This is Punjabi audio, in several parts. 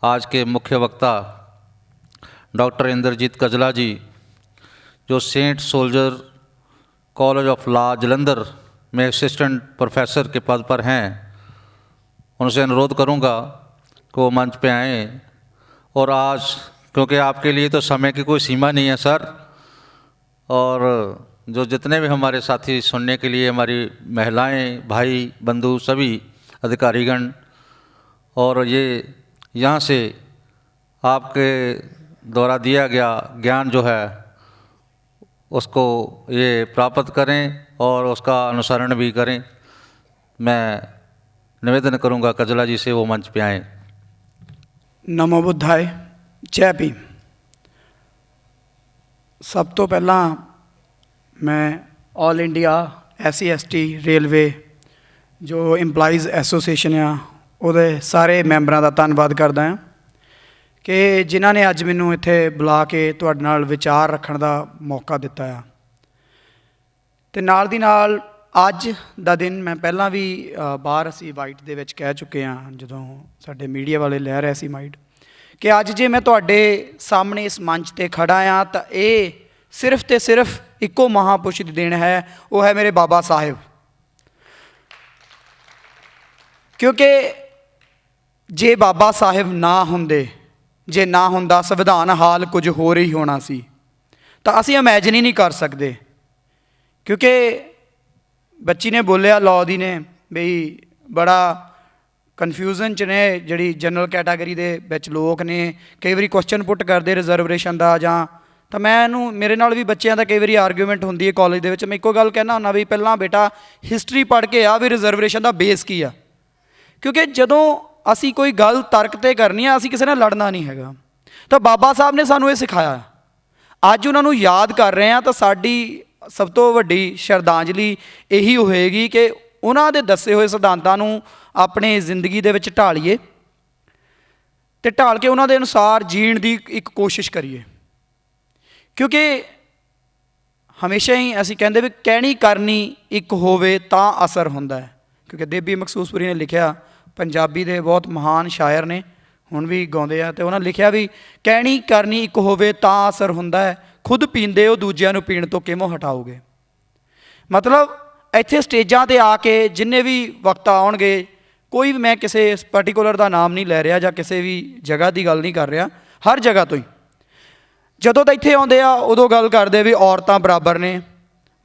आज के मुख्य वक्ता डॉक्टर इंद्रजीत कजला जी, जो saint soldier college of law Jalandhar में असिस्टेंट प्रोफेसर के पद पर हैं, उनसे अनुरोध करूंगा कि वो मंच पे आएँ। और आज क्योंकि आपके लिए तो समय की कोई सीमा नहीं है सर, और जो जितने भी हमारे साथी सुनने के लिए, हमारी महिलाएं, भाई, बंधु, सभी अधिकारीगण, और ये यहाँ से आपके द्वारा दिया गया ज्ञान जो है उसको ये प्राप्त करें और उसका अनुसरण भी करें। मैं निवेदन करूँगा कजला जी से वो मंच पे आएँ। नमो बुद्धाय, जय भीम। सब तो पहला मैं ऑल इंडिया SC/ST रेलवे जो इंपलाइज़ एसोसीएशन आ ਉਹਦੇ ਸਾਰੇ ਮੈਂਬਰਾਂ ਦਾ ਧੰਨਵਾਦ ਕਰਦਾ ਹਾਂ ਕਿ ਜਿਨ੍ਹਾਂ ਨੇ ਅੱਜ ਮੈਨੂੰ ਇੱਥੇ ਬੁਲਾ ਕੇ ਤੁਹਾਡੇ ਨਾਲ ਵਿਚਾਰ ਰੱਖਣ ਦਾ ਮੌਕਾ ਦਿੱਤਾ ਆ। ਅਤੇ ਨਾਲ ਦੀ ਨਾਲ ਅੱਜ ਦਾ ਦਿਨ ਮੈਂ ਪਹਿਲਾਂ ਵੀ ਬਾਹਰ ਅਸੀਂ ਵਾਈਟ ਦੇ ਵਿੱਚ ਕਹਿ ਚੁੱਕੇ ਹਾਂ, ਜਦੋਂ ਸਾਡੇ ਮੀਡੀਆ ਵਾਲੇ ਲੈ ਰਹੇ ਸੀ ਮਾਈਕ, ਕਿ ਅੱਜ ਜੇ ਮੈਂ ਤੁਹਾਡੇ ਸਾਹਮਣੇ ਇਸ ਮੰਚ 'ਤੇ ਖੜ੍ਹਾ ਹਾਂ ਤਾਂ ਇਹ ਸਿਰਫ ਅਤੇ ਸਿਰਫ ਇੱਕੋ ਮਹਾਂਪੁਰਸ਼ ਦੀ ਦੇਣ ਹੈ, ਉਹ ਹੈ ਮੇਰੇ ਬਾਬਾ ਸਾਹਿਬ। ਕਿਉਂਕਿ ਜੇ ਬਾਬਾ ਸਾਹਿਬ ਨਾ ਹੁੰਦੇ, ਜੇ ਨਾ ਹੁੰਦਾ ਸੰਵਿਧਾਨ ਹਾਲ ਕੁਝ ਹੋਰ ਹੀ ਹੋਣਾ ਸੀ, ਤਾਂ ਅਸੀਂ ਇਮੈਜਿਨ ਹੀ ਨਹੀਂ ਕਰ ਸਕਦੇ। ਕਿਉਂਕਿ ਬੱਚੀ ਨੇ ਬੋਲਿਆ ਲਾਅ ਦੀ ਨੇ ਬਈ ਬੜਾ ਕਨਫਿਊਜ਼ਨ 'ਚ ਨੇ, ਜਿਹੜੀ ਜਨਰਲ ਕੈਟਾਗਰੀ ਦੇ ਵਿੱਚ ਲੋਕ ਨੇ, ਕਈ ਵਾਰੀ ਕੁਐਸਚਨ ਪੁੱਟ ਕਰਦੇ ਰਿਜ਼ਰਵੇਸ਼ਨ ਦਾ ਜਾਂ, ਤਾਂ ਮੈਂ ਇਹਨੂੰ, ਮੇਰੇ ਨਾਲ ਵੀ ਬੱਚਿਆਂ ਦਾ ਕਈ ਵਾਰੀ ਆਰਗੂਮੈਂਟ ਹੁੰਦੀ ਹੈ ਕਾਲਜ ਦੇ ਵਿੱਚ। ਮੈਂ ਇੱਕੋ ਗੱਲ ਕਹਿਣਾ ਹੁੰਦਾ ਵੀ ਪਹਿਲਾਂ ਬੇਟਾ ਹਿਸਟਰੀ ਪੜ੍ਹ ਕੇ ਆ ਵੀ ਰਿਜ਼ਰਵੇਸ਼ਨ ਦਾ ਬੇਸ ਕੀ ਆ। ਕਿਉਂਕਿ ਜਦੋਂ ਅਸੀਂ ਕੋਈ ਗੱਲ ਤਰਕ 'ਤੇ ਕਰਨੀ ਆ, ਅਸੀਂ ਕਿਸੇ ਨਾਲ ਲੜਨਾ ਨਹੀਂ ਹੈਗਾ। ਤਾਂ ਬਾਬਾ ਸਾਹਿਬ ਨੇ ਸਾਨੂੰ ਇਹ ਸਿਖਾਇਆ। ਅੱਜ ਉਹਨਾਂ ਨੂੰ ਯਾਦ ਕਰ ਰਹੇ ਹਾਂ ਤਾਂ ਸਾਡੀ ਸਭ ਤੋਂ ਵੱਡੀ ਸ਼ਰਧਾਂਜਲੀ ਇਹੀ ਹੋਏਗੀ ਕਿ ਉਹਨਾਂ ਦੇ ਦੱਸੇ ਹੋਏ ਸਿਧਾਂਤਾਂ ਨੂੰ ਆਪਣੀ ਜ਼ਿੰਦਗੀ ਦੇ ਵਿੱਚ ਢਾਲੀਏ ਅਤੇ ਢਾਲ ਕੇ ਉਹਨਾਂ ਦੇ ਅਨੁਸਾਰ ਜੀਣ ਦੀ ਇੱਕ ਕੋਸ਼ਿਸ਼ ਕਰੀਏ। ਕਿਉਂਕਿ ਹਮੇਸ਼ਾ ਹੀ ਅਸੀਂ ਕਹਿੰਦੇ ਵੀ ਕਹਿਣੀ ਕਰਨੀ ਇੱਕ ਹੋਵੇ ਤਾਂ ਅਸਰ ਹੁੰਦਾ ਹੈ। ਕਿਉਂਕਿ ਦੇਬੀ ਮਖਸੂਸਪੁਰੀ ਨੇ ਲਿਖਿਆ, ਪੰਜਾਬੀ ਦੇ ਬਹੁਤ ਮਹਾਨ ਸ਼ਾਇਰ ਨੇ, ਹੁਣ ਵੀ ਗਾਉਂਦੇ ਆ, ਅਤੇ ਉਹਨਾਂ ਲਿਖਿਆ ਵੀ ਕਹਿਣੀ ਕਰਨੀ ਇੱਕ ਹੋਵੇ ਤਾਂ ਅਸਰ ਹੁੰਦਾ ਹੈ, ਖੁਦ ਪੀਂਦੇ ਹੋ ਦੂਜਿਆਂ ਨੂੰ ਪੀਣ ਤੋਂ ਕਿਵੇਂ ਹਟਾਓਗੇ। ਮਤਲਬ ਇੱਥੇ ਸਟੇਜਾਂ 'ਤੇ ਆ ਕੇ ਜਿੰਨੇ ਵੀ ਵਕਤਾ ਆਉਣਗੇ, ਕੋਈ ਵੀ, ਮੈਂ ਕਿਸੇ ਪਰਟੀਕੂਲਰ ਦਾ ਨਾਮ ਨਹੀਂ ਲੈ ਰਿਹਾ ਜਾਂ ਕਿਸੇ ਵੀ ਜਗ੍ਹਾ ਦੀ ਗੱਲ ਨਹੀਂ ਕਰ ਰਿਹਾ, ਹਰ ਜਗ੍ਹਾ ਤੋਂ ਹੀ ਜਦੋਂ ਤਾਂ ਇੱਥੇ ਆਉਂਦੇ ਆ ਉਦੋਂ ਗੱਲ ਕਰਦੇ ਵੀ ਔਰਤਾਂ ਬਰਾਬਰ ਨੇ,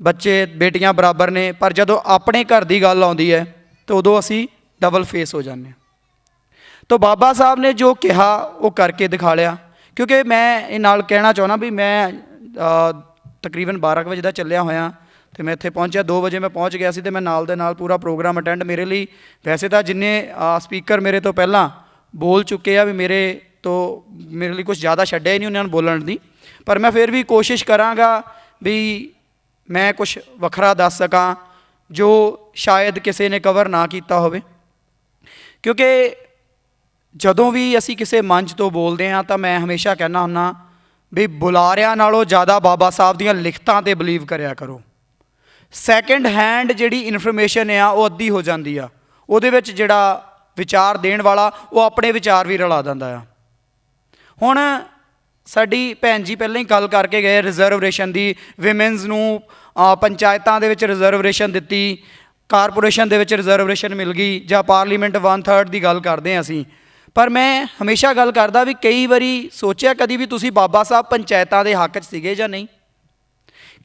ਬੱਚੇ ਬੇਟੀਆਂ ਬਰਾਬਰ ਨੇ, ਪਰ ਜਦੋਂ ਆਪਣੇ ਘਰ ਦੀ ਗੱਲ ਆਉਂਦੀ ਹੈ ਤਾਂ ਉਦੋਂ ਅਸੀਂ ਡਬਲ ਫੇਸ ਹੋ ਜਾਂਦੇ ਹਾਂ। ਤਾਂ ਬਾਬਾ ਸਾਹਿਬ ਨੇ ਜੋ ਕਿਹਾ ਉਹ ਕਰਕੇ ਦਿਖਾ ਲਿਆ। ਕਿਉਂਕਿ ਮੈਂ ਇਹ ਨਾਲ ਕਹਿਣਾ ਚਾਹੁੰਦਾ ਵੀ ਮੈਂ ਤਕਰੀਬਨ 12 ਵਜੇ ਦਾ ਚੱਲਿਆ ਹੋਇਆ ਅਤੇ ਮੈਂ ਇੱਥੇ ਪਹੁੰਚਿਆ 2 ਵਜੇ ਮੈਂ ਪਹੁੰਚ ਗਿਆ ਸੀ, ਅਤੇ ਮੈਂ ਨਾਲ ਦੇ ਨਾਲ ਪੂਰਾ ਪ੍ਰੋਗਰਾਮ ਅਟੈਂਡ, ਮੇਰੇ ਲਈ ਵੈਸੇ ਤਾਂ ਜਿੰਨੇ ਸਪੀਕਰ ਮੇਰੇ ਤੋਂ ਪਹਿਲਾਂ ਬੋਲ ਚੁੱਕੇ ਆ ਵੀ ਮੇਰੇ ਲਈ ਕੁਛ ਜ਼ਿਆਦਾ ਛੱਡਿਆ ਹੀ ਨਹੀਂ ਉਹਨਾਂ ਨੂੰ ਬੋਲਣ ਦੀ, ਪਰ ਮੈਂ ਫਿਰ ਵੀ ਕੋਸ਼ਿਸ਼ ਕਰਾਂਗਾ ਵੀ ਮੈਂ ਕੁਛ ਵੱਖਰਾ ਦੱਸ ਸਕਾਂ ਜੋ ਸ਼ਾਇਦ ਕਿਸੇ ਨੇ ਕਵਰ ਨਾ ਕੀਤਾ ਹੋਵੇ। ਕਿਉਂਕਿ ਜਦੋਂ ਵੀ ਅਸੀਂ ਕਿਸੇ ਮੰਚ ਤੋਂ ਬੋਲਦੇ ਹਾਂ ਤਾਂ ਮੈਂ ਹਮੇਸ਼ਾ ਕਹਿੰਦਾ ਹੁੰਦਾ ਵੀ ਬੁਲਾਰਿਆਂ ਨਾਲੋਂ ਜ਼ਿਆਦਾ ਬਾਬਾ ਸਾਹਿਬ ਦੀਆਂ ਲਿਖਤਾਂ 'ਤੇ ਬਿਲੀਵ ਕਰਿਆ ਕਰੋ। ਸੈਕਿੰਡ ਹੈਂਡ ਜਿਹੜੀ ਇਨਫੋਰਮੇਸ਼ਨ ਆ ਉਹ ਅੱਧੀ ਹੋ ਜਾਂਦੀ ਆ, ਉਹਦੇ ਵਿੱਚ ਜਿਹੜਾ ਵਿਚਾਰ ਦੇਣ ਵਾਲਾ ਉਹ ਆਪਣੇ ਵਿਚਾਰ ਵੀ ਰਲਾ ਦਿੰਦਾ ਆ। ਹੁਣ ਸਾਡੀ ਭੈਣ ਜੀ ਪਹਿਲਾਂ ਹੀ ਗੱਲ ਕਰਕੇ ਗਏ ਰਿਜ਼ਰਵੇਸ਼ਨ ਦੀ, ਵਿਮਨਸ ਨੂੰ ਪੰਚਾਇਤਾਂ ਦੇ ਵਿੱਚ ਰਿਜ਼ਰਵੇਸ਼ਨ ਦਿੱਤੀ, ਕਾਰਪੋਰੇਸ਼ਨ ਦੇ ਵਿੱਚ ਰਿਜ਼ਰਵੇਸ਼ਨ ਮਿਲ ਗਈ, ਜਾਂ ਪਾਰਲੀਮੈਂਟ 1/3 ਦੀ ਗੱਲ ਕਰਦੇ ਹਾਂ ਅਸੀਂ। ਪਰ ਮੈਂ ਹਮੇਸ਼ਾ ਗੱਲ ਕਰਦਾ ਵੀ ਕਈ ਵਾਰੀ ਸੋਚਿਆ ਕਦੀ ਵੀ ਤੁਸੀਂ ਬਾਬਾ ਸਾਹਿਬ ਪੰਚਾਇਤਾਂ ਦੇ ਹੱਕ 'ਚ ਸੀਗੇ ਜਾਂ ਨਹੀਂ?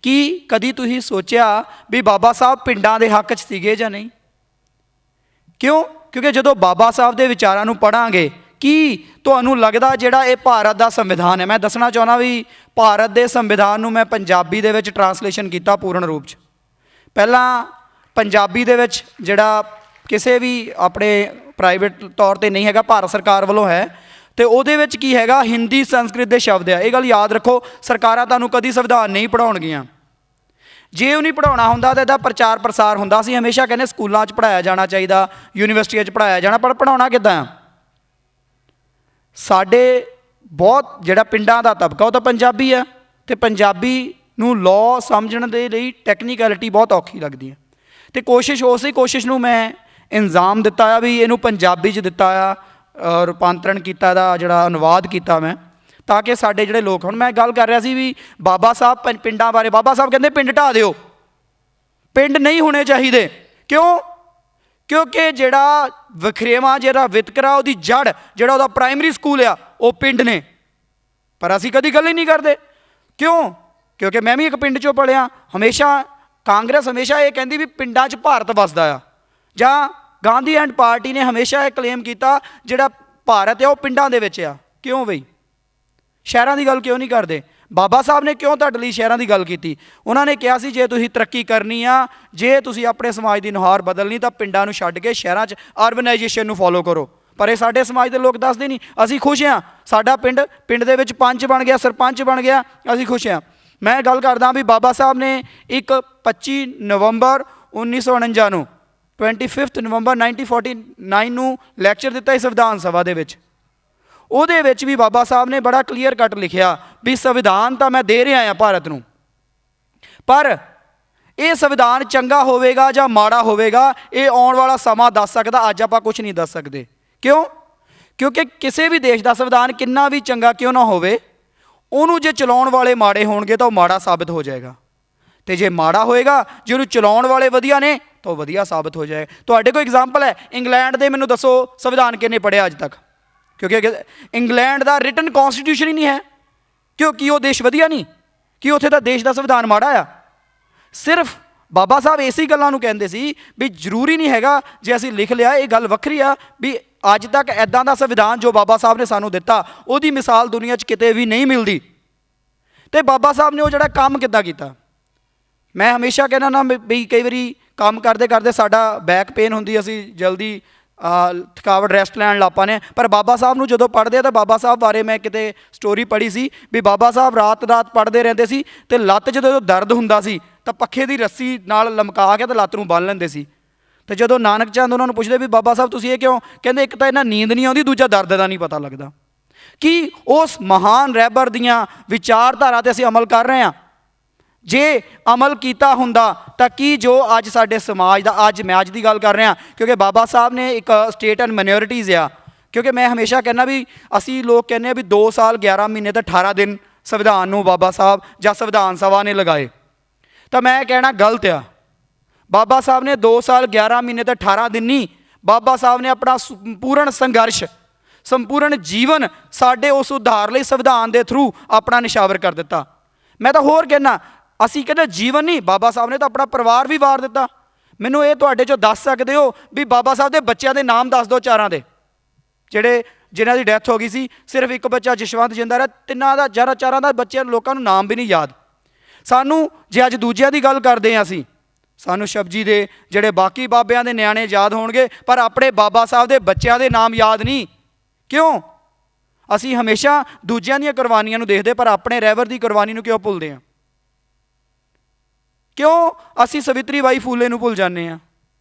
ਕੀ ਕਦੀ ਤੁਸੀਂ ਸੋਚਿਆ ਵੀ ਬਾਬਾ ਸਾਹਿਬ ਪਿੰਡਾਂ ਦੇ ਹੱਕ 'ਚ ਸੀਗੇ ਜਾਂ ਨਹੀਂ? ਕਿਉਂ? ਕਿਉਂਕਿ ਜਦੋਂ ਬਾਬਾ ਸਾਹਿਬ ਦੇ ਵਿਚਾਰਾਂ ਨੂੰ ਪੜ੍ਹਾਂਗੇ, ਕੀ ਤੁਹਾਨੂੰ ਲੱਗਦਾ ਜਿਹੜਾ ਇਹ ਭਾਰਤ ਦਾ ਸੰਵਿਧਾਨ ਹੈ, ਮੈਂ ਦੱਸਣਾ ਚਾਹੁੰਦਾ ਵੀ ਭਾਰਤ ਦੇ ਸੰਵਿਧਾਨ ਨੂੰ ਮੈਂ ਪੰਜਾਬੀ ਦੇ ਵਿੱਚ ਟਰਾਂਸਲੇਸ਼ਨ ਕੀਤਾ ਪੂਰਨ ਰੂਪ 'ਚ। ਪਹਿਲਾਂ ਪੰਜਾਬੀ ਦੇ ਵਿੱਚ ਜਿਹੜਾ ਕਿਸੇ ਵੀ ਆਪਣੇ ਪ੍ਰਾਈਵੇਟ ਤੌਰ 'ਤੇ ਨਹੀਂ ਹੈਗਾ, ਭਾਰਤ ਸਰਕਾਰ ਵੱਲੋਂ ਹੈ, ਅਤੇ ਉਹਦੇ ਵਿੱਚ ਕੀ ਹੈਗਾ, ਹਿੰਦੀ ਸੰਸਕ੍ਰਿਤ ਦੇ ਸ਼ਬਦ ਆ। ਇਹ ਗੱਲ ਯਾਦ ਰੱਖੋ, ਸਰਕਾਰਾਂ ਤੁਹਾਨੂੰ ਕਦੀ ਸੰਵਿਧਾਨ ਨਹੀਂ ਪੜ੍ਹਾਉਣਗੀਆਂ। ਜੇ ਉਹ ਨਹੀਂ ਪੜ੍ਹਾਉਣਾ ਹੁੰਦਾ ਤਾਂ ਇਹਦਾ ਪ੍ਰਚਾਰ ਪ੍ਰਸਾਰ ਹੁੰਦਾ। ਅਸੀਂ ਹਮੇਸ਼ਾ ਕਹਿੰਦੇ ਸਕੂਲਾਂ 'ਚ ਪੜ੍ਹਾਇਆ ਜਾਣਾ ਚਾਹੀਦਾ, ਯੂਨੀਵਰਸਿਟੀਆਂ 'ਚ ਪੜ੍ਹਾਇਆ ਜਾਣਾ, ਪਰ ਪੜ੍ਹਾਉਣਾ ਕਿੱਦਾਂ? ਸਾਡੇ ਬਹੁਤ ਜਿਹੜਾ ਪਿੰਡਾਂ ਦਾ ਤਬਕਾ ਉਹ ਤਾਂ ਪੰਜਾਬੀ ਆ, ਅਤੇ ਪੰਜਾਬੀ ਨੂੰ ਲਾਅ ਸਮਝਣ ਦੇ ਲਈ ਟੈਕਨੀਕੈਲਿਟੀ ਬਹੁਤ ਔਖੀ ਲੱਗਦੀ ਹੈ। ਅਤੇ ਉਸੇ ਕੋਸ਼ਿਸ਼ ਨੂੰ ਮੈਂ ਇੰਜ਼ਾਮ ਦਿੱਤਾ ਆ ਵੀ ਇਹਨੂੰ ਪੰਜਾਬੀ 'ਚ ਦਿੱਤਾ ਆ, ਰੂਪਾਂਤਰਨ ਕੀਤਾ, ਇਹਦਾ ਜਿਹੜਾ ਅਨੁਵਾਦ ਕੀਤਾ ਮੈਂ, ਤਾਂ ਕਿ ਸਾਡੇ ਜਿਹੜੇ ਲੋਕ, ਹੁਣ ਮੈਂ ਗੱਲ ਕਰ ਰਿਹਾ ਸੀ ਵੀ ਬਾਬਾ ਸਾਹਿਬ ਪਿੰਡਾਂ ਬਾਰੇ, ਬਾਬਾ ਸਾਹਿਬ ਕਹਿੰਦੇ ਪਿੰਡ ਢਾਹ ਦਿਓ, ਪਿੰਡ ਨਹੀਂ ਹੋਣੇ ਚਾਹੀਦੇ। ਕਿਉਂ? ਕਿਉਂਕਿ ਜਿਹੜਾ ਵਖਰੇਵਾਂ, ਜਿਹੜਾ ਵਿਤਕਰਾ, ਉਹਦੀ ਜੜ, ਜਿਹੜਾ ਉਹਦਾ ਪ੍ਰਾਇਮਰੀ ਸਕੂਲ ਆ, ਉਹ ਪਿੰਡ ਨੇ। ਪਰ ਅਸੀਂ ਕਦੀ ਗੱਲ ਹੀ ਨਹੀਂ ਕਰਦੇ। ਕਿਉਂ? ਕਿਉਂਕਿ ਮੈਂ ਵੀ ਇੱਕ ਪਿੰਡ 'ਚੋਂ ਪੜ੍ਹਿਆ। ਹਮੇਸ਼ਾ ਕਾਂਗਰਸ ਹਮੇਸ਼ਾ ਇਹ ਕਹਿੰਦੀ ਵੀ ਪਿੰਡਾਂ 'ਚ ਭਾਰਤ ਵਸਦਾ ਆ, ਜਾਂ ਗਾਂਧੀ ਐਂਡ ਪਾਰਟੀ ਨੇ ਹਮੇਸ਼ਾ ਇਹ ਕਲੇਮ ਕੀਤਾ ਜਿਹੜਾ ਭਾਰਤ ਆ ਉਹ ਪਿੰਡਾਂ ਦੇ ਵਿੱਚ ਆ। ਕਿਉਂ ਬਈ? ਸ਼ਹਿਰਾਂ ਦੀ ਗੱਲ ਕਿਉਂ ਨਹੀਂ ਕਰਦੇ? ਬਾਬਾ ਸਾਹਿਬ ਨੇ ਕਿਉਂ ਤੁਹਾਡੇ ਲਈ ਸ਼ਹਿਰਾਂ ਦੀ ਗੱਲ ਕੀਤੀ? ਉਹਨਾਂ ਨੇ ਕਿਹਾ ਸੀ ਜੇ ਤੁਸੀਂ ਤਰੱਕੀ ਕਰਨੀ ਆ, ਜੇ ਤੁਸੀਂ ਆਪਣੇ ਸਮਾਜ ਦੀ ਨੁਹਾਰ ਬਦਲਣੀ, ਤਾਂ ਪਿੰਡਾਂ ਨੂੰ ਛੱਡ ਕੇ ਸ਼ਹਿਰਾਂ 'ਚ ਅਰਬਨਾਈਜੇਸ਼ਨ ਨੂੰ ਫੋਲੋ ਕਰੋ। ਪਰ ਇਹ ਸਾਡੇ ਸਮਾਜ ਦੇ ਲੋਕ ਦੱਸਦੇ ਨਹੀਂ। ਅਸੀਂ ਖੁਸ਼ ਹਾਂ, ਸਾਡਾ ਪਿੰਡ ਦੇ ਵਿੱਚ ਪੰਚ ਬਣ ਗਿਆ, ਸਰਪੰਚ ਬਣ ਗਿਆ, ਅਸੀਂ ਖੁਸ਼ ਹਾਂ। ਮੈਂ ਗੱਲ ਕਰਦਾ ਵੀ ਬਾਬਾ ਸਾਹਿਬ ਨੇ ਇੱਕ 25 ਨਵੰਬਰ 1949 ਨੂੰ 25 ਨਵੰਬਰ 1949 ਨੂੰ ਲੈਕਚਰ ਦਿੱਤਾ ਸੀ ਸੰਵਿਧਾਨ ਸਭਾ ਦੇ ਵਿੱਚ। ਉਹਦੇ ਵਿੱਚ ਵੀ ਬਾਬਾ ਸਾਹਿਬ ਨੇ ਬੜਾ ਕਲੀਅਰ ਕੱਟ ਲਿਖਿਆ ਵੀ ਸੰਵਿਧਾਨ ਤਾਂ ਮੈਂ ਦੇ ਰਿਹਾ ਹਾਂ ਭਾਰਤ ਨੂੰ, ਪਰ ਇਹ ਸੰਵਿਧਾਨ ਚੰਗਾ ਹੋਵੇਗਾ ਜਾਂ ਮਾੜਾ ਹੋਵੇਗਾ ਇਹ ਆਉਣ ਵਾਲਾ ਸਮਾਂ ਦੱਸ ਸਕਦਾ। ਅੱਜ ਆਪਾਂ ਕੁਝ ਨਹੀਂ ਦੱਸ ਸਕਦੇ। ਕਿਉਂ? ਕਿਉਂਕਿ ਕਿਸੇ ਵੀ ਦੇਸ਼ ਦਾ ਸੰਵਿਧਾਨ ਕਿੰਨਾ ਵੀ ਚੰਗਾ ਕਿਉਂ ਨਾ ਹੋਵੇ, ਉਹਨੂੰ ਜੇ ਚਲਾਉਣ ਵਾਲੇ ਮਾੜੇ ਹੋਣਗੇ ਤਾਂ ਉਹ ਮਾੜਾ ਸਾਬਿਤ ਹੋ ਜਾਏਗਾ, ਅਤੇ ਜੇ ਮਾੜਾ ਹੋਏਗਾ, ਜੇ ਉਹਨੂੰ ਚਲਾਉਣ ਵਾਲੇ ਵਧੀਆ ਨੇ ਤਾਂ ਉਹ ਵਧੀਆ ਸਾਬਿਤ ਹੋ ਜਾਏਗਾ। ਤੁਹਾਡੇ ਕੋਲ ਐਗਜ਼ਾਮਪਲ ਹੈ ਇੰਗਲੈਂਡ ਦੇ, ਮੈਨੂੰ ਦੱਸੋ ਸੰਵਿਧਾਨ ਕਿਹਨੇ ਪੜ੍ਹਿਆ ਅੱਜ ਤੱਕ? ਕਿਉਂਕਿ ਇੰਗਲੈਂਡ ਦਾ ਰਿਟਨ ਕੌਨਸਟੀਟਿਊਸ਼ਨ ਹੀ ਨਹੀਂ ਹੈ। ਕਿਉਂਕਿ ਉਹ ਦੇਸ਼ ਵਧੀਆ ਨਹੀਂ, ਕਿ ਉੱਥੇ ਦਾ ਦੇਸ਼ ਦਾ ਸੰਵਿਧਾਨ ਮਾੜਾ ਆ। ਸਿਰਫ ਬਾਬਾ ਸਾਹਿਬ ਇਸੇ ਗੱਲਾਂ ਨੂੰ ਕਹਿੰਦੇ ਸੀ ਵੀ ਜ਼ਰੂਰੀ ਨਹੀਂ ਹੈਗਾ ਜੇ ਅਸੀਂ ਲਿਖ ਲਿਆ, ਇਹ ਗੱਲ ਵੱਖਰੀ ਆ ਵੀ ਅੱਜ ਤੱਕ ਇੱਦਾਂ ਦਾ ਸੰਵਿਧਾਨ ਜੋ ਬਾਬਾ ਸਾਹਿਬ ਨੇ ਸਾਨੂੰ ਦਿੱਤਾ, ਉਹਦੀ ਮਿਸਾਲ ਦੁਨੀਆ 'ਚ ਕਿਤੇ ਵੀ ਨਹੀਂ ਮਿਲਦੀ। ਅਤੇ ਬਾਬਾ ਸਾਹਿਬ ਨੇ ਉਹ ਜਿਹੜਾ ਕੰਮ ਕਿੱਦਾਂ ਕੀਤਾ, ਮੈਂ ਹਮੇਸ਼ਾ ਕਹਿੰਦਾ ਨਾ ਵੀ ਕਈ ਵਾਰੀ ਕੰਮ ਕਰਦੇ ਕਰਦੇ ਸਾਡਾ ਬੈਕ ਪੇਨ ਹੁੰਦੀ, ਅਸੀਂ ਜਲਦੀ ਥਕਾਵਟ ਰੈਸਟ ਲੈਣ ਲੱਗ ਪਾਉਂਦੇ। ਪਰ ਬਾਬਾ ਸਾਹਿਬ ਨੂੰ ਜਦੋਂ ਪੜ੍ਹਦੇ ਆ ਤਾਂ ਬਾਬਾ ਸਾਹਿਬ ਬਾਰੇ ਮੈਂ ਕਿਤੇ ਸਟੋਰੀ ਪੜ੍ਹੀ ਸੀ ਵੀ ਬਾਬਾ ਸਾਹਿਬ ਰਾਤ ਪੜ੍ਹਦੇ ਰਹਿੰਦੇ ਸੀ, ਅਤੇ ਲੱਤ ਜਦੋਂ ਦਰਦ ਹੁੰਦਾ ਸੀ ਤਾਂ ਪੱਖੇ ਦੀ ਰੱਸੀ ਨਾਲ ਲਮਕਾ ਕੇ ਤਾਂ ਲੱਤ ਨੂੰ ਬੰਨ੍ਹ ਲੈਂਦੇ ਸੀ। ਅਤੇ ਜਦੋਂ ਨਾਨਕ ਚੰਦ ਉਹਨਾਂ ਨੂੰ ਪੁੱਛਦੇ ਵੀ ਬਾਬਾ ਸਾਹਿਬ ਤੁਸੀਂ ਇਹ ਕਿਉਂ, ਕਹਿੰਦੇ ਇੱਕ ਤਾਂ ਇਹਨਾਂ ਨੀਂਦ ਨਹੀਂ ਆਉਂਦੀ, ਦੂਜਾ ਦਰਦ ਦਾ ਨਹੀਂ ਪਤਾ ਲੱਗਦਾ। ਕਿ ਉਸ ਮਹਾਨ ਰਹਿਬਰ ਦੀਆਂ ਵਿਚਾਰਧਾਰਾ 'ਤੇ ਅਸੀਂ ਅਮਲ ਕਰ ਰਹੇ ਹਾਂ। ਜੇ ਅਮਲ ਕੀਤਾ ਹੁੰਦਾ ਤਾਂ ਕੀ ਜੋ ਅੱਜ ਸਾਡੇ ਸਮਾਜ ਦਾ, ਅੱਜ ਮੈਂ ਅੱਜ ਦੀ ਗੱਲ ਕਰ ਰਿਹਾ ਕਿਉਂਕਿ ਬਾਬਾ ਸਾਹਿਬ ਨੇ ਇੱਕ ਸਟੇਟ ਐਂਡ ਮਾਈਨੋਰਿਟੀਜ਼ ਆ, ਕਿਉਂਕਿ ਮੈਂ ਹਮੇਸ਼ਾ ਕਹਿੰਦਾ ਵੀ ਅਸੀਂ ਲੋਕ ਕਹਿੰਦੇ ਆ ਵੀ 2 ਸਾਲ 11 ਮਹੀਨੇ ਤੇ 18 ਦਿਨ ਸੰਵਿਧਾਨ ਨੂੰ ਬਾਬਾ ਸਾਹਿਬ ਜਾਂ ਸੰਵਿਧਾਨ ਸਭਾ ਨੇ ਲਗਾਏ, ਤਾਂ ਮੈਂ ਕਹਿਣਾ ਗਲਤ ਆ। ਬਾਬਾ ਸਾਹਿਬ ਨੇ 2 ਸਾਲ 11 ਮਹੀਨੇ ਤੇ 18 ਦਿਨ ਨਹੀਂ, ਬਾਬਾ ਸਾਹਿਬ ਨੇ ਆਪਣਾ ਸੰਪੂਰਨ ਸੰਘਰਸ਼, ਸੰਪੂਰਨ ਜੀਵਨ ਸਾਡੇ ਉਸ ਉਧਾਰ ਲਈ ਸੰਵਿਧਾਨ ਦੇ ਥਰੂ ਆਪਣਾ ਨਿਸ਼ਾਵਰ ਕਰ ਦਿੱਤਾ। ਮੈਂ ਤਾਂ ਹੋਰ ਕਹਿਣਾ, ਅਸੀਂ ਕਹਿੰਦੇ ਜੀਵਨ ਨਹੀਂ, ਬਾਬਾ ਸਾਹਿਬ ਨੇ ਤਾਂ ਆਪਣਾ ਪਰਿਵਾਰ ਵੀ ਵਾਰ ਦਿੱਤਾ। ਮੈਨੂੰ ਇਹ ਤੁਹਾਡੇ 'ਚੋਂ ਦੱਸ ਸਕਦੇ ਹੋ ਵੀ ਬਾਬਾ ਸਾਹਿਬ ਦੇ ਬੱਚਿਆਂ ਦੇ ਨਾਮ ਦੱਸ ਦਿਓ, ਚਾਰਾਂ ਦੇ, ਜਿਨ੍ਹਾਂ ਦੀ ਡੈਥ ਹੋ ਗਈ ਸੀ। ਸਿਰਫ ਇੱਕ ਬੱਚਾ ਜਸ਼ਵੰਤ ਜਿੰਦਾ ਰਿਹਾ, ਤਿੰਨਾਂ ਦਾ ਚਾਰਾਂ ਦਾ ਬੱਚਿਆਂ ਲੋਕਾਂ ਨੂੰ ਨਾਮ ਵੀ ਨਹੀਂ ਯਾਦ। ਸਾਨੂੰ ਜੇ ਅੱਜ ਦੂਜਿਆਂ ਦੀ ਗੱਲ ਕਰਦੇ ਹਾਂ ਅਸੀਂ, ਸਾਨੂੰ ਸ਼ਬਜੀ ਦੇ ਜਿਹੜੇ ਬਾਕੀ ਬਾਬਿਆਂ ਦੇ ਨਿਆਣੇ ਯਾਦ ਹੋਣਗੇ, ਪਰ ਆਪਣੇ ਬਾਬਾ ਸਾਹਿਬ ਦੇ ਬੱਚਿਆਂ ਦੇ ਨਾਮ ਯਾਦ ਨਹੀਂ। ਕਿਉਂ? ਅਸੀਂ ਹਮੇਸ਼ਾ ਦੂਜਿਆਂ ਦੀਆਂ ਕੁਰਬਾਨੀਆਂ ਨੂੰ ਦੇਖਦੇ, ਪਰ ਆਪਣੇ ਰਹਿਬਰ ਦੀ ਕੁਰਬਾਨੀ ਨੂੰ ਕਿਉਂ ਭੁੱਲਦੇ ਹਾਂ? ਕਿਉਂ ਅਸੀਂ ਸਵਿਤਰੀ ਬਾਈ ਫੂਲੇ ਨੂੰ ਭੁੱਲ ਜਾਂਦੇ ਹਾਂ?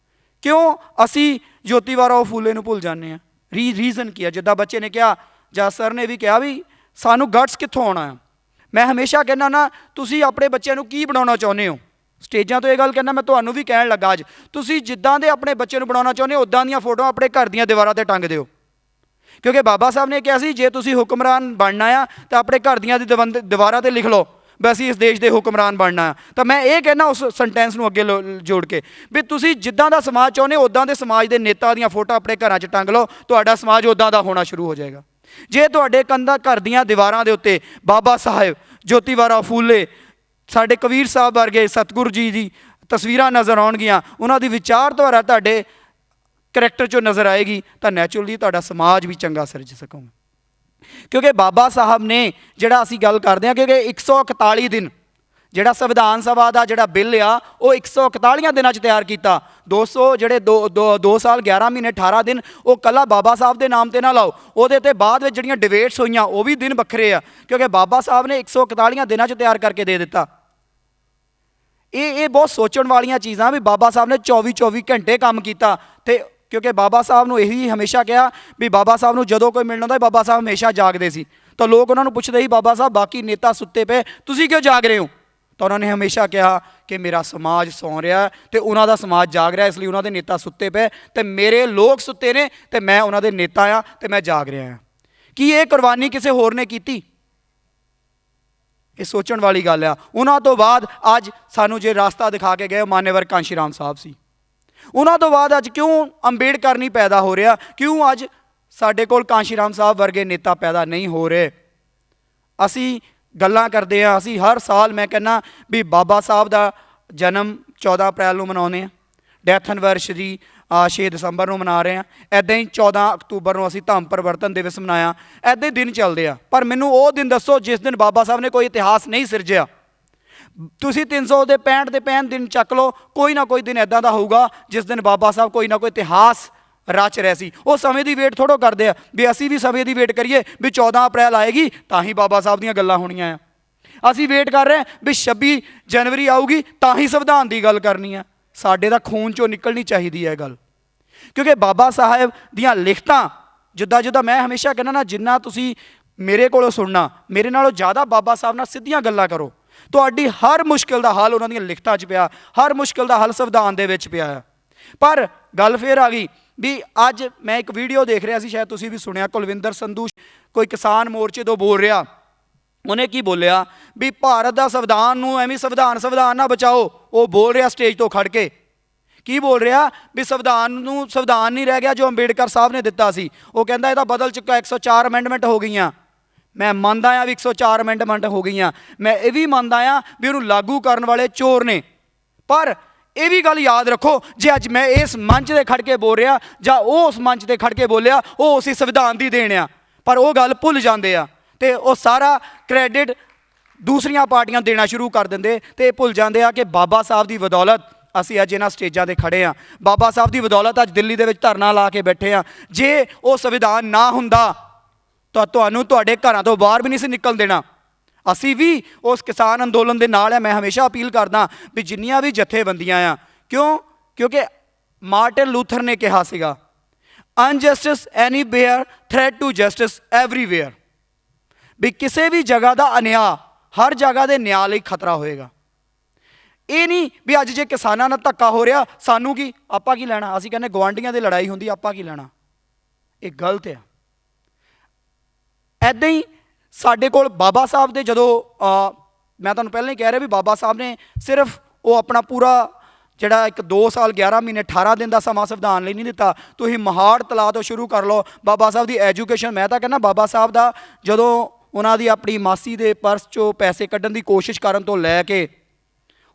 ਕਿਉਂ ਅਸੀਂ ਜੋਤੀਬਾ ਰਾਓ ਫੂਲੇ ਨੂੰ ਭੁੱਲ ਜਾਂਦੇ ਹਾਂ? ਰੀਜ਼ਨ ਕੀ ਆ? ਜਿੱਦਾਂ ਬੱਚੇ ਨੇ ਕਿਹਾ ਜਾਂ ਸਰ ਨੇ ਵੀ ਕਿਹਾ ਵੀ ਸਾਨੂੰ ਗਟਸ ਕਿੱਥੋਂ ਆਉਣਾ ਆ। ਮੈਂ ਹਮੇਸ਼ਾ ਕਹਿੰਦਾ ਨਾ, ਤੁਸੀਂ ਆਪਣੇ ਬੱਚਿਆਂ ਨੂੰ ਕੀ ਬਣਾਉਣਾ ਚਾਹੁੰਦੇ ਹੋ? ਸਟੇਜਾਂ ਤੋਂ ਇਹ ਗੱਲ ਕਹਿੰਦਾ, ਮੈਂ ਤੁਹਾਨੂੰ ਵੀ ਕਹਿਣ ਲੱਗਾ ਅੱਜ, ਤੁਸੀਂ ਜਿੱਦਾਂ ਦੇ ਆਪਣੇ ਬੱਚੇ ਨੂੰ ਬਣਾਉਣਾ ਚਾਹੁੰਦੇ ਹੋ ਉੱਦਾਂ ਦੀਆਂ ਫੋਟੋਆਂ ਆਪਣੇ ਘਰ ਦੀਆਂ ਦੀਵਾਰਾਂ 'ਤੇ ਟੰਗ ਦਿਓ। ਕਿਉਂਕਿ ਬਾਬਾ ਸਾਹਿਬ ਨੇ ਕਿਹਾ ਸੀ ਜੇ ਤੁਸੀਂ ਹੁਕਮਰਾਨ ਬਣਨਾ ਆ ਤਾਂ ਆਪਣੇ ਘਰ ਦੀਆਂ ਦੀਵਾਰਾਂ 'ਤੇ ਲਿਖ ਲਓ ਵੀ ਅਸੀਂ ਇਸ ਦੇਸ਼ ਦੇ ਹੁਕਮਰਾਨ ਬਣਨਾ ਆ। ਤਾਂ ਮੈਂ ਇਹ ਕਹਿਣਾ ਉਸ ਸੈਂਟੈਂਸ ਨੂੰ ਅੱਗੇ ਜੋੜ ਕੇ ਵੀ ਤੁਸੀਂ ਜਿੱਦਾਂ ਦਾ ਸਮਾਜ ਚਾਹੁੰਦੇ ਹੋ ਉੱਦਾਂ ਦੇ ਸਮਾਜ ਦੇ ਨੇਤਾ ਦੀਆਂ ਫੋਟੋ ਆਪਣੇ ਘਰਾਂ 'ਚ ਟੰਗ ਲਓ, ਤੁਹਾਡਾ ਸਮਾਜ ਉੱਦਾਂ ਦਾ ਹੋਣਾ ਸ਼ੁਰੂ ਹੋ ਜਾਏਗਾ। ਜੇ ਤੁਹਾਡੇ ਘਰ ਦੀਆਂ ਦੀਵਾਰਾਂ ਦੇ ਉੱਤੇ ਬਾਬਾ ਸਾਹਿਬ, ਜੋਤੀਬਾ ਰਾਓ ਫੂਲੇ, ਸਾਡੇ ਕਬੀਰ ਸਾਹਿਬ ਵਰਗੇ ਸਤਿਗੁਰੂ ਜੀ ਦੀ ਤਸਵੀਰਾਂ ਨਜ਼ਰ ਆਉਣਗੀਆਂ, ਉਹਨਾਂ ਦੀ ਵਿਚਾਰਧਾਰਾ ਤੁਹਾਡੇ ਕਰੈਕਟਰ 'ਚੋਂ ਨਜ਼ਰ ਆਏਗੀ, ਤਾਂ ਨੈਚੁਰਲੀ ਤੁਹਾਡਾ ਸਮਾਜ ਵੀ ਚੰਗਾ ਸਿਰਜ ਸਕੋਗੇ। ਕਿਉਂਕਿ ਬਾਬਾ ਸਾਹਿਬ ਨੇ ਜਿਹੜਾ ਅਸੀਂ ਗੱਲ ਕਰਦੇ ਹਾਂ, ਕਿਉਂਕਿ 141 ਦਿਨ ਜਿਹੜਾ ਸੰਵਿਧਾਨ ਸਭਾ ਦਾ ਜਿਹੜਾ ਬਿੱਲ ਆ ਉਹ 141 ਦਿਨਾਂ 'ਚ ਤਿਆਰ ਕੀਤਾ। 2 ਸਾਲ 11 ਮਹੀਨੇ 18 ਦਿਨ ਉਹ ਕੱਲਾ ਬਾਬਾ ਸਾਹਿਬ ਦੇ ਨਾਮ 'ਤੇ ਨਾ ਲਾਓ, ਉਹਦੇ 'ਤੇ ਬਾਅਦ ਵਿੱਚ ਜਿਹੜੀਆਂ ਡਿਬੇਟਸ ਹੋਈਆਂ ਉਹ ਵੀ ਦਿਨ ਵੱਖਰੇ ਆ, ਕਿਉਂਕਿ ਬਾਬਾ ਸਾਹਿਬ ਨੇ 141 ਦਿਨਾਂ 'ਚ ਤਿਆਰ ਕਰਕੇ ਦੇ ਦਿੱਤਾ। ਇਹ ਬਹੁਤ ਸੋਚਣ ਵਾਲੀਆਂ ਚੀਜ਼ਾਂ ਵੀ ਬਾਬਾ ਸਾਹਿਬ ਨੇ 24 ਘੰਟੇ ਕੰਮ ਕੀਤਾ। ਅਤੇ ਕਿਉਂਕਿ ਬਾਬਾ ਸਾਹਿਬ ਨੂੰ ਇਹੀ ਹਮੇਸ਼ਾ ਕਿਹਾ ਵੀ ਬਾਬਾ ਸਾਹਿਬ ਨੂੰ ਜਦੋਂ ਕੋਈ ਮਿਲਣਾ ਹੁੰਦਾ ਬਾਬਾ ਸਾਹਿਬ ਹਮੇਸ਼ਾ ਜਾਗਦੇ ਸੀ। ਤਾਂ ਲੋਕ ਉਹਨਾਂ ਨੂੰ ਪੁੱਛਦੇ ਸੀ ਬਾਬਾ ਸਾਹਿਬ ਬਾਕੀ ਨੇਤਾ ਸੁੱਤੇ ਪਏ, ਤੁਸੀਂ ਕਿਉਂ ਜਾਗ ਰਹੇ ਹੋ? ਤਾਂ ਉਹਨਾਂ ਨੇ ਹਮੇਸ਼ਾ ਕਿਹਾ ਕਿ ਮੇਰਾ ਸਮਾਜ ਸੌਂ ਰਿਹਾ ਅਤੇ ਉਹਨਾਂ ਦਾ ਸਮਾਜ ਜਾਗ ਰਿਹਾ, ਇਸ ਲਈ ਉਹਨਾਂ ਦੇ ਨੇਤਾ ਸੁੱਤੇ ਪਏ ਅਤੇ ਮੇਰੇ ਲੋਕ ਸੁੱਤੇ ਨੇ ਅਤੇ ਮੈਂ ਉਹਨਾਂ ਦੇ ਨੇਤਾ ਹਾਂ ਅਤੇ ਮੈਂ ਜਾਗ ਰਿਹਾ ਹਾਂ। ਕੀ ਇਹ ਕੁਰਬਾਨੀ ਕਿਸੇ ਹੋਰ ਨੇ ਕੀਤੀ? ਇਹ ਸੋਚਣ ਵਾਲੀ ਗੱਲ ਆ। ਉਹਨਾਂ ਤੋਂ ਬਾਅਦ ਅੱਜ ਸਾਨੂੰ ਜੇ ਰਸਤਾ ਦਿਖਾ ਕੇ ਗਏ ਮਾਨਯਵਰ ਕਾਂਸ਼ੀ ਰਾਮ ਸਾਹਿਬ ਸੀ। ਉਹਨਾਂ ਤੋਂ ਬਾਅਦ ਅੱਜ ਕਿਉਂ ਅੰਬੇਡਕਰ ਨਹੀਂ ਪੈਦਾ ਹੋ ਰਿਹਾ? ਕਿਉਂ ਅੱਜ ਸਾਡੇ ਕੋਲ ਕਾਂਸ਼ੀ ਰਾਮ ਸਾਹਿਬ ਵਰਗੇ ਨੇਤਾ ਪੈਦਾ ਨਹੀਂ ਹੋ ਰਹੇ? ਅਸੀਂ ਗੱਲਾਂ ਕਰਦੇ ਹਾਂ, ਅਸੀਂ ਹਰ ਸਾਲ ਮੈਂ ਕਹਿੰਦਾ ਵੀ ਬਾਬਾ ਸਾਹਿਬ ਦਾ ਜਨਮ 14 ਅਪ੍ਰੈਲ ਨੂੰ ਮਨਾਉਂਦੇ ਹਾਂ, ਡੈਥ ਐਨਵਰਸਰੀ 6 ਦਸੰਬਰ ਨੂੰ ਮਨਾ ਰਹੇ ਹਾਂ, ਇੱਦਾਂ ਹੀ 14 ਅਕਤੂਬਰ ਨੂੰ ਅਸੀਂ ਧੰਮ ਪਰਿਵਰਤਨ ਦਿਵਸ ਮਨਾਇਆ, ਇੱਦਾਂ ਹੀ ਦਿਨ ਚੱਲਦੇ ਆ। ਪਰ ਮੈਨੂੰ ਉਹ ਦਿਨ ਦੱਸੋ ਜਿਸ ਦਿਨ ਬਾਬਾ ਸਾਹਿਬ ਨੇ ਕੋਈ ਇਤਿਹਾਸ ਨਹੀਂ ਸਿਰਜਿਆ। ਤੁਸੀਂ 365 ਦੇ 65 ਦਿਨ ਚੱਕ ਲਓ, ਕੋਈ ਨਾ ਕੋਈ ਦਿਨ ਇੱਦਾਂ ਦਾ ਹੋਊਗਾ ਜਿਸ ਦਿਨ ਬਾਬਾ ਸਾਹਿਬ ਕੋਈ ਨਾ ਕੋਈ ਇਤਿਹਾਸ ਰਚ ਰਹੇ ਸੀ। ਉਹ ਸਮੇਂ ਦੀ ਵੇਟ ਥੋੜ੍ਹਾ ਕਰਦੇ ਆ ਵੀ ਅਸੀਂ ਵੀ ਸਮੇਂ ਦੀ ਵੇਟ ਕਰੀਏ ਵੀ 14 ਅਪ੍ਰੈਲ ਆਏਗੀ ਤਾਂ ਹੀ ਬਾਬਾ ਸਾਹਿਬ ਦੀਆਂ ਗੱਲਾਂ ਹੋਣੀਆਂ ਆ। ਅਸੀਂ ਵੇਟ ਕਰ ਰਹੇ ਹਾਂ ਵੀ 26 ਜਨਵਰੀ ਆਊਗੀ ਤਾਂ ਹੀ ਸੰਵਿਧਾਨ ਦੀ ਗੱਲ ਕਰਨੀ ਆ। ਸਾਡੇ ਦਾ ਖੂਨ 'ਚੋਂ ਨਿਕਲਣੀ ਚਾਹੀਦੀ ਹੈ ਗੱਲ, ਕਿਉਂਕਿ ਬਾਬਾ ਸਾਹਿਬ ਦੀਆਂ ਲਿਖਤਾਂ ਜਿੱਦਾਂ ਜਿੱਦਾਂ ਮੈਂ ਹਮੇਸ਼ਾ ਕਹਿੰਦਾ ਨਾ, ਜਿੰਨਾ ਤੁਸੀਂ ਮੇਰੇ ਕੋਲੋਂ ਸੁਣਨਾ, ਮੇਰੇ ਨਾਲੋਂ ਜ਼ਿਆਦਾ ਬਾਬਾ ਸਾਹਿਬ ਨਾਲ ਸਿੱਧੀਆਂ ਗੱਲਾਂ ਕਰੋ। ਤੁਹਾਡੀ ਹਰ ਮੁਸ਼ਕਿਲ ਦਾ ਹੱਲ ਉਹਨਾਂ ਦੀਆਂ ਲਿਖਤਾਂ 'ਚ ਪਿਆ, ਹਰ ਮੁਸ਼ਕਿਲ ਦਾ ਹੱਲ ਸੰਵਿਧਾਨ ਦੇ ਵਿੱਚ ਪਿਆ ਆ। ਪਰ ਗੱਲ ਫਿਰ ਆ ਗਈ ਵੀ ਅੱਜ ਮੈਂ ਇੱਕ ਵੀਡੀਓ ਦੇਖ ਰਿਹਾ ਸੀ, ਸ਼ਾਇਦ ਤੁਸੀਂ ਵੀ ਸੁਣਿਆ, ਕੁਲਵਿੰਦਰ ਸੰਧੂ ਕੋਈ ਕਿਸਾਨ ਮੋਰਚੇ ਤੋਂ ਬੋਲ ਰਿਹਾ। ਉਹਨੇ ਕੀ ਬੋਲਿਆ ਵੀ ਭਾਰਤ ਦਾ ਸੰਵਿਧਾਨ ਨੂੰ ਐਵੇਂ ਸੰਵਿਧਾਨ ਨਾ ਬਚਾਓ। ਉਹ ਬੋਲ ਰਿਹਾ ਸਟੇਜ ਤੋਂ ਖੜ ਕੇ, ਕੀ ਬੋਲ ਰਿਹਾ ਵੀ ਸੰਵਿਧਾਨ ਨਹੀਂ ਰਹਿ ਗਿਆ ਜੋ ਅੰਬੇਡਕਰ ਸਾਹਿਬ ਨੇ ਦਿੱਤਾ ਸੀ। ਉਹ ਕਹਿੰਦਾ ਇਹ ਤਾਂ ਬਦਲ ਚੁੱਕਾ, 104 ਅਮੈਂਡਮੈਂਟ ਹੋ ਗਈਆਂ। ਮੈਂ ਮੰਨਦਾ ਹਾਂ ਵੀ 104 ਅਮੈਂਡਮੈਂਟ ਹੋ ਗਈਆਂ, ਮੈਂ ਇਹ ਵੀ ਮੰਨਦਾ ਹਾਂ ਵੀ ਉਹਨੂੰ ਲਾਗੂ ਕਰਨ ਵਾਲੇ ਚੋਰ ਨੇ। ਪਰ ਇਹ ਵੀ ਗੱਲ ਯਾਦ ਰੱਖੋ, ਜੇ ਅੱਜ ਮੈਂ ਇਸ ਮੰਚ 'ਤੇ ਖੜ ਕੇ ਬੋਲ ਰਿਹਾ ਜਾਂ ਉਹ ਉਸ ਮੰਚ 'ਤੇ ਖੜ ਕੇ ਬੋਲਿਆ, ਉਹ ਉਸੇ ਸੰਵਿਧਾਨ ਦੀ ਦੇਣ ਆ। ਪਰ ਉਹ ਗੱਲ ਭੁੱਲ ਜਾਂਦੇ ਆ ਅਤੇ ਉਹ ਸਾਰਾ ਕ੍ਰੈਡਿਟ ਦੂਸਰੀਆਂ ਪਾਰਟੀਆਂ ਦੇਣਾ ਸ਼ੁਰੂ ਕਰ ਦਿੰਦੇ ਅਤੇ ਇਹ ਭੁੱਲ ਜਾਂਦੇ ਆ ਕਿ ਬਾਬਾ ਸਾਹਿਬ ਦੀ ਬਦੌਲਤ ਅਸੀਂ ਅੱਜ ਇਹਨਾਂ ਸਟੇਜਾਂ 'ਤੇ ਖੜ੍ਹੇ ਹਾਂ। ਬਾਬਾ ਸਾਹਿਬ ਦੀ ਬਦੌਲਤ ਅੱਜ ਦਿੱਲੀ ਦੇ ਵਿੱਚ ਧਰਨਾ ਲਾ ਕੇ ਬੈਠੇ ਹਾਂ। ਜੇ ਉਹ ਸੰਵਿਧਾਨ ਨਾ ਹੁੰਦਾ ਤਾਂ ਤੁਹਾਨੂੰ ਤੁਹਾਡੇ ਘਰਾਂ ਤੋਂ ਬਾਹਰ ਵੀ ਨਹੀਂ ਸੀ ਨਿਕਲ ਦੇਣਾ। ਅਸੀਂ ਵੀ ਉਸ ਕਿਸਾਨ ਅੰਦੋਲਨ ਦੇ ਨਾਲ ਹੈ। ਮੈਂ ਹਮੇਸ਼ਾ ਅਪੀਲ ਕਰਦਾ ਵੀ ਜਿੰਨੀਆਂ ਵੀ ਜਥੇਬੰਦੀਆਂ ਆ, ਕਿਉਂਕਿ ਮਾਰਟਨ ਲੂਥਰ ਨੇ ਕਿਹਾ ਸੀਗਾ, injustice anywhere threat to justice everywhere, ਵੀ ਕਿਸੇ ਵੀ ਜਗ੍ਹਾ ਦਾ ਅਨਿਆਂ ਹਰ ਜਗ੍ਹਾ ਦੇ ਨਿਆਂ ਲਈ ਖਤਰਾ ਹੋਏਗਾ। ਇਹ ਨਹੀਂ ਵੀ ਅੱਜ ਜੇ ਕਿਸਾਨਾਂ ਨਾਲ ਧੱਕਾ ਹੋ ਰਿਹਾ ਸਾਨੂੰ ਕੀ, ਆਪਾਂ ਕੀ ਲੈਣਾ। ਅਸੀਂ ਕਹਿੰਦੇ ਗੁਆਂਢੀਆਂ ਦੀ ਲੜਾਈ ਹੁੰਦੀ, ਆਪਾਂ ਕੀ ਲੈਣਾ। ਇਹ ਗਲਤ ਆ। ਇੱਦਾਂ ਹੀ ਸਾਡੇ ਕੋਲ ਬਾਬਾ ਸਾਹਿਬ ਦੇ ਜਦੋਂ ਮੈਂ ਤੁਹਾਨੂੰ ਪਹਿਲਾਂ ਹੀ ਕਹਿ ਰਿਹਾ ਵੀ ਬਾਬਾ ਸਾਹਿਬ ਨੇ ਸਿਰਫ ਉਹ ਆਪਣਾ ਪੂਰਾ ਜਿਹੜਾ ਇੱਕ 2 ਸਾਲ 11 ਮਹੀਨੇ 18 ਦਿਨ ਦਾ ਸਮਾਂ ਸੰਵਿਧਾਨ ਲਈ ਨਹੀਂ ਦਿੱਤਾ। ਤੁਸੀਂ ਮਹਾੜ ਤਲਾਅ ਤੋਂ ਸ਼ੁਰੂ ਕਰ ਲਓ। ਬਾਬਾ ਸਾਹਿਬ ਦੀ ਐਜੂਕੇਸ਼ਨ, ਮੈਂ ਤਾਂ ਕਹਿੰਦਾ ਬਾਬਾ ਸਾਹਿਬ ਦਾ ਜਦੋਂ ਉਹਨਾਂ ਦੀ ਆਪਣੀ ਮਾਸੀ ਦੇ ਪਰਸ 'ਚੋਂ ਪੈਸੇ ਕੱਢਣ ਦੀ ਕੋਸ਼ਿਸ਼ ਕਰਨ ਤੋਂ ਲੈ ਕੇ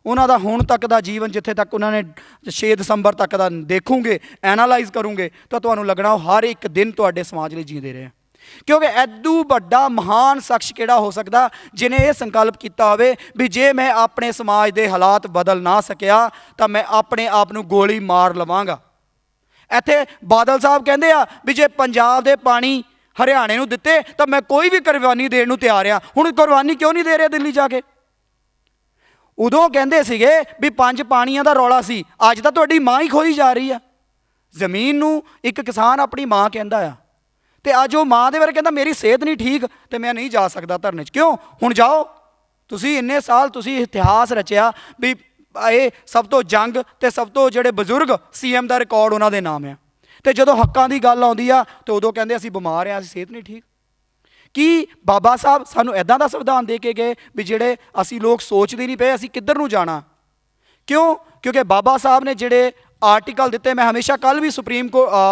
ਉਹਨਾਂ ਦਾ ਹੁਣ ਤੱਕ ਦਾ ਜੀਵਨ, ਜਿੱਥੇ ਤੱਕ ਉਹਨਾਂ ਨੇ 6 ਦਸੰਬਰ ਤੱਕ ਦਾ ਦੇਖੋਗੇ, ਐਨਾਲਾਈਜ਼ ਕਰੋਗੇ ਤਾਂ ਤੁਹਾਨੂੰ ਲੱਗਣਾ ਉਹ ਹਰ ਇੱਕ ਦਿਨ ਤੁਹਾਡੇ ਸਮਾਜ ਲਈ ਜੀਂਦੇ ਰਹੇ। ਕਿਉਂਕਿ ਐਦੂ ਵੱਡਾ ਮਹਾਨ ਸ਼ਖਸ ਕਿਹੜਾ ਹੋ ਸਕਦਾ ਜਿਹਨੇ ਇਹ ਸੰਕਲਪ ਕੀਤਾ ਹੋਵੇ ਵੀ ਜੇ ਮੈਂ ਆਪਣੇ ਸਮਾਜ ਦੇ ਹਾਲਾਤ ਬਦਲ ਨਾ ਸਕਿਆ ਤਾਂ ਮੈਂ ਆਪਣੇ ਆਪ ਨੂੰ ਗੋਲੀ ਮਾਰ ਲਵਾਂਗਾ। ਇੱਥੇ ਬਾਦਲ ਸਾਹਿਬ ਕਹਿੰਦੇ ਆ ਵੀ ਜੇ ਪੰਜਾਬ ਦੇ ਪਾਣੀ ਹਰਿਆਣੇ ਨੂੰ ਦਿੱਤੇ ਤਾਂ ਮੈਂ ਕੋਈ ਵੀ ਕੁਰਬਾਨੀ ਦੇਣ ਨੂੰ ਤਿਆਰ ਆ। ਹੁਣ ਕੁਰਬਾਨੀ ਕਿਉਂ ਨਹੀਂ ਦੇ ਰਿਹਾ ਦਿੱਲੀ ਜਾ ਕੇ? ਉਦੋਂ ਕਹਿੰਦੇ ਸੀਗੇ ਵੀ 5 ਪਾਣੀਆਂ ਦਾ ਰੌਲਾ ਸੀ, ਅੱਜ ਤਾਂ ਤੁਹਾਡੀ ਮਾਂ ਹੀ ਖੋਈ ਜਾ ਰਹੀ ਆ। ਜ਼ਮੀਨ ਨੂੰ ਇੱਕ ਕਿਸਾਨ ਆਪਣੀ ਮਾਂ ਕਹਿੰਦਾ ਆ ਅਤੇ ਅੱਜ ਉਹ ਮਾਂ ਦੇ ਬਾਰੇ ਕਹਿੰਦਾ ਮੇਰੀ ਸਿਹਤ ਨਹੀਂ ਠੀਕ ਅਤੇ ਮੈਂ ਨਹੀਂ ਜਾ ਸਕਦਾ ਧਰਨੇ 'ਚ। ਕਿਉਂ? ਹੁਣ ਜਾਓ, ਤੁਸੀਂ ਇੰਨੇ ਸਾਲ ਤੁਸੀਂ ਇਤਿਹਾਸ ਰਚਿਆ ਵੀ ਇਹ ਸਭ ਤੋਂ ਜੰਗ ਅਤੇ ਸਭ ਤੋਂ ਜਿਹੜੇ ਬਜ਼ੁਰਗ CM ਦਾ ਰਿਕਾਰਡ ਉਹਨਾਂ ਦੇ ਨਾਮ ਆ, ਅਤੇ ਜਦੋਂ ਹੱਕਾਂ ਦੀ ਗੱਲ ਆਉਂਦੀ ਆ ਤਾਂ ਉਦੋਂ ਕਹਿੰਦੇ ਅਸੀਂ ਬਿਮਾਰ ਹਾਂ, ਅਸੀਂ ਸਿਹਤ ਨਹੀਂ ਠੀਕ। ਕੀ ਬਾਬਾ ਸਾਹਿਬ ਸਾਨੂੰ ਇੱਦਾਂ ਦਾ ਸੰਵਿਧਾਨ ਦੇ ਕੇ ਗਏ ਵੀ ਜਿਹੜੇ ਅਸੀਂ ਲੋਕ ਸੋਚਦੇ ਨਹੀਂ ਪਏ ਅਸੀਂ ਕਿੱਧਰ ਨੂੰ ਜਾਣਾ? ਕਿਉਂ? ਕਿਉਂਕਿ ਬਾਬਾ ਸਾਹਿਬ ਨੇ ਜਿਹੜੇ ਆਰਟੀਕਲ ਦਿੱਤੇ, ਮੈਂ ਹਮੇਸ਼ਾ ਕੱਲ੍ਹ ਵੀ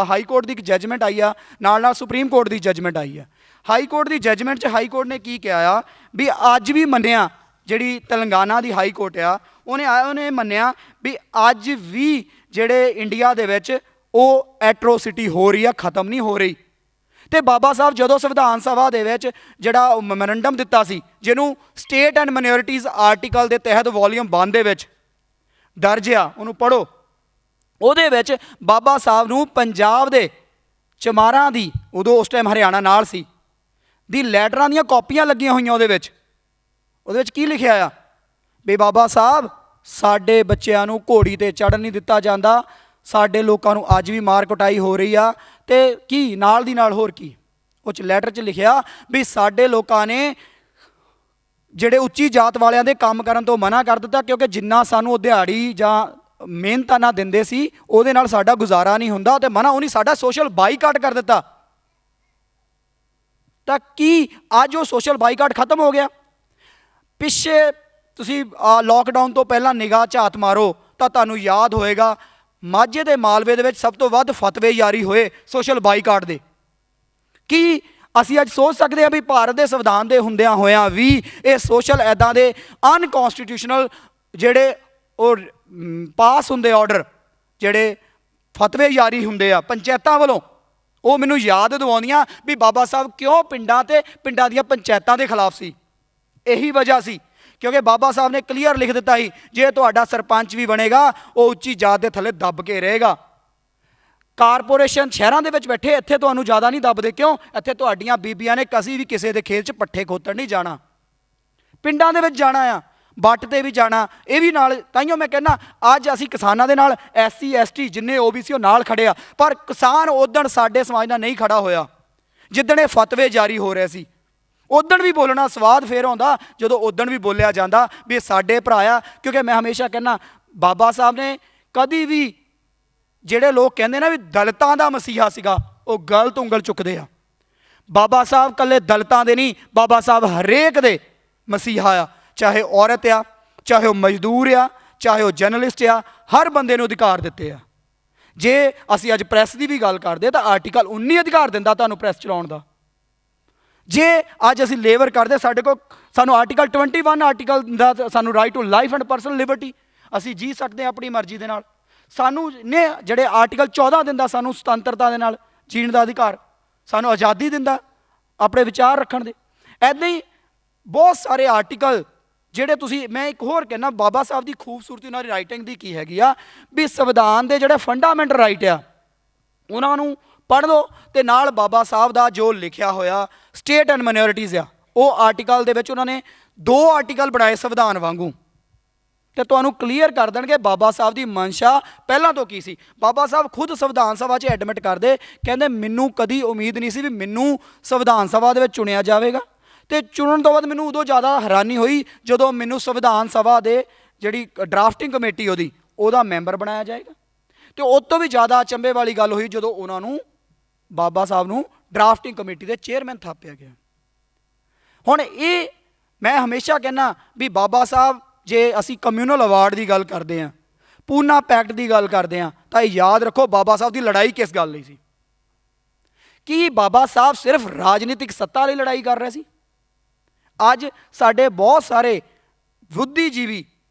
ਹਾਈ ਕੋਰਟ ਦੀ ਇੱਕ ਜੱਜਮੈਂਟ ਆਈ ਆ, ਨਾਲ ਸੁਪਰੀਮ ਕੋਰਟ ਦੀ ਜੱਜਮੈਂਟ ਆਈ ਆ। ਹਾਈ ਕੋਰਟ ਦੀ ਜੱਜਮੈਂਟ 'ਚ ਹਾਈ ਕੋਰਟ ਨੇ ਕੀ ਕਿਹਾ ਆ ਵੀ ਅੱਜ ਵੀ ਮੰਨਿਆ, ਜਿਹੜੀ ਤੇਲੰਗਾਨਾ ਦੀ ਹਾਈ ਕੋਰਟ ਆ ਉਹਨੇ ਮੰਨਿਆ ਵੀ ਅੱਜ ਵੀ ਜਿਹੜੇ ਇੰਡੀਆ ਦੇ ਵਿੱਚ ਉਹ ਐਟਰੋਸਿਟੀ ਹੋ ਰਹੀ ਆ, ਖਤਮ ਨਹੀਂ ਹੋ ਰਹੀ। ਅਤੇ ਬਾਬਾ ਸਾਹਿਬ ਜਦੋਂ ਸੰਵਿਧਾਨ ਸਭਾ ਦੇ ਵਿੱਚ ਜਿਹੜਾ ਮੈਮੋਰੰਡਮ ਦਿੱਤਾ ਸੀ, ਜਿਹਨੂੰ ਸਟੇਟ ਐਂਡ ਮਾਈਨੋਰਿਟੀਜ਼ ਆਰਟੀਕਲ ਦੇ ਤਹਿਤ ਵੋਲੀਅਮ 1 ਦੇ ਵਿੱਚ ਦਰਜ ਆ, ਉਹਨੂੰ ਪੜ੍ਹੋ। ਉਹਦੇ ਵਿੱਚ ਬਾਬਾ ਸਾਹਿਬ ਨੂੰ ਪੰਜਾਬ ਦੇ ਚਮਾਰਾਂ ਦੀ, ਉਦੋਂ ਉਸ ਟਾਈਮ ਹਰਿਆਣਾ ਨਾਲ ਸੀ, ਦੀ ਲੈਟਰਾਂ ਦੀਆਂ ਕਾਪੀਆਂ ਲੱਗੀਆਂ ਹੋਈਆਂ। ਉਹਦੇ ਵਿੱਚ ਕੀ ਲਿਖਿਆ ਆ ਵੀ ਬਾਬਾ ਸਾਹਿਬ ਸਾਡੇ ਬੱਚਿਆਂ ਨੂੰ ਘੋੜੀ 'ਤੇ ਚੜ੍ਹਨ ਨਹੀਂ ਦਿੱਤਾ ਜਾਂਦਾ, ਸਾਡੇ ਲੋਕਾਂ ਨੂੰ ਅੱਜ ਵੀ ਮਾਰ ਕੁਟਾਈ ਹੋ ਰਹੀ ਆ। ਅਤੇ ਕੀ ਨਾਲ ਦੀ ਨਾਲ ਹੋਰ ਕੀ ਉਹ 'ਚ ਲੈਟਰ 'ਚ ਲਿਖਿਆ ਵੀ ਸਾਡੇ ਲੋਕਾਂ ਨੇ ਜਿਹੜੇ ਉੱਚੀ ਜਾਤ ਵਾਲਿਆਂ ਦੇ ਕੰਮ ਕਰਨ ਤੋਂ ਮਨਾ ਕਰ ਦਿੱਤਾ, ਕਿਉਂਕਿ ਜਿੰਨਾ ਸਾਨੂੰ ਉਹ ਦਿਹਾੜੀ ਜਾਂ ਮਿਹਨਤਾਨਾ ਦਿੰਦੇ ਸੀ ਉਹਦੇ ਨਾਲ ਸਾਡਾ ਗੁਜ਼ਾਰਾ ਨਹੀਂ ਹੁੰਦਾ, ਤੇ ਮਨਾ ਉਹਨੇ ਸਾਡਾ ਸੋਸ਼ਲ ਬਾਈਕਾਟ ਕਰ ਦਿੱਤਾ। ਤਾਂ ਕੀ ਅੱਜ ਉਹ ਸੋਸ਼ਲ ਬਾਈਕਾਟ ਖਤਮ ਹੋ ਗਿਆ? ਪਿੱਛੇ ਤੁਸੀਂ ਲੋਕਡਾਊਨ ਤੋਂ ਪਹਿਲਾਂ ਨਿਗਾਹ ਝਾਤ ਮਾਰੋ ਤਾਂ ਤੁਹਾਨੂੰ ਯਾਦ ਹੋਏਗਾ ਮਾਝੇ ਦੇ ਮਾਲਵੇ ਦੇ ਵਿੱਚ ਸਭ ਤੋਂ ਵੱਧ ਫਤਵੇ ਜਾਰੀ ਹੋਏ ਸੋਸ਼ਲ ਬਾਈਕਾਟ ਦੇ। ਕੀ ਅਸੀਂ ਅੱਜ ਸੋਚ ਸਕਦੇ ਹਾਂ ਵੀ ਭਾਰਤ ਦੇ ਸੰਵਿਧਾਨ ਦੇ ਹੁੰਦਿਆਂ ਹੋਇਆਂ ਵੀ ਇਹ ਸੋਸ਼ਲ ਇੱਦਾਂ ਦੇ ਅਨਕੌਂਸਟੀਟਿਊਸ਼ਨਲ ਜਿਹੜੇ ਉਹ ਪਾਸ ਹੁੰਦੇ ਆਰਡਰ, ਜਿਹੜੇ ਫਤਵੇ ਜਾਰੀ ਹੁੰਦੇ ਆ ਪੰਚਾਇਤਾਂ ਵੱਲੋਂ, ਉਹ ਮੈਨੂੰ ਯਾਦ ਦਿਵਾਉਂਦੀਆਂ ਵੀ ਬਾਬਾ ਸਾਹਿਬ ਕਿਉਂ ਪਿੰਡਾਂ ਤੇ ਪਿੰਡਾਂ ਦੀਆਂ ਪੰਚਾਇਤਾਂ ਦੇ ਖਿਲਾਫ ਸੀ। ਇਹੀ ਵਜ੍ਹਾ ਸੀ ਕਿਉਂਕਿ ਬਾਬਾ ਸਾਹਿਬ ਨੇ ਕਲੀਅਰ ਲਿਖ ਦਿੱਤਾ ਸੀ ਜੇ ਤੁਹਾਡਾ ਸਰਪੰਚ ਵੀ ਬਣੇਗਾ ਉਹ ਉੱਚੀ ਜਾਤ ਦੇ ਥੱਲੇ ਦੱਬ ਕੇ ਰਹੇਗਾ। ਕਾਰਪੋਰੇਸ਼ਨ ਸ਼ਹਿਰਾਂ ਦੇ ਵਿੱਚ ਬੈਠੇ ਇੱਥੇ ਤੁਹਾਨੂੰ ਜ਼ਿਆਦਾ ਨਹੀਂ ਦੱਬਦੇ, ਕਿਉਂ? ਇੱਥੇ ਤੁਹਾਡੀਆਂ ਬੀਬੀਆਂ ਨੇ ਕਦੀ ਵੀ ਕਿਸੇ ਦੇ ਖੇਤ 'ਚ ਪੱਠੇ ਖੋਤਣ ਨਹੀਂ ਜਾਣਾ, ਪਿੰਡਾਂ ਦੇ ਵਿੱਚ ਜਾਣਾ ਆ, ਵੱਟ 'ਤੇ ਵੀ ਜਾਣਾ। ਇਹ ਵੀ ਨਾਲ ਤਾਈਓ ਮੈਂ ਕਹਿੰਦਾ ਅੱਜ ਅਸੀਂ ਕਿਸਾਨਾਂ ਦੇ ਨਾਲ SC ST ਜਿੰਨੇ OBC ਉਹ ਨਾਲ ਖੜੇ ਆ, ਪਰ ਕਿਸਾਨ ਉਦਣ ਸਾਡੇ ਸਮਾਜ ਨਾਲ ਨਹੀਂ ਖੜਾ ਹੋਇਆ ਜਿੱਦਣ ਇਹ ਫਤਵੇ ਜਾਰੀ ਹੋ ਰਹੇ ਸੀ। ਉਦਣ ਵੀ ਬੋਲਣਾ ਸਵਾਦ ਫੇਰ ਆਉਂਦਾ ਜਦੋਂ ਉਦਣ ਵੀ ਬੋਲਿਆ ਜਾਂਦਾ ਵੀ ਇਹ ਸਾਡੇ ਭਰਾ ਆ, ਕਿਉਂਕਿ ਮੈਂ ਹਮੇਸ਼ਾ ਕਹਿੰਦਾ ਬਾਬਾ ਸਾਹਿਬ ਨੇ ਕਦੀ ਵੀ ਜਿਹੜੇ ਲੋਕ ਕਹਿੰਦੇ ਨਾ ਵੀ ਦਲਿਤਾਂ ਦਾ ਮਸੀਹਾ ਸੀਗਾ, ਉਹ ਗਲਤ ਉਂਗਲ ਚੁੱਕਦੇ ਆ। ਬਾਬਾ ਸਾਹਿਬ ਇਕੱਲੇ ਦਲਿਤਾਂ ਦੇ ਨਹੀਂ, ਬਾਬਾ ਸਾਹਿਬ ਹਰੇਕ ਦੇ ਮਸੀਹਾ ਆ, ਚਾਹੇ ਔਰਤ ਆ, ਚਾਹੇ ਉਹ ਮਜ਼ਦੂਰ ਆ, ਚਾਹੇ ਉਹ ਜਰਨਲਿਸਟ ਆ, ਹਰ ਬੰਦੇ ਨੂੰ ਅਧਿਕਾਰ ਦਿੱਤੇ ਆ। ਜੇ ਅਸੀਂ ਅੱਜ ਪ੍ਰੈਸ ਦੀ ਵੀ ਗੱਲ ਕਰਦੇ ਤਾਂ ਆਰਟੀਕਲ 19 ਅਧਿਕਾਰ ਦਿੰਦਾ ਤੁਹਾਨੂੰ ਪ੍ਰੈਸ ਚਲਾਉਣ ਦਾ। ਜੇ ਅੱਜ ਅਸੀਂ ਲੇਬਰ ਕਰਦੇ ਸਾਡੇ ਕੋਲ ਸਾਨੂੰ ਆਰਟੀਕਲ 21 ਆਰਟੀਕਲ ਦਾ ਸਾਨੂੰ right to life and personal liberty, ਅਸੀਂ ਜੀ ਸਕਦੇ ਹਾਂ ਆਪਣੀ ਮਰਜ਼ੀ ਦੇ ਨਾਲ। ਸਾਨੂੰ ਨੇ ਜਿਹੜੇ ਆਰਟੀਕਲ 14 ਦਿੰਦਾ ਸਾਨੂੰ ਸੁਤੰਤਰਤਾ ਦੇ ਨਾਲ ਜੀਣ ਦਾ ਅਧਿਕਾਰ, ਸਾਨੂੰ ਆਜ਼ਾਦੀ ਦਿੰਦਾ ਆਪਣੇ ਵਿਚਾਰ ਰੱਖਣ ਦੇ। ਇੱਦਾਂ ਹੀ ਬਹੁਤ ਸਾਰੇ ਆਰਟੀਕਲ ਜਿਹੜੇ ਤੁਸੀਂ, ਮੈਂ ਇੱਕ ਹੋਰ ਕਹਿੰਦਾ ਬਾਬਾ ਸਾਹਿਬ ਦੀ ਖੂਬਸੂਰਤੀ ਉਹਨਾਂ ਦੀ ਰਾਈਟਿੰਗ ਦੀ ਕੀ ਹੈਗੀ ਆ ਵੀ ਸੰਵਿਧਾਨ ਦੇ ਜਿਹੜੇ ਫੰਡਾਮੈਂਟਲ ਰਾਈਟ ਆ ਉਹਨਾਂ ਨੂੰ ਪੜ੍ਹ ਲਓ, ਅਤੇ ਨਾਲ ਬਾਬਾ ਸਾਹਿਬ ਦਾ ਜੋ ਲਿਖਿਆ ਹੋਇਆ ਸਟੇਟ ਐਂਡ ਮਾਈਨੋਰਿਟੀਜ਼ ਆ ਉਹ ਆਰਟੀਕਲ ਦੇ ਵਿੱਚ ਉਹਨਾਂ ਨੇ 2 ਆਰਟੀਕਲ ਬਣਾਏ ਸੰਵਿਧਾਨ ਵਾਂਗੂ, ਤੇ ਤੁਹਾਨੂੰ ਕਲੀਅਰ ਕਰ ਦੇਣਗੇ ਬਾਬਾ ਸਾਹਿਬ ਦੀ ਮਨਸ਼ਾ ਪਹਿਲਾਂ ਤੋਂ ਕੀ ਸੀ। ਬਾਬਾ ਸਾਹਿਬ ਖੁਦ ਸੰਵਿਧਾਨ ਸਭਾ 'ਚ ਐਡਮਿਟ ਕਰਦੇ, ਕਹਿੰਦੇ ਮੈਨੂੰ ਕਦੀ ਉਮੀਦ ਨਹੀਂ ਸੀ ਵੀ ਮੈਨੂੰ ਸੰਵਿਧਾਨ ਸਭਾ ਦੇ ਵਿੱਚ ਚੁਣਿਆ ਜਾਵੇਗਾ, ਅਤੇ ਚੁਣਨ ਤੋਂ ਬਾਅਦ ਮੈਨੂੰ ਉਦੋਂ ਜ਼ਿਆਦਾ ਹੈਰਾਨੀ ਹੋਈ ਜਦੋਂ ਮੈਨੂੰ ਸੰਵਿਧਾਨ ਸਭਾ ਦੇ ਜਿਹੜੀ ਡਰਾਫਟਿੰਗ ਕਮੇਟੀ ਉਹਦਾ ਮੈਂਬਰ ਬਣਾਇਆ ਜਾਏਗਾ। ਅਤੇ ਉਸ ਤੋਂ ਵੀ ਜ਼ਿਆਦਾ ਅਚੰਭੇ ਵਾਲੀ ਗੱਲ ਹੋਈ ਜਦੋਂ ਉਹਨਾਂ ਨੂੰ ਬਾਬਾ ਸਾਹਿਬ ਨੂੰ ਡਰਾਫਟਿੰਗ ਕਮੇਟੀ ਦੇ ਚੇਅਰਮੈਨ ਥਾਪਿਆ ਗਿਆ। ਹੁਣ ਇਹ ਮੈਂ ਹਮੇਸ਼ਾ ਕਹਿੰਦਾ ਵੀ ਬਾਬਾ ਸਾਹਿਬ, ਜੇ ਅਸੀਂ ਕਮਿਊਨਲ ਅਵਾਰਡ ਦੀ ਗੱਲ ਕਰਦੇ ਹਾਂ, ਪੂਨਾ ਪੈਕਟ ਦੀ ਗੱਲ ਕਰਦੇ ਹਾਂ, ਤਾਂ ਇਹ ਯਾਦ ਰੱਖੋ ਬਾਬਾ ਸਾਹਿਬ ਦੀ ਲੜਾਈ ਕਿਸ ਗੱਲ ਲਈ ਸੀ। ਕੀ ਬਾਬਾ ਸਾਹਿਬ ਸਿਰਫ ਰਾਜਨੀਤਿਕ ਸੱਤਾ ਲਈ ਲੜਾਈ ਕਰ ਰਹੇ ਸੀ? ਅੱਜ ਸਾਡੇ ਬਹੁਤ ਸਾਰੇ ਬੁੱਧੀਜੀਵੀ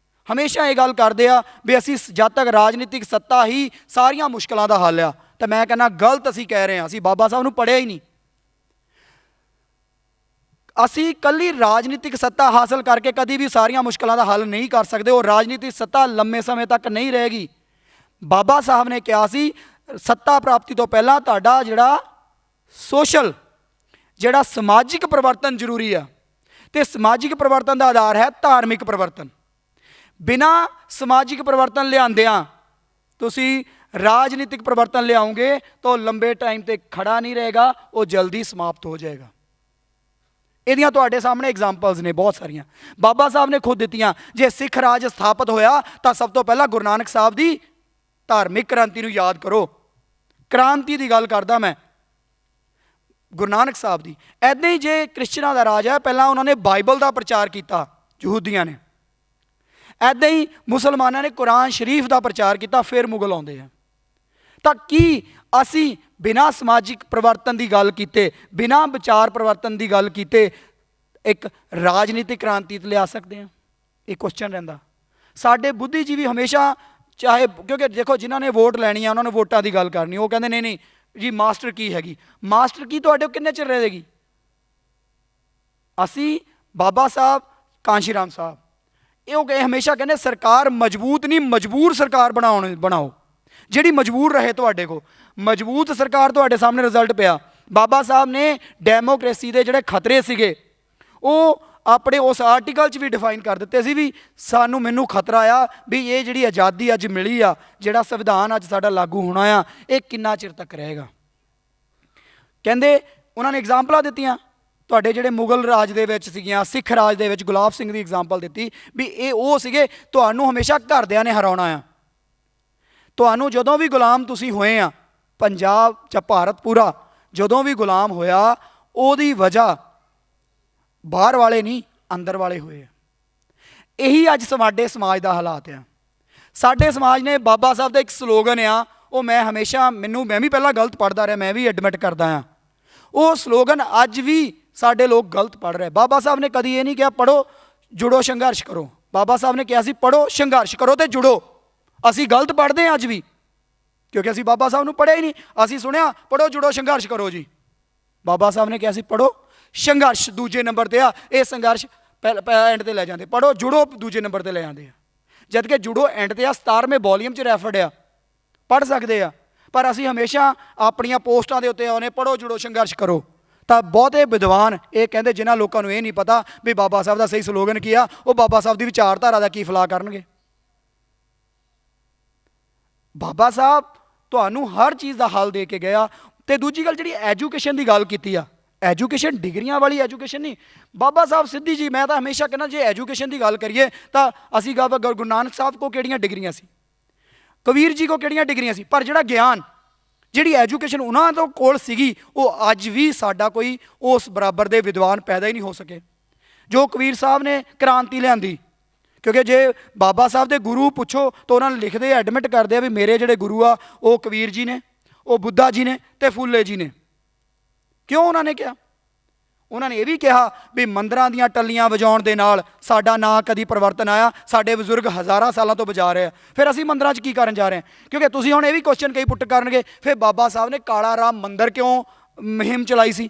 ਹਮੇਸ਼ਾ ਇਹ ਗੱਲ ਕਰਦੇ ਆ ਵੀ ਅਸੀਂ ਜਦ ਤੱਕ ਰਾਜਨੀਤਿਕ ਸੱਤਾ ਹੀ ਸਾਰੀਆਂ ਮੁਸ਼ਕਲਾਂ ਦਾ ਹੱਲ ਆ, ਤਾਂ ਮੈਂ ਕਹਿੰਦਾ ਗਲਤ ਅਸੀਂ ਕਹਿ ਰਹੇ ਹਾਂ। ਅਸੀਂ ਬਾਬਾ ਸਾਹਿਬ ਨੂੰ ਪੜ੍ਹਿਆ ਹੀ ਨਹੀਂ। ਅਸੀਂ ਇਕੱਲੀ ਰਾਜਨੀਤਿਕ ਸੱਤਾ ਹਾਸਲ ਕਰਕੇ ਕਦੀ ਵੀ ਸਾਰੀਆਂ ਮੁਸ਼ਕਲਾਂ ਦਾ ਹੱਲ ਨਹੀਂ ਕਰ ਸਕਦੇ। ਉਹ ਰਾਜਨੀਤਿਕ ਸੱਤਾ ਲੰਮੇ ਸਮੇਂ ਤੱਕ ਨਹੀਂ ਰਹੇਗੀ। ਬਾਬਾ ਸਾਹਿਬ ਨੇ ਕਿਹਾ ਸੀ ਸੱਤਾ ਪ੍ਰਾਪਤੀ ਤੋਂ ਪਹਿਲਾਂ ਤੁਹਾਡਾ ਜਿਹੜਾ ਸੋਸ਼ਲ, ਜਿਹੜਾ ਸਮਾਜਿਕ ਪਰਿਵਰਤਨ ਜ਼ਰੂਰੀ ਆ, ਅਤੇ ਸਮਾਜਿਕ ਪਰਿਵਰਤਨ ਦਾ ਆਧਾਰ ਹੈ ਧਾਰਮਿਕ ਪਰਿਵਰਤਨ। ਬਿਨਾਂ ਸਮਾਜਿਕ ਪਰਿਵਰਤਨ ਲਿਆਉਂਦਿਆਂ ਤੁਸੀਂ ਰਾਜਨੀਤਿਕ ਪਰਿਵਰਤਨ ਲਿਆਓਗੇ ਤਾਂ ਉਹ ਲੰਬੇ ਟਾਈਮ 'ਤੇ ਖੜਾ ਨਹੀਂ ਰਹੇਗਾ, ਉਹ ਜਲਦੀ ਸਮਾਪਤ ਹੋ ਜਾਏਗਾ। ਇਹਦੀਆਂ ਤੁਹਾਡੇ ਸਾਹਮਣੇ ਐਗਜ਼ਾਮਪਲਸ ਨੇ ਬਹੁਤ ਸਾਰੀਆਂ, ਬਾਬਾ ਸਾਹਿਬ ਨੇ ਖੁਦ ਦਿੱਤੀਆਂ। ਜੇ ਸਿੱਖ ਰਾਜ ਸਥਾਪਿਤ ਹੋਇਆ ਤਾਂ ਸਭ ਤੋਂ ਪਹਿਲਾਂ ਗੁਰੂ ਨਾਨਕ ਸਾਹਿਬ ਦੀ ਧਾਰਮਿਕ ਕ੍ਰਾਂਤੀ ਨੂੰ ਯਾਦ ਕਰੋ। ਕ੍ਰਾਂਤੀ ਦੀ ਗੱਲ ਕਰਦਾ ਮੈਂ, ਗੁਰੂ ਨਾਨਕ ਸਾਹਿਬ ਦੀ। ਇੱਦਾਂ ਹੀ ਜੇ ਕ੍ਰਿਸਚਨਾਂ ਦਾ ਰਾਜ ਹੈ, ਪਹਿਲਾਂ ਉਹਨਾਂ ਨੇ ਬਾਈਬਲ ਦਾ ਪ੍ਰਚਾਰ ਕੀਤਾ ਯਹੂਦੀਆਂ ਨੇ, ਇੱਦਾਂ ਹੀ ਮੁਸਲਮਾਨਾਂ ਨੇ ਕੁਰਾਨ ਸ਼ਰੀਫ ਦਾ ਪ੍ਰਚਾਰ ਕੀਤਾ, ਫਿਰ ਮੁਗਲ ਆਉਂਦੇ ਆ। ਤਾਂ ਕੀ ਅਸੀਂ ਬਿਨਾਂ ਸਮਾਜਿਕ ਪਰਿਵਰਤਨ ਦੀ ਗੱਲ ਕੀਤੇ, ਬਿਨਾਂ ਵਿਚਾਰ ਪਰਿਵਰਤਨ ਦੀ ਗੱਲ ਕੀਤੇ ਇੱਕ ਰਾਜਨੀਤਿਕ ਕ੍ਰਾਂਤੀ ਲਿਆ ਸਕਦੇ ਹਾਂ? ਇਹ ਕੁਐਸਚਨ ਰਹਿੰਦਾ। ਸਾਡੇ ਬੁੱਧੀਜੀਵੀ ਹਮੇਸ਼ਾ ਚਾਹੇ, ਕਿਉਂਕਿ ਦੇਖੋ ਜਿਨ੍ਹਾਂ ਨੇ ਵੋਟ ਲੈਣੀ ਆ ਉਹਨਾਂ ਨੂੰ ਵੋਟਾਂ ਦੀ ਗੱਲ ਕਰਨੀ, ਉਹ ਕਹਿੰਦੇ ਨਹੀਂ ਜੀ ਮਾਸਟਰ ਕੀ ਹੈਗੀ। ਮਾਸਟਰ ਕੀ ਤੁਹਾਡੇ ਕਿੰਨੇ ਚਿਰ ਰਹੇਗੀ? ਅਸੀਂ ਬਾਬਾ ਸਾਹਿਬ, ਕਾਂਸ਼ੀ ਰਾਮ ਸਾਹਿਬ, ਇਹ ਹਮੇਸ਼ਾ ਕਹਿੰਦੇ ਸਰਕਾਰ ਮਜ਼ਬੂਤ ਨਹੀਂ ਮਜਬੂਰ ਸਰਕਾਰ ਬਣਾਓ, ਜਿਹੜੀ ਮਜਬੂਰ ਰਹੇ ਤੁਹਾਡੇ ਕੋਲ। ਮਜ਼ਬੂਤ ਸਰਕਾਰ ਤੁਹਾਡੇ ਸਾਹਮਣੇ ਰਿਜ਼ਲਟ ਪਿਆ। ਬਾਬਾ ਸਾਹਿਬ ਨੇ ਡੈਮੋਕ੍ਰੇਸੀ ਦੇ ਜਿਹੜੇ ਖਤਰੇ ਸੀਗੇ ਉਹ ਆਪਣੇ ਉਸ ਆਰਟੀਕਲ 'ਚ ਵੀ ਡਿਫਾਈਨ ਕਰ ਦਿੱਤੇ ਸੀ ਵੀ ਮੈਨੂੰ ਖਤਰਾ ਆ ਵੀ ਇਹ ਜਿਹੜੀ ਆਜ਼ਾਦੀ ਅੱਜ ਮਿਲੀ ਆ, ਜਿਹੜਾ ਸੰਵਿਧਾਨ ਅੱਜ ਸਾਡਾ ਲਾਗੂ ਹੋਣਾ ਆ, ਇਹ ਕਿੰਨਾ ਚਿਰ ਤੱਕ ਰਹੇਗਾ। ਕਹਿੰਦੇ ਉਹਨਾਂ ਨੇ ਐਗਜ਼ਾਮਪਲਾਂ ਦਿੱਤੀਆਂ ਤੁਹਾਡੇ ਜਿਹੜੇ ਮੁਗਲ ਰਾਜ ਦੇ ਵਿੱਚ ਸੀਗੀਆਂ, ਸਿੱਖ ਰਾਜ ਦੇ ਵਿੱਚ ਗੁਲਾਬ ਸਿੰਘ ਦੀ ਐਗਜ਼ਾਮਪਲ ਦਿੱਤੀ ਵੀ ਇਹ ਉਹ ਸੀਗੇ, ਤੁਹਾਨੂੰ ਹਮੇਸ਼ਾ ਘਰਦਿਆਂ ਨੇ ਹਰਾਉਣਾ ਆ। ਤੁਹਾਨੂੰ ਜਦੋਂ ਵੀ ਗੁਲਾਮ ਤੁਸੀਂ ਹੋਏ ਆ, ਪੰਜਾਬ ਜਾਂ ਭਾਰਤ ਪੂਰਾ ਜਦੋਂ ਵੀ ਗੁਲਾਮ ਹੋਇਆ, ਉਹਦੀ ਵਜ੍ਹਾ ਬਾਹਰ ਵਾਲੇ ਨਹੀਂ ਅੰਦਰ ਵਾਲੇ ਹੋਏ ਆ। ਇਹੀ ਅੱਜ ਸਾਡੇ ਸਮਾਜ ਦਾ ਹਾਲਾਤ ਆ। ਸਾਡੇ ਸਮਾਜ ਨੇ ਬਾਬਾ ਸਾਹਿਬ ਦਾ ਇੱਕ ਸਲੋਗਨ ਆ, ਉਹ ਮੈਂ ਹਮੇਸ਼ਾ ਮੈਂ ਵੀ ਪਹਿਲਾਂ ਗਲਤ ਪੜ੍ਹਦਾ ਰਿਹਾ, ਮੈਂ ਵੀ ਐਡਮਿਟ ਕਰਦਾ ਹਾਂ। ਉਹ ਸਲੋਗਨ ਅੱਜ ਵੀ ਸਾਡੇ ਲੋਕ ਗਲਤ ਪੜ੍ਹ ਰਹੇ। ਬਾਬਾ ਸਾਹਿਬ ਨੇ ਕਦੀ ਇਹ ਨਹੀਂ ਕਿਹਾ ਪੜ੍ਹੋ ਜੁੜੋ ਸੰਘਰਸ਼ ਕਰੋ। ਬਾਬਾ ਸਾਹਿਬ ਨੇ ਕਿਹਾ ਸੀ ਪੜ੍ਹੋ ਸੰਘਰਸ਼ ਕਰੋ ਤੇ ਜੁੜੋ। ਅਸੀਂ ਗਲਤ ਪੜ੍ਹਦੇ ਹਾਂ ਅੱਜ ਵੀ, ਕਿਉਂਕਿ ਅਸੀਂ ਬਾਬਾ ਸਾਹਿਬ ਨੂੰ ਪੜ੍ਹਿਆ ਹੀ ਨਹੀਂ। ਅਸੀਂ ਸੁਣਿਆ ਪੜ੍ਹੋ ਜੁੜੋ ਸੰਘਰਸ਼ ਕਰੋ ਜੀ। ਬਾਬਾ ਸਾਹਿਬ ਨੇ ਕਿਹਾ ਸੀ ਪੜ੍ਹੋ ਸੰਘਰਸ਼ ਦੂਜੇ ਨੰਬਰ 'ਤੇ ਆ, ਇਹ ਸੰਘਰਸ਼ ਐਂਡ 'ਤੇ ਲੈ ਜਾਂਦੇ, ਪੜ੍ਹੋ ਜੁੜੋ ਦੂਜੇ ਨੰਬਰ 'ਤੇ ਲੈ ਜਾਂਦੇ ਆ। ਜਦ ਕਿ ਜੁੜੋ ਐਂਡ 'ਤੇ ਆ, 17ਵੇਂ ਵੋਲੀਅਮ 'ਚ ਰੈਫਰਡ ਆ, ਪੜ੍ਹ ਸਕਦੇ ਆ। ਪਰ ਅਸੀਂ ਹਮੇਸ਼ਾ ਆਪਣੀਆਂ ਪੋਸਟਾਂ ਦੇ ਉੱਤੇ ਆਉਨੇ ਪੜ੍ਹੋ ਜੁੜੋ ਸੰਘਰਸ਼ ਕਰੋ। ਤਾਂ ਬਹੁਤੇ ਵਿਦਵਾਨ ਇਹ ਕਹਿੰਦੇ, ਜਿਨ੍ਹਾਂ ਲੋਕਾਂ ਨੂੰ ਇਹ ਨਹੀਂ ਪਤਾ ਵੀ ਬਾਬਾ ਸਾਹਿਬ ਦਾ ਸਹੀ ਸਲੋਗਨ ਕੀ ਆ, ਉਹ ਬਾਬਾ ਸਾਹਿਬ ਦੀ ਵਿਚਾਰਧਾਰਾ ਦਾ ਕੀ ਫਲਾਹ ਕਰਨਗੇ। ਬਾਬਾ ਸਾਹਿਬ ਤੁਹਾਨੂੰ ਹਰ ਚੀਜ਼ ਦਾ ਹੱਲ ਦੇ ਕੇ ਗਿਆ। ਤੇ ਦੂਜੀ ਗੱਲ, ਜਿਹੜੀ ਐਜੂਕੇਸ਼ਨ ਦੀ ਗੱਲ ਕੀਤੀ ਆ, ਐਜੂਕੇਸ਼ਨ ਡਿਗਰੀਆਂ ਵਾਲੀ ਐਜੂਕੇਸ਼ਨ ਨਹੀਂ। ਬਾਬਾ ਸਾਹਿਬ ਸਿੱਧੀ ਜੀ, ਮੈਂ ਤਾਂ ਹਮੇਸ਼ਾ ਕਹਿੰਦਾ ਜੇ ਐਜੂਕੇਸ਼ਨ ਦੀ ਗੱਲ ਕਰੀਏ ਤਾਂ ਅਸੀਂ ਗੁਰੂ ਨਾਨਕ ਸਾਹਿਬ ਕੋਲ ਕਿਹੜੀਆਂ ਡਿਗਰੀਆਂ ਸੀ, ਕਬੀਰ ਜੀ ਕੋਲ ਕਿਹੜੀਆਂ ਡਿਗਰੀਆਂ ਸੀ, ਪਰ ਜਿਹੜਾ ਗਿਆਨ, ਜਿਹੜੀ ਐਜੂਕੇਸ਼ਨ ਉਹਨਾਂ ਤੋਂ ਕੋਲ ਸੀਗੀ, ਉਹ ਅੱਜ ਵੀ ਸਾਡਾ ਕੋਈ ਉਸ ਬਰਾਬਰ ਦੇ ਵਿਦਵਾਨ ਪੈਦਾ ਹੀ ਨਹੀਂ ਹੋ ਸਕੇ ਜੋ ਕਬੀਰ ਸਾਹਿਬ ਨੇ ਕ੍ਰਾਂਤੀ ਲਿਆਂਦੀ। ਕਿਉਂਕਿ ਜੇ ਬਾਬਾ ਸਾਹਿਬ ਦੇ ਗੁਰੂ ਪੁੱਛੋ ਤਾਂ ਉਹਨਾਂ ਨੂੰ ਲਿਖਦੇ ਐਡਮਿਟ ਕਰਦੇ ਆ ਵੀ ਮੇਰੇ ਜਿਹੜੇ ਗੁਰੂ ਆ ਉਹ ਕਬੀਰ ਜੀ ਨੇ, ਉਹ ਬੁੱਧਾ ਜੀ ਨੇ ਤੇ ਫੂਲੇ ਜੀ ਨੇ। ਕਿਉਂ ਉਹਨਾਂ ਨੇ ਕਿਹਾ? ਉਹਨਾਂ ਨੇ ਇਹ ਵੀ ਕਿਹਾ ਵੀ ਮੰਦਰਾਂ ਦੀਆਂ ਟੱਲੀਆਂ ਵਜਾਉਣ ਦੇ ਨਾਲ ਸਾਡਾ ਨਾ ਕਦੀ ਪਰਿਵਰਤਨ ਆਇਆ, ਸਾਡੇ ਬਜ਼ੁਰਗ ਹਜ਼ਾਰਾਂ ਸਾਲਾਂ ਤੋਂ ਵਜਾ ਰਹੇ ਆ, ਫਿਰ ਅਸੀਂ ਮੰਦਰਾਂ 'ਚ ਕੀ ਕਰਨ ਜਾ ਰਹੇ ਹਾਂ? ਕਿਉਂਕਿ ਤੁਸੀਂ ਹੁਣ ਇਹ ਵੀ ਕੁਐਸਚਨ ਕਈ ਪੁੱਟ ਕਰਨਗੇ, ਫਿਰ ਬਾਬਾ ਸਾਹਿਬ ਨੇ ਕਾਲਾ ਰਾਮ ਮੰਦਿਰ ਕਿਉਂ ਮੁਹਿੰਮ ਚਲਾਈ ਸੀ?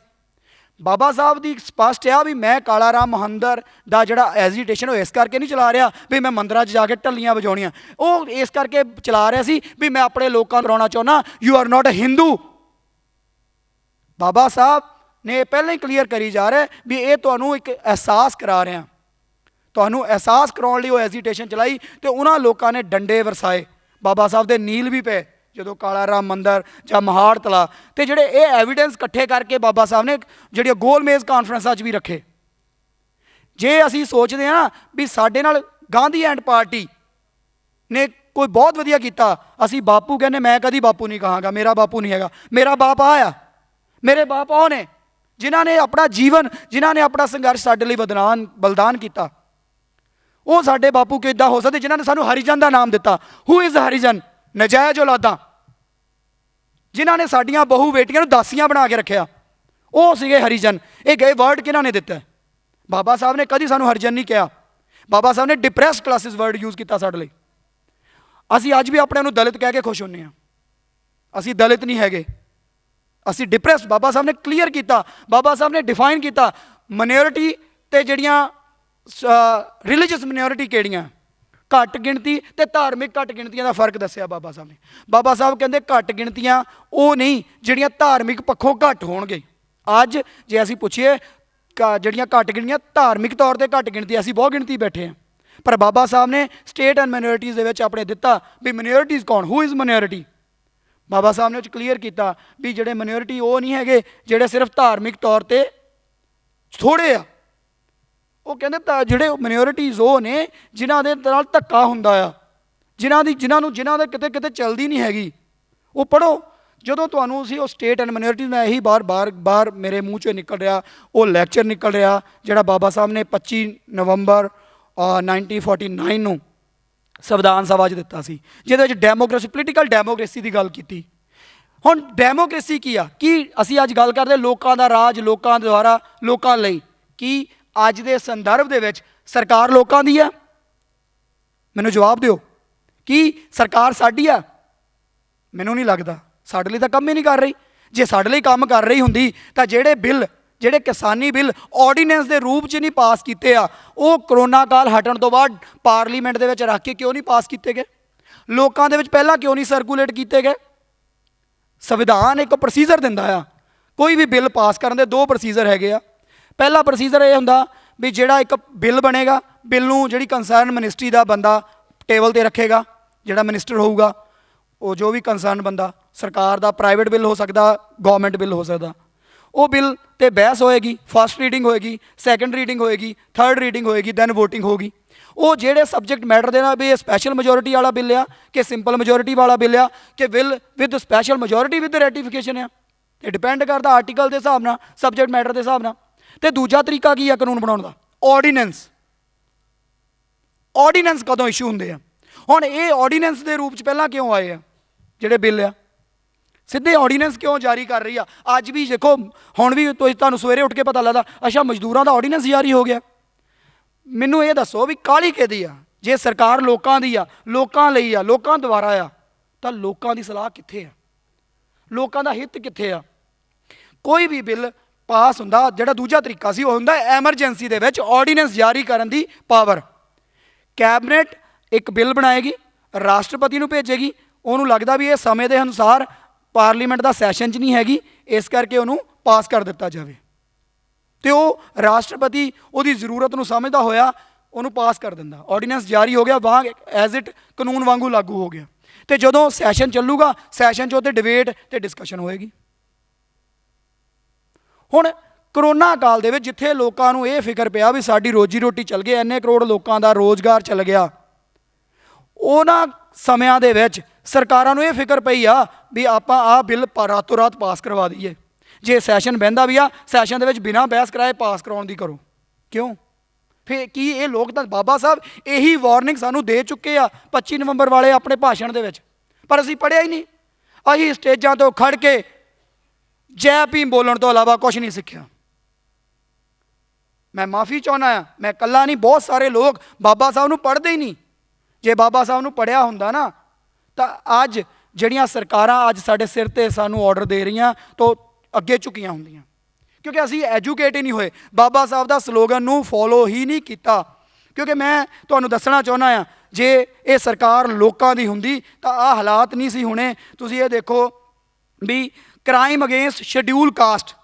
ਬਾਬਾ ਸਾਹਿਬ ਦੀ ਸਪਸ਼ਟ ਆ ਵੀ ਮੈਂ ਕਾਲਾ ਰਾਮ ਮੰਦਿਰ ਦਾ ਜਿਹੜਾ ਐਜੀਟੇਸ਼ਨ ਉਹ ਇਸ ਕਰਕੇ ਨਹੀਂ ਚਲਾ ਰਿਹਾ ਵੀ ਮੈਂ ਮੰਦਰਾਂ 'ਚ ਜਾ ਕੇ ਟੱਲੀਆਂ ਵਜਾਉਣੀਆਂ, ਉਹ ਇਸ ਕਰਕੇ ਚਲਾ ਰਿਹਾ ਸੀ ਵੀ ਮੈਂ ਆਪਣੇ ਲੋਕਾਂ ਨੂੰ ਡਰਾਉਣਾ ਚਾਹੁੰਦਾ, ਯੂ ਆਰ ਨਾਟ ਅ ਹਿੰਦੂ। ਬਾਬਾ ਸਾਹਿਬ ਨੇ ਪਹਿਲਾਂ ਹੀ ਕਲੀਅਰ ਕਰੀ ਜਾ ਰਿਹਾ ਵੀ ਇਹ ਤੁਹਾਨੂੰ ਇੱਕ ਅਹਿਸਾਸ ਕਰਾ ਰਿਹਾ, ਤੁਹਾਨੂੰ ਅਹਿਸਾਸ ਕਰਾਉਣ ਲਈ ਉਹ ਐਜੀਟੇਸ਼ਨ ਚਲਾਈ। ਤੇ ਉਹਨਾਂ ਲੋਕਾਂ ਨੇ ਡੰਡੇ ਵਰਸਾਏ, ਬਾਬਾ ਸਾਹਿਬ ਦੇ ਨੀਲ ਵੀ ਪਏ ਜਦੋਂ ਕਾਲਾ ਰਾਮ ਮੰਦਿਰ ਜਾਂ ਮਹਾੜ ਤਲਾ। ਤੇ ਜਿਹੜੇ ਇਹ ਐਵੀਡੈਂਸ ਇਕੱਠੇ ਕਰਕੇ ਬਾਬਾ ਸਾਹਿਬ ਨੇ ਜਿਹੜੀਆਂ ਗੋਲਮੇਜ਼ ਕਾਨਫਰੰਸਾਂ 'ਚ ਵੀ ਰੱਖੇ। ਜੇ ਅਸੀਂ ਸੋਚਦੇ ਹਾਂ ਨਾ ਵੀ ਸਾਡੇ ਨਾਲ ਗਾਂਧੀ ਐਂਡ ਪਾਰਟੀ ਨੇ ਕੋਈ ਬਹੁਤ ਵਧੀਆ ਕੀਤਾ, ਅਸੀਂ ਬਾਪੂ ਕਹਿੰਦੇ, ਮੈਂ ਕਦੀ ਬਾਪੂ ਨਹੀਂ ਕਹਾਂਗਾ, ਮੇਰਾ ਬਾਪੂ ਨਹੀਂ ਹੈਗਾ। ਮੇਰਾ ਬਾਪ ਆ, ਮੇਰੇ ਬਾਪ ਉਹ ਨੇ ਜਿਨ੍ਹਾਂ ਨੇ ਆਪਣਾ ਜੀਵਨ, ਜਿਨ੍ਹਾਂ ਨੇ ਆਪਣਾ ਸੰਘਰਸ਼ ਸਾਡੇ ਲਈ ਬਲਿਦਾਨ ਕੀਤਾ। ਉਹ ਸਾਡੇ ਬਾਪੂ ਕਿੱਦਾਂ ਹੋ ਸਕਦੇ ਜਿਨ੍ਹਾਂ ਨੇ ਸਾਨੂੰ ਹਰੀਜਨ ਦਾ ਨਾਮ ਦਿੱਤਾ? Who is Harijan? ਨਜਾਇਜ਼ ਔਲਾਦਾਂ, ਜਿਨ੍ਹਾਂ ਨੇ ਸਾਡੀਆਂ ਬਹੂ ਬੇਟੀਆਂ ਨੂੰ ਦਾਸੀਆਂ ਬਣਾ ਕੇ ਰੱਖਿਆ, ਉਹ ਸੀਗੇ ਹਰੀਜਨ। ਇਹ ਗਏ ਵਰਡ ਕਿਹਨਾਂ ਨੇ ਦਿੱਤਾ? ਬਾਬਾ ਸਾਹਿਬ ਨੇ ਕਦੀ ਸਾਨੂੰ ਹਰੀਜਨ ਨਹੀਂ ਕਿਹਾ। ਬਾਬਾ ਸਾਹਿਬ ਨੇ ਡਿਪਰੈਸਡ ਕਲਾਸਿਸ ਵਰਡ ਯੂਜ਼ ਕੀਤਾ ਸਾਡੇ ਲਈ। ਅਸੀਂ ਅੱਜ ਵੀ ਆਪਣੇ ਨੂੰ ਦਲਿਤ ਕਹਿ ਕੇ ਖੁਸ਼ ਹੁੰਦੇ ਹਾਂ। ਅਸੀਂ ਦਲਿਤ ਨਹੀਂ ਹੈਗੇ, ਅਸੀਂ ਡਿਪਰੈਸਡ। ਬਾਬਾ ਸਾਹਿਬ ਨੇ ਕਲੀਅਰ ਕੀਤਾ, ਬਾਬਾ ਸਾਹਿਬ ਨੇ ਡਿਫਾਈਨ ਕੀਤਾ ਮਾਈਨੋਰਿਟੀ ਤੇ ਜਿਹੜੀਆਂ ਰਿਲੀਜੀਅਸ ਮਾਈਨੋਰਿਟੀ ਕਿਹੜੀਆਂ, ਘੱਟ ਗਿਣਤੀ ਤੇ ਧਾਰਮਿਕ ਘੱਟ ਗਿਣਤੀਆਂ ਦਾ ਫਰਕ ਦੱਸਿਆ ਬਾਬਾ ਸਾਹਿਬ ਨੇ। ਬਾਬਾ ਸਾਹਿਬ ਕਹਿੰਦੇ ਘੱਟ ਗਿਣਤੀਆਂ ਉਹ ਨਹੀਂ ਜਿਹੜੀਆਂ ਧਾਰਮਿਕ ਪੱਖੋਂ ਘੱਟ ਹੋਣਗੇ। ਅੱਜ ਜੇ ਅਸੀਂ ਪੁੱਛੀਏ ਜਿਹੜੀਆਂ ਘੱਟ ਗਿਣਤੀਆਂ ਧਾਰਮਿਕ ਤੌਰ 'ਤੇ ਘੱਟ ਗਿਣਤੀ, ਅਸੀਂ ਬਹੁਤ ਗਿਣਤੀ ਬੈਠੇ ਹਾਂ, ਪਰ ਬਾਬਾ ਸਾਹਿਬ ਨੇ ਸਟੇਟ ਐਂਡ ਮਾਈਨੋਰਿਟੀਜ਼ ਦੇ ਵਿੱਚ ਆਪਣੇ ਦਿੱਤਾ ਵੀ ਮਾਈਨੋਰਿਟੀਜ਼ ਕੌਣ, ਹੂ ਇਜ਼ ਮਾਈਨੋਰਿਟੀ। ਬਾਬਾ ਸਾਹਿਬ ਨੇ ਉਹ 'ਚ ਕਲੀਅਰ ਕੀਤਾ ਵੀ ਜਿਹੜੇ ਮਾਈਨੋਰਿਟੀ ਉਹ ਨਹੀਂ ਹੈਗੇ ਜਿਹੜੇ ਸਿਰਫ ਧਾਰਮਿਕ ਤੌਰ 'ਤੇ ਥੋੜ੍ਹੇ ਆ। ਉਹ ਕਹਿੰਦੇ ਤਾਂ ਜਿਹੜੇ ਮਾਈਨੋਰਿਟੀਜ਼ ਉਹ ਨੇ ਜਿਨ੍ਹਾਂ ਦੇ ਨਾਲ ਧੱਕਾ ਹੁੰਦਾ ਆ, ਜਿਨ੍ਹਾਂ ਦੇ ਕਿਤੇ ਚੱਲਦੀ ਨਹੀਂ ਹੈਗੀ। ਉਹ ਪੜ੍ਹੋ, ਜਦੋਂ ਤੁਹਾਨੂੰ ਅਸੀਂ ਉਹ ਸਟੇਟ ਐਂਡ ਮਾਈਨੋਰਿਟੀਜ਼, ਮੈਂ ਇਹੀ ਬਾਰ ਮੇਰੇ ਮੂੰਹ 'ਚੋਂ ਨਿਕਲ ਰਿਹਾ ਉਹ ਲੈਕਚਰ ਨਿਕਲ ਰਿਹਾ ਜਿਹੜਾ ਬਾਬਾ ਸਾਹਿਬ ਨੇ 25 ਨਵੰਬਰ 1949 ਨੂੰ ਸੰਵਿਧਾਨ ਸਭਾ 'ਚ ਦਿੱਤਾ ਸੀ, ਜਿਹਦੇ ਵਿੱਚ ਡੈਮੋਕ੍ਰੇਸੀ, ਪੋਲੀਟੀਕਲ ਡੈਮੋਕ੍ਰੇਸੀ ਦੀ ਗੱਲ ਕੀਤੀ। ਹੁਣ ਡੈਮੋਕ੍ਰੇਸੀ ਕੀ ਆ? ਕੀ ਅਸੀਂ ਅੱਜ ਗੱਲ ਕਰਦੇ ਲੋਕਾਂ ਦਾ ਰਾਜ, ਲੋਕਾਂ ਦੁਆਰਾ, ਲੋਕਾਂ ਲਈ? ਕੀ ਅੱਜ ਦੇ ਸੰਦਰਭ ਦੇ ਵਿੱਚ ਸਰਕਾਰ ਲੋਕਾਂ ਦੀ ਆ? ਮੈਨੂੰ ਜਵਾਬ ਦਿਓ, ਕੀ ਸਰਕਾਰ ਸਾਡੀ ਆ? ਮੈਨੂੰ ਨਹੀਂ ਲੱਗਦਾ। ਸਾਡੇ ਲਈ ਤਾਂ ਕੰਮ ਹੀ ਨਹੀਂ ਕਰ ਰਹੀ। ਜੇ ਸਾਡੇ ਲਈ ਕੰਮ ਕਰ ਰਹੀ ਹੁੰਦੀ ਤਾਂ ਜਿਹੜੇ ਕਿਸਾਨੀ ਬਿੱਲ ਆਰਡੀਨੈਂਸ ਦੇ ਰੂਪ 'ਚ ਨਹੀਂ ਪਾਸ ਕੀਤੇ ਆ, ਉਹ ਕਰੋਨਾ ਕਾਲ ਹਟਣ ਤੋਂ ਬਾਅਦ ਪਾਰਲੀਮੈਂਟ ਦੇ ਵਿੱਚ ਰੱਖ ਕੇ ਕਿਉਂ ਨਹੀਂ ਪਾਸ ਕੀਤੇ ਗਏ? ਲੋਕਾਂ ਦੇ ਵਿੱਚ ਪਹਿਲਾਂ ਕਿਉਂ ਨਹੀਂ ਸਰਕੂਲੇਟ ਕੀਤੇ ਗਏ? ਸੰਵਿਧਾਨ ਇੱਕ ਪ੍ਰੋਸੀਜਰ ਦਿੰਦਾ ਆ, ਕੋਈ ਵੀ ਬਿੱਲ ਪਾਸ ਕਰਨ ਦੇ 2 ਪ੍ਰੋਸੀਜਰ ਹੈਗੇ ਆ। ਪਹਿਲਾ ਪ੍ਰੋਸੀਜਰ ਇਹ ਹੁੰਦਾ ਵੀ ਜਿਹੜਾ ਇੱਕ ਬਿੱਲ ਬਣੇਗਾ, ਬਿੱਲ ਨੂੰ ਜਿਹੜੀ ਕੰਸਰਨ ਮਿਨਿਸਟਰੀ ਦਾ ਬੰਦਾ ਟੇਬਲ 'ਤੇ ਰੱਖੇਗਾ, ਜਿਹੜਾ ਮਿਨਿਸਟਰ ਹੋਊਗਾ, ਉਹ ਜੋ ਵੀ ਕੰਸਰਨ ਬੰਦਾ, ਸਰਕਾਰ ਦਾ ਪ੍ਰਾਈਵੇਟ ਬਿੱਲ ਹੋ ਸਕਦਾ, ਗਵਰਨਮੈਂਟ ਬਿੱਲ ਹੋ ਸਕਦਾ, ਉਹ ਬਿੱਲ ਤੇ ਬਹਿਸ ਹੋਏਗੀ, ਫਸਟ ਰੀਡਿੰਗ ਹੋਏਗੀ, ਸੈਕੰਡ ਰੀਡਿੰਗ ਹੋਏਗੀ, ਥਰਡ ਰੀਡਿੰਗ ਹੋਏਗੀ, ਦੈਨ ਵੋਟਿੰਗ ਹੋਗੀ। ਉਹ ਜਿਹੜੇ ਸਬਜੈਕਟ ਮੈਟਰ ਦੇ ਨਾਲ ਵੀ ਇਹ ਸਪੈਸ਼ਲ ਮੈਜੋਰਿਟੀ ਵਾਲਾ ਬਿੱਲ ਆ ਕਿ ਸਿੰਪਲ ਮੈਜੋਰਿਟੀ ਵਾਲਾ ਬਿੱਲ ਆ ਕਿ bill with special majority with ratification ਆ, ਤੇ ਡਿਪੈਂਡ ਕਰਦਾ ਆਰਟੀਕਲ ਦੇ ਹਿਸਾਬ ਨਾਲ, ਸਬਜੈਕਟ ਮੈਟਰ ਦੇ ਹਿਸਾਬ ਨਾਲ। ਤੇ ਦੂਜਾ ਤਰੀਕਾ ਕੀ ਆ ਕਾਨੂੰਨ ਬਣਾਉਣ ਦਾ? ਆਰਡੀਨੈਂਸ। ਆਰਡੀਨੈਂਸ ਕਦੋਂ ਇਸ਼ੂ ਹੁੰਦੇ ਆ? ਹੁਣ ਇਹ ਆਰਡੀਨੈਂਸ ਦੇ ਰੂਪ 'ਚ ਪਹਿਲਾਂ ਕਿਉਂ ਆਏ ਆ ਜਿਹੜੇ ਬਿੱਲ ਆ? ਸਿੱਧੇ ਆਰਡੀਨੈਂਸ ਕਿਉਂ ਜਾਰੀ ਕਰ ਰਹੀ ਆ? ਅੱਜ ਵੀ ਦੇਖੋ, ਹੁਣ ਵੀ ਤੁਹਾਨੂੰ ਸਵੇਰੇ ਉੱਠ ਕੇ ਪਤਾ ਲੱਗਦਾ ਅੱਛਾ ਮਜ਼ਦੂਰਾਂ ਦਾ ਆਰਡੀਨੈਂਸ ਜਾਰੀ ਹੋ ਗਿਆ। ਮੈਨੂੰ ਇਹ ਦੱਸੋ ਵੀ ਕਾਹਲੀ ਕਿਹਦੀ ਆ? ਜੇ ਸਰਕਾਰ ਲੋਕਾਂ ਦੀ ਆ, ਲੋਕਾਂ ਲਈ ਆ, ਲੋਕਾਂ ਦੁਆਰਾ ਆ, ਤਾਂ ਲੋਕਾਂ ਦੀ ਸਲਾਹ ਕਿੱਥੇ ਆ? ਲੋਕਾਂ ਦਾ ਹਿੱਤ ਕਿੱਥੇ ਆ? ਕੋਈ ਵੀ ਬਿੱਲ ਪਾਸ ਹੁੰਦਾ, ਜਿਹੜਾ ਦੂਜਾ ਤਰੀਕਾ ਸੀ, ਉਹ ਹੁੰਦਾ ਐਮਰਜੈਂਸੀ ਦੇ ਵਿੱਚ ਆਰਡੀਨੈਂਸ ਜਾਰੀ ਕਰਨ ਦੀ ਪਾਵਰ। ਕੈਬਨਿਟ ਇੱਕ ਬਿੱਲ ਬਣਾਏਗੀ, ਰਾਸ਼ਟਰਪਤੀ ਨੂੰ ਭੇਜੇਗੀ, ਉਹਨੂੰ ਲੱਗਦਾ ਵੀ ਇਹ ਸਮੇਂ ਦੇ ਅਨੁਸਾਰ ਪਾਰਲੀਮੈਂਟ ਦਾ ਸੈਸ਼ਨ 'ਚ ਨਹੀਂ ਹੈਗੀ, ਇਸ ਕਰਕੇ ਉਹਨੂੰ ਪਾਸ ਕਰ ਦਿੱਤਾ ਜਾਵੇ, ਤੇ ਉਹ ਰਾਸ਼ਟਰਪਤੀ ਉਹਦੀ ਜ਼ਰੂਰਤ ਨੂੰ ਸਮਝਦਾ ਹੋਇਆ ਉਹਨੂੰ ਪਾਸ ਕਰ ਦਿੰਦਾ। ਆਰਡੀਨੈਂਸ ਜਾਰੀ ਹੋ ਗਿਆ, ਵਾਂਗ ਐਜ਼ ਇਟ ਕਾਨੂੰਨ ਵਾਂਗੂ ਲਾਗੂ ਹੋ ਗਿਆ। ਤੇ ਜਦੋਂ ਸੈਸ਼ਨ ਚੱਲੂਗਾ, ਸੈਸ਼ਨ 'ਚ ਉਹਤੇ ਡਿਬੇਟ ਤੇ ਡਿਸਕਸ਼ਨ ਹੋਏਗੀ। ਹੁਣ ਕਰੋਨਾ ਕਾਲ ਦੇ ਵਿੱਚ ਜਿੱਥੇ ਲੋਕਾਂ ਨੂੰ ਇਹ ਫਿਕਰ ਪਿਆ ਵੀ ਸਾਡੀ ਰੋਜੀ ਰੋਟੀ ਚੱਲ ਗਈ, ਇੰਨੇ ਕਰੋੜ ਲੋਕਾਂ ਦਾ ਰੋਜ਼ਗਾਰ ਚੱਲ ਗਿਆ, ਉਹਨਾਂ ਸਮਿਆਂ ਦੇ ਵਿੱਚ ਸਰਕਾਰਾਂ ਨੂੰ ਇਹ ਫਿਕਰ ਪਈ ਆ ਵੀ ਆਪਾਂ ਆਹ ਬਿੱਲ ਰਾਤੋਂ ਰਾਤ ਪਾਸ ਕਰਵਾ ਦਈਏ। ਜੇ ਸੈਸ਼ਨ ਬਹਿੰਦਾ ਵੀ ਆ, ਸੈਸ਼ਨ ਦੇ ਵਿੱਚ ਬਿਨਾਂ ਬਹਿਸ ਕਰਾਏ ਪਾਸ ਕਰਾਉਣ ਦੀ ਕਰੋ। ਕਿਉਂ? ਫਿਰ ਕੀ ਇਹ ਲੋਕ ਤਾਂ ਬਾਬਾ ਸਾਹਿਬ ਇਹੀ ਵਾਰਨਿੰਗ ਸਾਨੂੰ ਦੇ ਚੁੱਕੇ ਆ 25 ਨਵੰਬਰ ਵਾਲੇ ਆਪਣੇ ਭਾਸ਼ਣ ਦੇ ਵਿੱਚ, ਪਰ ਅਸੀਂ ਪੜ੍ਹਿਆ ਹੀ ਨਹੀਂ। ਅਸੀਂ ਸਟੇਜਾਂ ਤੋਂ ਖੜ ਕੇ ਜੈ ਭੀਮ ਬੋਲਣ ਤੋਂ ਇਲਾਵਾ ਕੁਛ ਨਹੀਂ ਸਿੱਖਿਆ। ਮੈਂ ਮਾਫੀ ਚਾਹੁੰਦਾ ਆ, ਮੈਂ ਇਕੱਲਾ ਨਹੀਂ, ਬਹੁਤ ਸਾਰੇ ਲੋਕ ਬਾਬਾ ਸਾਹਿਬ ਨੂੰ ਪੜ੍ਹਦੇ ਹੀ ਨਹੀਂ। ਜੇ ਬਾਬਾ ਸਾਹਿਬ ਨੂੰ ਪੜ੍ਹਿਆ ਹੁੰਦਾ ਨਾ, ਤਾਂ ਅੱਜ ਜਿਹੜੀਆਂ ਸਰਕਾਰਾਂ ਅੱਜ ਸਾਡੇ ਸਿਰ 'ਤੇ ਸਾਨੂੰ ਆਰਡਰ ਦੇ ਰਹੀਆਂ ਤਾਂ ਅੱਗੇ ਝੁਕੀਆਂ ਹੁੰਦੀਆਂ, ਕਿਉਂਕਿ ਅਸੀਂ ਐਜੂਕੇਟ ਹੀ ਨਹੀਂ ਹੋਏ, ਬਾਬਾ ਸਾਹਿਬ ਦਾ ਸਲੋਗਨ ਨੂੰ ਫੋਲੋ ਹੀ ਨਹੀਂ ਕੀਤਾ। ਕਿਉਂਕਿ ਮੈਂ ਤੁਹਾਨੂੰ ਦੱਸਣਾ ਚਾਹੁੰਦਾ ਆ, ਜੇ ਇਹ ਸਰਕਾਰ ਲੋਕਾਂ ਦੀ ਹੁੰਦੀ ਤਾਂ ਆਹ ਹਾਲਾਤ ਨਹੀਂ ਸੀ ਹੋਣੇ। ਤੁਸੀਂ ਇਹ ਦੇਖੋ ਵੀ ਕ੍ਰਾਈਮ ਅਗੇਂਸਟ ਸ਼ਡਿਊਲ ਕਾਸਟ,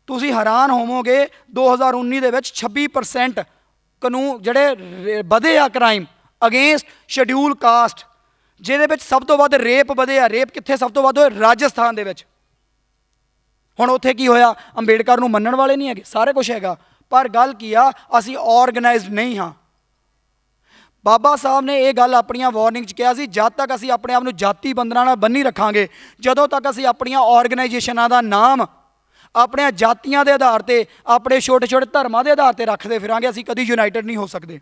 ਤੁਸੀਂ ਹੈਰਾਨ ਹੋਵੋਗੇ 2019 ਦੇ ਵਿੱਚ 26% ਕਾਨੂੰਨ ਜਿਹੜੇ ਵਧੇ ਆ ਕ੍ਰਾਈਮ ਅਗੇਂਸਟ ਸ਼ਡਿਊਲ ਕਾਸਟ, ਜਿਹਦੇ ਵਿੱਚ ਸਭ ਤੋਂ ਵੱਧ ਰੇਪ ਵਧੇ ਆ। ਰੇਪ ਕਿੱਥੇ ਸਭ ਤੋਂ ਵੱਧ ਹੋਏ? ਰਾਜਸਥਾਨ ਦੇ ਵਿੱਚ। ਹੁਣ ਉੱਥੇ ਕੀ ਹੋਇਆ? ਅੰਬੇਡਕਰ ਨੂੰ ਮੰਨਣ ਵਾਲੇ ਨਹੀਂ ਹੈਗੇ, ਸਾਰੇ ਕੁਛ ਹੈਗਾ, ਪਰ ਗੱਲ ਕੀ ਆ, ਅਸੀਂ ਆਰਗੇਨਾਈਜ਼ਡ ਨਹੀਂ ਹਾਂ। ਬਾਬਾ ਸਾਹਿਬ ਨੇ ਇਹ ਗੱਲ ਆਪਣੀਆਂ ਵਾਰਨਿੰਗ 'ਚ ਕਿਹਾ ਸੀ, ਜਦ ਤੱਕ ਅਸੀਂ ਆਪਣੇ ਆਪ ਨੂੰ ਜਾਤੀ ਬੰਧਨਾਂ ਨਾਲ ਬੰਨ੍ਹੀ ਰੱਖਾਂਗੇ, ਜਦੋਂ ਤੱਕ ਅਸੀਂ ਆਪਣੀਆਂ ਆਰਗੇਨਾਈਜੇਸ਼ਨਾਂ ਦਾ ਨਾਮ ਆਪਣੀਆਂ ਜਾਤੀਆਂ ਦੇ ਆਧਾਰ 'ਤੇ, ਆਪਣੇ ਛੋਟੇ ਛੋਟੇ ਧਰਮਾਂ ਦੇ ਆਧਾਰ 'ਤੇ ਰੱਖਦੇ ਫਿਰਾਂਗੇ, ਅਸੀਂ ਕਦੀ ਯੂਨਾਈਟਿਡ ਨਹੀਂ ਹੋ ਸਕਦੇ।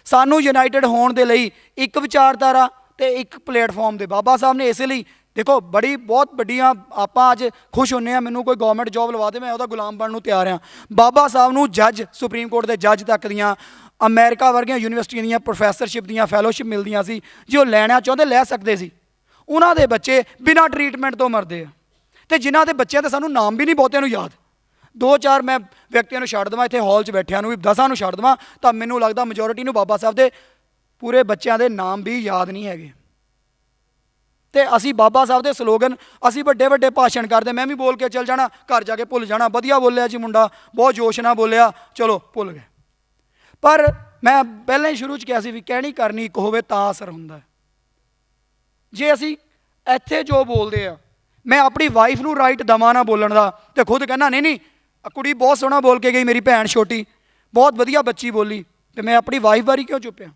ਸਾਨੂੰ ਯੂਨਾਈਟਿਡ ਹੋਣ ਦੇ ਲਈ ਇੱਕ ਵਿਚਾਰਧਾਰਾ ਤੇ ਇੱਕ ਪਲੇਟਫਾਰਮ ਦੇ ਬਾਬਾ ਸਾਹਿਬ ਨੇ ਇਸੇ ਲਈ ਦੇਖੋ ਬਹੁਤ ਵੱਡੀਆਂ ਆਪਾਂ ਅੱਜ ਖੁਸ਼ ਹੁੰਦੇ ਹਾਂ, ਮੈਨੂੰ ਕੋਈ ਗਵਰਨਮੈਂਟ ਜੋਬ ਲਵਾ ਦੇ, ਮੈਂ ਉਹਦਾ ਗੁਲਾਮ ਬਣਨ ਨੂੰ ਤਿਆਰ ਹਾਂ। ਬਾਬਾ ਸਾਹਿਬ ਨੂੰ ਜੱਜ, ਸੁਪਰੀਮ ਕੋਰਟ ਦੇ ਜੱਜ ਤੱਕ ਦੀਆਂ, ਅਮਰੀਕਾ ਵਰਗੀਆਂ ਯੂਨੀਵਰਸਿਟੀਆਂ ਦੀਆਂ ਪ੍ਰੋਫੈਸਰਸ਼ਿਪ ਦੀਆਂ ਫੈਲੋਸ਼ਿਪ ਮਿਲਦੀਆਂ ਸੀ, ਜੇ ਉਹ ਲੈਣਾ ਚਾਹੁੰਦੇ ਲੈ ਸਕਦੇ ਸੀ। ਉਹਨਾਂ ਦੇ ਬੱਚੇ ਬਿਨਾਂ ਟਰੀਟਮੈਂਟ ਤੋਂ ਮਰਦੇ ਆ, ਤੇ ਜਿਨ੍ਹਾਂ ਦੇ ਬੱਚਿਆਂ ਦੇ ਸਾਨੂੰ ਨਾਮ ਵੀ ਨਹੀਂ ਬਹੁਤਿਆਂ ਨੂੰ ਯਾਦ। 2-4 ਮੈਂ ਵਿਅਕਤੀਆਂ ਨੂੰ ਛੱਡ ਦੇਵਾਂ, ਇੱਥੇ ਹਾਲ 'ਚ ਬੈਠਿਆਂ ਨੂੰ ਵੀ 10 ਨੂੰ ਛੱਡ ਦੇਵਾਂ, ਤਾਂ ਮੈਨੂੰ ਲੱਗਦਾ ਮੈਜੋਰਿਟੀ ਨੂੰ ਬਾਬਾ ਸਾਹਿਬ ਦੇ ਪੂਰੇ ਬੱਚਿਆਂ ਦੇ ਨਾਮ ਵੀ ਯਾਦ ਨਹੀਂ ਹੈਗੇ। ਤੇ ਅਸੀਂ ਬਾਬਾ ਸਾਹਿਬ ਦੇ ਸਲੋਗਨ, ਅਸੀਂ ਵੱਡੇ ਵੱਡੇ ਭਾਸ਼ਣ ਕਰਦੇ, ਮੈਂ ਵੀ ਬੋਲ ਕੇ ਚੱਲ ਜਾਣਾ, ਘਰ ਜਾ ਕੇ ਭੁੱਲ ਜਾਣਾ, ਵਧੀਆ ਬੋਲਿਆ ਜੀ ਮੁੰਡਾ, ਬਹੁਤ ਜੋਸ਼ ਨਾਲ ਬੋਲਿਆ, ਚਲੋ ਭੁੱਲ ਗਏ। ਪਰ ਮੈਂ ਪਹਿਲਾਂ ਹੀ ਸ਼ੁਰੂ 'ਚ ਕਿਹਾ ਸੀ ਵੀ ਕਹਿਣੀ ਕਰਨੀ ਇੱਕ ਹੋਵੇ ਤਾਂ ਅਸਰ ਹੁੰਦਾ। ਜੇ ਅਸੀਂ ਇੱਥੇ ਜੋ ਬੋਲਦੇ ਆ, ਮੈਂ ਆਪਣੀ ਵਾਈਫ ਨੂੰ ਰਾਈਟ ਦੇਵਾਂ ਨਾ ਬੋਲਣ ਦਾ, ਤੇ ਖੁਦ ਕਹਿੰਦਾ ਨਹੀਂ ਕੁੜੀ ਬਹੁਤ ਸੋਹਣਾ ਬੋਲ ਕੇ ਗਈ, ਮੇਰੀ ਭੈਣ ਛੋਟੀ ਬਹੁਤ ਵਧੀਆ ਬੱਚੀ ਬੋਲੀ, ਤੇ ਮੈਂ ਆਪਣੀ ਵਾਈਫ ਬਾਰੇ ਕਿਉਂ ਚੁੱਪਿਆ?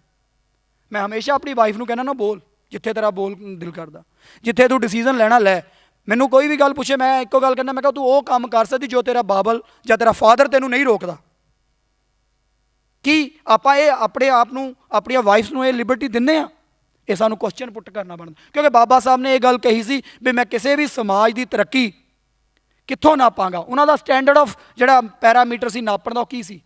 ਮੈਂ ਹਮੇਸ਼ਾ ਆਪਣੀ ਵਾਈਫ ਨੂੰ ਕਹਿੰਦਾ ਨਾ ਬੋਲ, ਜਿੱਥੇ ਤੇਰਾ ਬੋਲ ਦਿਲ ਕਰਦਾ, ਜਿੱਥੇ ਤੂੰ ਡਿਸੀਜ਼ਨ ਲੈਣਾ ਲੈ। ਮੈਨੂੰ ਕੋਈ ਵੀ ਗੱਲ ਪੁੱਛੇ, ਮੈਂ ਇੱਕੋ ਗੱਲ ਕਹਿੰਦਾ, ਮੈਂ ਕਿਹਾ ਤੂੰ ਉਹ ਕੰਮ ਕਰ ਸਕਦੀ ਜੋ ਤੇਰਾ ਬਾਬਲ ਜਾਂ ਤੇਰਾ ਫਾਦਰ ਤੈਨੂੰ ਨਹੀਂ ਰੋਕਦਾ। ਕੀ ਆਪਾਂ ਇਹ ਆਪਣੇ ਆਪ ਨੂੰ, ਆਪਣੀਆਂ ਵਾਈਫ ਨੂੰ ਇਹ ਲਿਬਰਟੀ ਦਿੰਦੇ ਹਾਂ? ਇਹ ਸਾਨੂੰ ਕੁਐਸਚਨ ਪੁੱਟ ਕਰਨਾ ਬਣਦਾ, ਕਿਉਂਕਿ ਬਾਬਾ ਸਾਹਿਬ ਨੇ ਇਹ ਗੱਲ ਕਹੀ ਸੀ ਵੀ ਮੈਂ ਕਿਸੇ ਵੀ ਸਮਾਜ ਦੀ ਤਰੱਕੀ ਕਿੱਥੋਂ ਨਾਪਾਂਗਾ। ਉਹਨਾਂ ਦਾ ਸਟੈਂਡਰਡ ਆਫ ਜਿਹੜਾ ਪੈਰਾਮੀਟਰ ਸੀ ਨਾਪਣ ਦਾ, ਉਹ ਕੀ ਸੀ?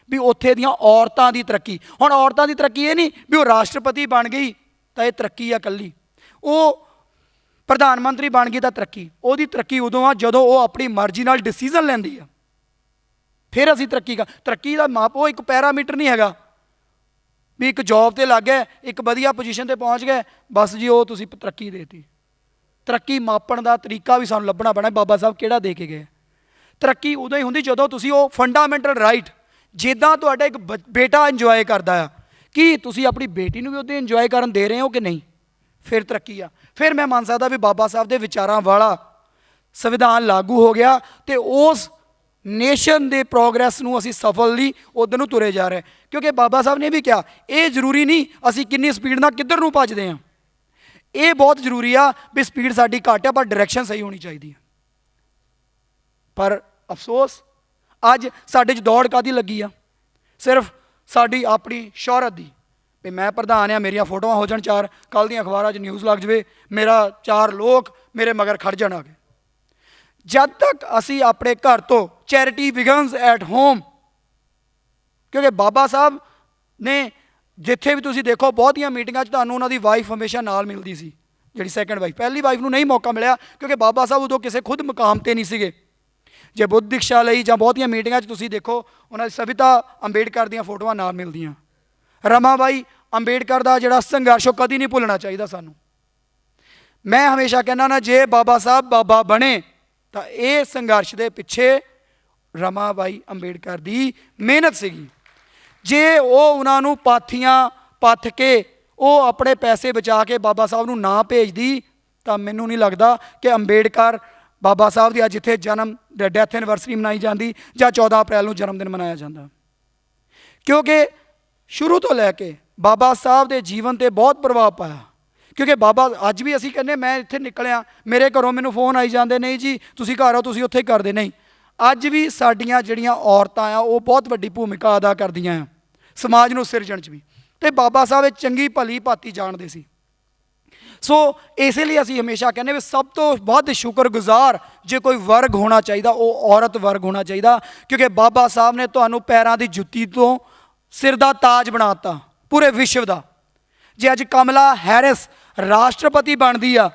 ਵੀ ਉੱਥੇ ਦੀਆਂ ਔਰਤਾਂ ਦੀ ਤਰੱਕੀ। ਹੁਣ ਔਰਤਾਂ ਦੀ ਤਰੱਕੀ ਇਹ ਨਹੀਂ ਵੀ ਉਹ ਰਾਸ਼ਟਰਪਤੀ ਬਣ ਗਈ ਤਾਂ ਇਹ ਤਰੱਕੀ ਆ ਇਕੱਲੀ, ਉਹ ਪ੍ਰਧਾਨ ਮੰਤਰੀ ਬਣ ਗਈ ਤਾਂ ਤਰੱਕੀ। ਉਹਦੀ ਤਰੱਕੀ ਉਦੋਂ ਆ ਜਦੋਂ ਉਹ ਆਪਣੀ ਮਰਜ਼ੀ ਨਾਲ ਡਿਸੀਜ਼ਨ ਲੈਂਦੀ ਆ, ਫਿਰ ਅਸੀਂ ਤਰੱਕੀ ਦਾ ਮਾਪ ਉਹ ਇੱਕ ਪੈਰਾਮੀਟਰ ਨਹੀਂ ਹੈਗਾ ਵੀ ਇੱਕ ਜੋਬ 'ਤੇ ਲੱਗ ਗਏ, ਇੱਕ ਵਧੀਆ ਪੋਜੀਸ਼ਨ 'ਤੇ ਪਹੁੰਚ ਗਏ, ਬਸ ਜੀ ਉਹ ਤੁਸੀਂ ਤਰੱਕੀ ਦੇਤੀ। ਤਰੱਕੀ ਮਾਪਣ ਦਾ ਤਰੀਕਾ ਵੀ ਸਾਨੂੰ ਲੱਭਣਾ ਪੈਣਾ, ਬਾਬਾ ਸਾਹਿਬ ਕਿਹੜਾ ਦੇ ਕੇ ਗਏ। ਤਰੱਕੀ ਉਦੋਂ ਹੀ ਹੁੰਦੀ ਜਦੋਂ ਤੁਸੀਂ ਉਹ ਫੰਡਾਮੈਂਟਲ ਰਾਈਟ, ਜਿੱਦਾਂ ਤੁਹਾਡਾ ਇੱਕ ਬੇਟਾ ਇੰਜੋਏ ਕਰਦਾ ਆ, ਕੀ ਤੁਸੀਂ ਆਪਣੀ ਬੇਟੀ ਨੂੰ ਵੀ ਉੱਦਾਂ ਇੰਜੋਏ ਕਰਨ ਦੇ ਰਹੇ ਹੋ ਕਿ ਨਹੀਂ? ਫਿਰ ਤਰੱਕੀ ਆ। ਫਿਰ ਮੈਂ ਮੰਨ ਸਕਦਾ ਵੀ ਬਾਬਾ ਸਾਹਿਬ ਦੇ ਵਿਚਾਰਾਂ ਵਾਲਾ ਸੰਵਿਧਾਨ ਲਾਗੂ ਹੋ ਗਿਆ ਤੇ ਉਸ ਨੇਸ਼ਨ ਦੇ ਪ੍ਰੋਗਰੈਸ ਨੂੰ ਅਸੀਂ ਸਫਲਲੀ ਉਧਰ ਨੂੰ ਤੁਰੇ ਜਾ ਰਹੇ। ਕਿਉਂਕਿ ਬਾਬਾ ਸਾਹਿਬ ਨੇ ਵੀ ਕਿਹਾ ਇਹ ਜ਼ਰੂਰੀ ਨਹੀਂ ਅਸੀਂ ਕਿੰਨੀ ਸਪੀਡ ਨਾਲ ਕਿੱਧਰ ਨੂੰ ਭੱਜਦੇ ਹਾਂ, ਇਹ ਬਹੁਤ ਜ਼ਰੂਰੀ ਆ ਵੀ ਸਪੀਡ ਸਾਡੀ ਘੱਟ ਆ ਪਰ ਡਾਇਰੈਕਸ਼ਨ ਸਹੀ ਹੋਣੀ ਚਾਹੀਦੀ ਹੈ। ਪਰ ਅਫਸੋਸ ਅੱਜ ਸਾਡੇ 'ਚ ਦੌੜ ਕਾਹਦੀ ਲੱਗੀ ਆ? ਸਿਰਫ ਸਾਡੀ ਆਪਣੀ ਸ਼ੋਹਰਤ ਦੀ, ਵੀ ਮੈਂ ਪ੍ਰਧਾਨ ਆ, ਮੇਰੀਆਂ ਫੋਟੋਆਂ ਹੋ ਜਾਣ 4, ਕੱਲ੍ਹ ਦੀਆਂ ਅਖਬਾਰਾਂ 'ਚ ਨਿਊਜ਼ ਲੱਗ ਜਾਵੇ, ਮੇਰਾ 4 ਲੋਕ ਮੇਰੇ ਮਗਰ ਖੜ ਜਾਣ ਆ ਕੇ। ਜਦ ਤੱਕ ਅਸੀਂ ਆਪਣੇ ਘਰ ਤੋਂ ਚੈਰਿਟੀ ਬਿਗਨਸ ਐਟ ਹੋਮ, ਕਿਉਂਕਿ ਬਾਬਾ ਸਾਹਿਬ ਨੇ ਜਿੱਥੇ ਵੀ ਤੁਸੀਂ ਦੇਖੋ ਬਹੁਤੀਆਂ ਮੀਟਿੰਗਾਂ 'ਚ ਤੁਹਾਨੂੰ ਉਹਨਾਂ ਦੀ ਵਾਈਫ ਹਮੇਸ਼ਾ ਨਾਲ ਮਿਲਦੀ ਸੀ, ਜਿਹੜੀ ਸੈਕੰਡ ਵਾਈਫ। ਪਹਿਲੀ ਵਾਈਫ ਨੂੰ ਨਹੀਂ ਮੌਕਾ ਮਿਲਿਆ ਕਿਉਂਕਿ ਬਾਬਾ ਸਾਹਿਬ ਉਦੋਂ ਕਿਸੇ ਖੁਦ ਮੁਕਾਮ 'ਤੇ ਨਹੀਂ ਸੀਗੇ। ਜੇ ਬੁੱਧ ਦੀਕਸ਼ਾ ਲਈ ਜਾਂ ਬਹੁਤੀਆਂ ਮੀਟਿੰਗਾਂ 'ਚ ਤੁਸੀਂ ਦੇਖੋ ਉਹਨਾਂ ਦੀ ਸਵਿਤਾ ਅੰਬੇਡਕਰ ਦੀਆਂ ਫੋਟੋਆਂ ਨਾਲ ਮਿਲਦੀਆਂ। ਰਮਾਬਾਈ ਅੰਬੇਡਕਰ ਦਾ ਜਿਹੜਾ ਸੰਘਰਸ਼ ਉਹ ਕਦੀ ਨਹੀਂ ਭੁੱਲਣਾ ਚਾਹੀਦਾ ਸਾਨੂੰ। ਮੈਂ ਹਮੇਸ਼ਾ ਕਹਿੰਦਾ ਨਾ, ਜੇ ਬਾਬਾ ਸਾਹਿਬ ਬਾਬਾ ਬਣੇ ਤਾਂ ਇਹ ਸੰਘਰਸ਼ ਦੇ ਪਿੱਛੇ ਰਮਾਬਾਈ ਅੰਬੇਡਕਰ ਦੀ ਮਿਹਨਤ ਸੀਗੀ। ਜੇ ਉਹ ਉਹਨਾਂ ਨੂੰ ਪਾਥੀਆਂ ਪੱਥ ਕੇ ਉਹ ਆਪਣੇ ਪੈਸੇ ਬਚਾ ਕੇ ਬਾਬਾ ਸਾਹਿਬ ਨੂੰ ਨਾ ਭੇਜਦੀ ਤਾਂ ਮੈਨੂੰ ਨਹੀਂ ਲੱਗਦਾ ਕਿ ਅੰਬੇਡਕਰ ਬਾਬਾ ਸਾਹਿਬ ਦੀ ਅੱਜ ਇੱਥੇ ਜਨਮ ਡੈਥ ਐਨਵਰਸਰੀ ਮਨਾਈ ਜਾਂਦੀ ਜਾਂ 14 ਅਪ੍ਰੈਲ ਨੂੰ ਜਨਮ ਦਿਨ ਮਨਾਇਆ ਜਾਂਦਾ। ਕਿਉਂਕਿ ਸ਼ੁਰੂ ਤੋਂ ਲੈ ਕੇ ਬਾਬਾ ਸਾਹਿਬ ਦੇ ਜੀਵਨ 'ਤੇ ਬਹੁਤ ਪ੍ਰਭਾਵ ਪਾਇਆ। ਕਿਉਂਕਿ ਬਾਬਾ ਅੱਜ ਵੀ ਅਸੀਂ ਕਹਿੰਦੇ ਮੈਂ ਇੱਥੇ ਨਿਕਲਿਆ, ਮੇਰੇ ਘਰੋਂ ਮੈਨੂੰ ਫੋਨ ਆਈ ਜਾਂਦੇ, ਨਹੀਂ ਜੀ ਤੁਸੀਂ ਘਰ ਆਓ, ਤੁਸੀਂ ਉੱਥੇ ਕਰਦੇ ਨਹੀਂ। ਅੱਜ ਵੀ ਸਾਡੀਆਂ ਜਿਹੜੀਆਂ ਔਰਤਾਂ ਆ ਉਹ ਬਹੁਤ ਵੱਡੀ ਭੂਮਿਕਾ ਅਦਾ ਕਰਦੀਆਂ ਆ ਸਮਾਜ ਨੂੰ ਸਿਰਜਣ 'ਚ ਵੀ। ਅਤੇ ਬਾਬਾ ਸਾਹਿਬ ਇਹ ਚੰਗੀ ਭਲੀ ਭਾਂਤੀ ਜਾਣਦੇ ਸੀ। ਸੋ ਇਸੇ ਲਈ ਅਸੀਂ ਹਮੇਸ਼ਾ ਕਹਿੰਦੇ ਵੀ ਸਭ ਤੋਂ ਵੱਧ ਸ਼ੁਕਰਗੁਜ਼ਾਰ ਜੇ ਕੋਈ ਵਰਗ ਹੋਣਾ ਚਾਹੀਦਾ ਉਹ ਔਰਤ ਵਰਗ ਹੋਣਾ ਚਾਹੀਦਾ। ਕਿਉਂਕਿ ਬਾਬਾ ਸਾਹਿਬ ਨੇ ਤੁਹਾਨੂੰ ਪੈਰਾਂ ਦੀ ਜੁੱਤੀ ਤੋਂ ਸਿਰ ਦਾ ਤਾਜ ਬਣਾ ਦਿੱਤਾ ਪੂਰੇ ਵਿਸ਼ਵ ਦਾ। ਜੇ ਅੱਜ ਕਮਲਾ ਹੈਰਿਸ ਰਾਸ਼ਟਰਪਤੀ ਬਣਦੀ ਆ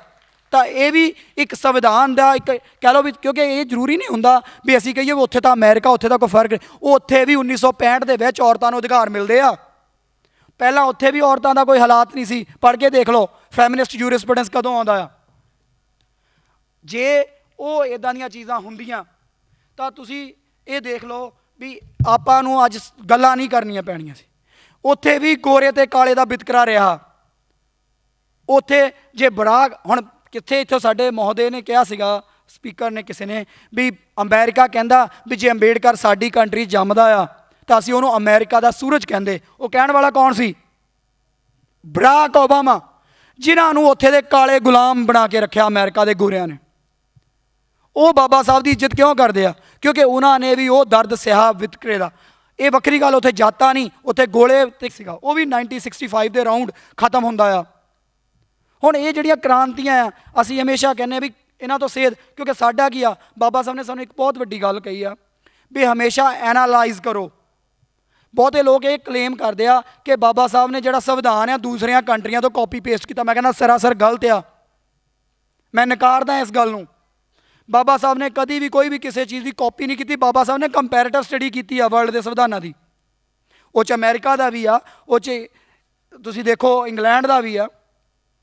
ਤਾਂ ਇਹ ਵੀ ਇੱਕ ਸੰਵਿਧਾਨ ਦਾ ਇੱਕ ਕਹਿ ਲਓ ਵੀ, ਕਿਉਂਕਿ ਇਹ ਜ਼ਰੂਰੀ ਨਹੀਂ ਹੁੰਦਾ ਵੀ ਅਸੀਂ ਕਹੀਏ ਵੀ ਉੱਥੇ ਤਾਂ ਅਮਰੀਕਾ ਉੱਥੇ ਤਾਂ ਕੋਈ ਫਰਕ ਨਹੀਂ। ਉਹ ਉੱਥੇ ਵੀ 1965 ਦੇ ਵਿੱਚ ਔਰਤਾਂ ਨੂੰ ਅਧਿਕਾਰ ਮਿਲਦੇ ਆ। ਪਹਿਲਾਂ ਉੱਥੇ ਵੀ ਔਰਤਾਂ ਦਾ ਕੋਈ ਹਾਲਾਤ ਨਹੀਂ ਸੀ। ਪੜ੍ਹ ਕੇ ਦੇਖ ਲਓ ਫੈਮਿਨਿਸਟ ਜੂਰਿਸਪ੍ਰੂਡੈਂਸ ਕਦੋਂ ਆਉਂਦਾ ਆ। ਜੇ ਉਹ ਇੱਦਾਂ ਦੀਆਂ ਚੀਜ਼ਾਂ ਹੁੰਦੀਆਂ ਤਾਂ ਤੁਸੀਂ ਇਹ ਦੇਖ ਲਓ ਵੀ ਆਪਾਂ ਨੂੰ ਅੱਜ ਗੱਲਾਂ ਨਹੀਂ ਕਰਨੀਆਂ ਪੈਣੀਆਂ ਸੀ। ਉੱਥੇ ਵੀ ਗੋਰੇ ਅਤੇ ਕਾਲੇ ਦਾ ਵਿਤਕਰਾ ਰਿਹਾ। ਉੱਥੇ ਜੇ ਬਰਾਕ ਹੁਣ ਕਿੱਥੇ ਇੱਥੋਂ ਸਾਡੇ ਮਹੋਦਏ ਨੇ ਕਿਹਾ ਸੀਗਾ, ਸਪੀਕਰ ਨੇ ਕਿਸੇ ਨੇ, ਵੀ ਅਮਰੀਕਾ ਕਹਿੰਦਾ ਵੀ ਜੇ ਅੰਬੇਡਕਰ ਸਾਡੀ ਕੰਟਰੀ ਜੰਮਦਾ ਆ ਤਾਂ ਅਸੀਂ ਉਹਨੂੰ ਅਮਰੀਕਾ ਦਾ ਸੂਰਜ ਕਹਿੰਦੇ। ਉਹ ਕਹਿਣ ਵਾਲਾ ਕੌਣ ਸੀ? ਬਰਾਕ ਓਬਾਮਾ, ਜਿਨ੍ਹਾਂ ਨੂੰ ਉੱਥੇ ਦੇ ਕਾਲੇ ਗੁਲਾਮ ਬਣਾ ਕੇ ਰੱਖਿਆ ਅਮਰੀਕਾ ਦੇ ਗੋਰਿਆਂ ਨੇ। ਉਹ ਬਾਬਾ ਸਾਹਿਬ ਦੀ ਇੱਜ਼ਤ ਕਿਉਂ ਕਰਦੇ ਆ? ਕਿਉਂਕਿ ਉਹਨਾਂ ਨੇ ਵੀ ਉਹ ਦਰਦ ਸਿਹਾ ਵਿਤਕਰੇ ਦਾ। ਇਹ ਵੱਖਰੀ ਗੱਲ, ਉੱਥੇ ਜਾਤਾਂ ਨਹੀਂ, ਉੱਥੇ ਗੋਲੇ ਤੇ ਸੀਗਾ। ਉਹ ਵੀ 1965 ਦੇ ਰਾਊਂਡ ਖਤਮ ਹੁੰਦਾ ਆ। ਹੁਣ ਇਹ ਜਿਹੜੀਆਂ ਕ੍ਰਾਂਤੀਆਂ ਆ ਅਸੀਂ ਹਮੇਸ਼ਾ ਕਹਿੰਦੇ ਹਾਂ ਵੀ ਇਹਨਾਂ ਤੋਂ ਸੇਧ, ਕਿਉਂਕਿ ਸਾਡਾ ਕੀ ਆ, ਬਾਬਾ ਸਾਹਿਬ ਨੇ ਸਾਨੂੰ ਇੱਕ ਬਹੁਤ ਵੱਡੀ ਗੱਲ ਕਹੀ ਆ ਵੀ ਹਮੇਸ਼ਾ ਐਨਾਲਾਈਜ਼ ਕਰੋ। ਬਹੁਤੇ ਲੋਕ ਇਹ ਕਲੇਮ ਕਰਦੇ ਆ ਕਿ ਬਾਬਾ ਸਾਹਿਬ ਨੇ ਜਿਹੜਾ ਸੰਵਿਧਾਨ ਆ ਦੂਸਰੀਆਂ ਕੰਟਰੀਆਂ ਤੋਂ ਕਾਪੀ ਪੇਸਟ ਕੀਤਾ। ਮੈਂ ਕਹਿੰਦਾ ਸਰਾਸਰ ਗਲਤ ਆ। ਮੈਂ ਨਕਾਰਦਾ ਇਸ ਗੱਲ ਨੂੰ। ਬਾਬਾ ਸਾਹਿਬ ਨੇ ਕਦੀ ਵੀ ਕੋਈ ਵੀ ਕਿਸੇ ਚੀਜ਼ ਦੀ ਕਾਪੀ ਨਹੀਂ ਕੀਤੀ। ਬਾਬਾ ਸਾਹਿਬ ਨੇ ਕੰਪੈਰੇਟਿਵ ਸਟੱਡੀ ਕੀਤੀ ਆ ਵਰਲਡ ਦੇ ਸੰਵਿਧਾਨਾਂ ਦੀ। ਉਹ 'ਚ ਅਮਰੀਕਾ ਦਾ ਵੀ ਆ, ਉਹ 'ਚ ਤੁਸੀਂ ਦੇਖੋ ਇੰਗਲੈਂਡ ਦਾ ਵੀ ਆ,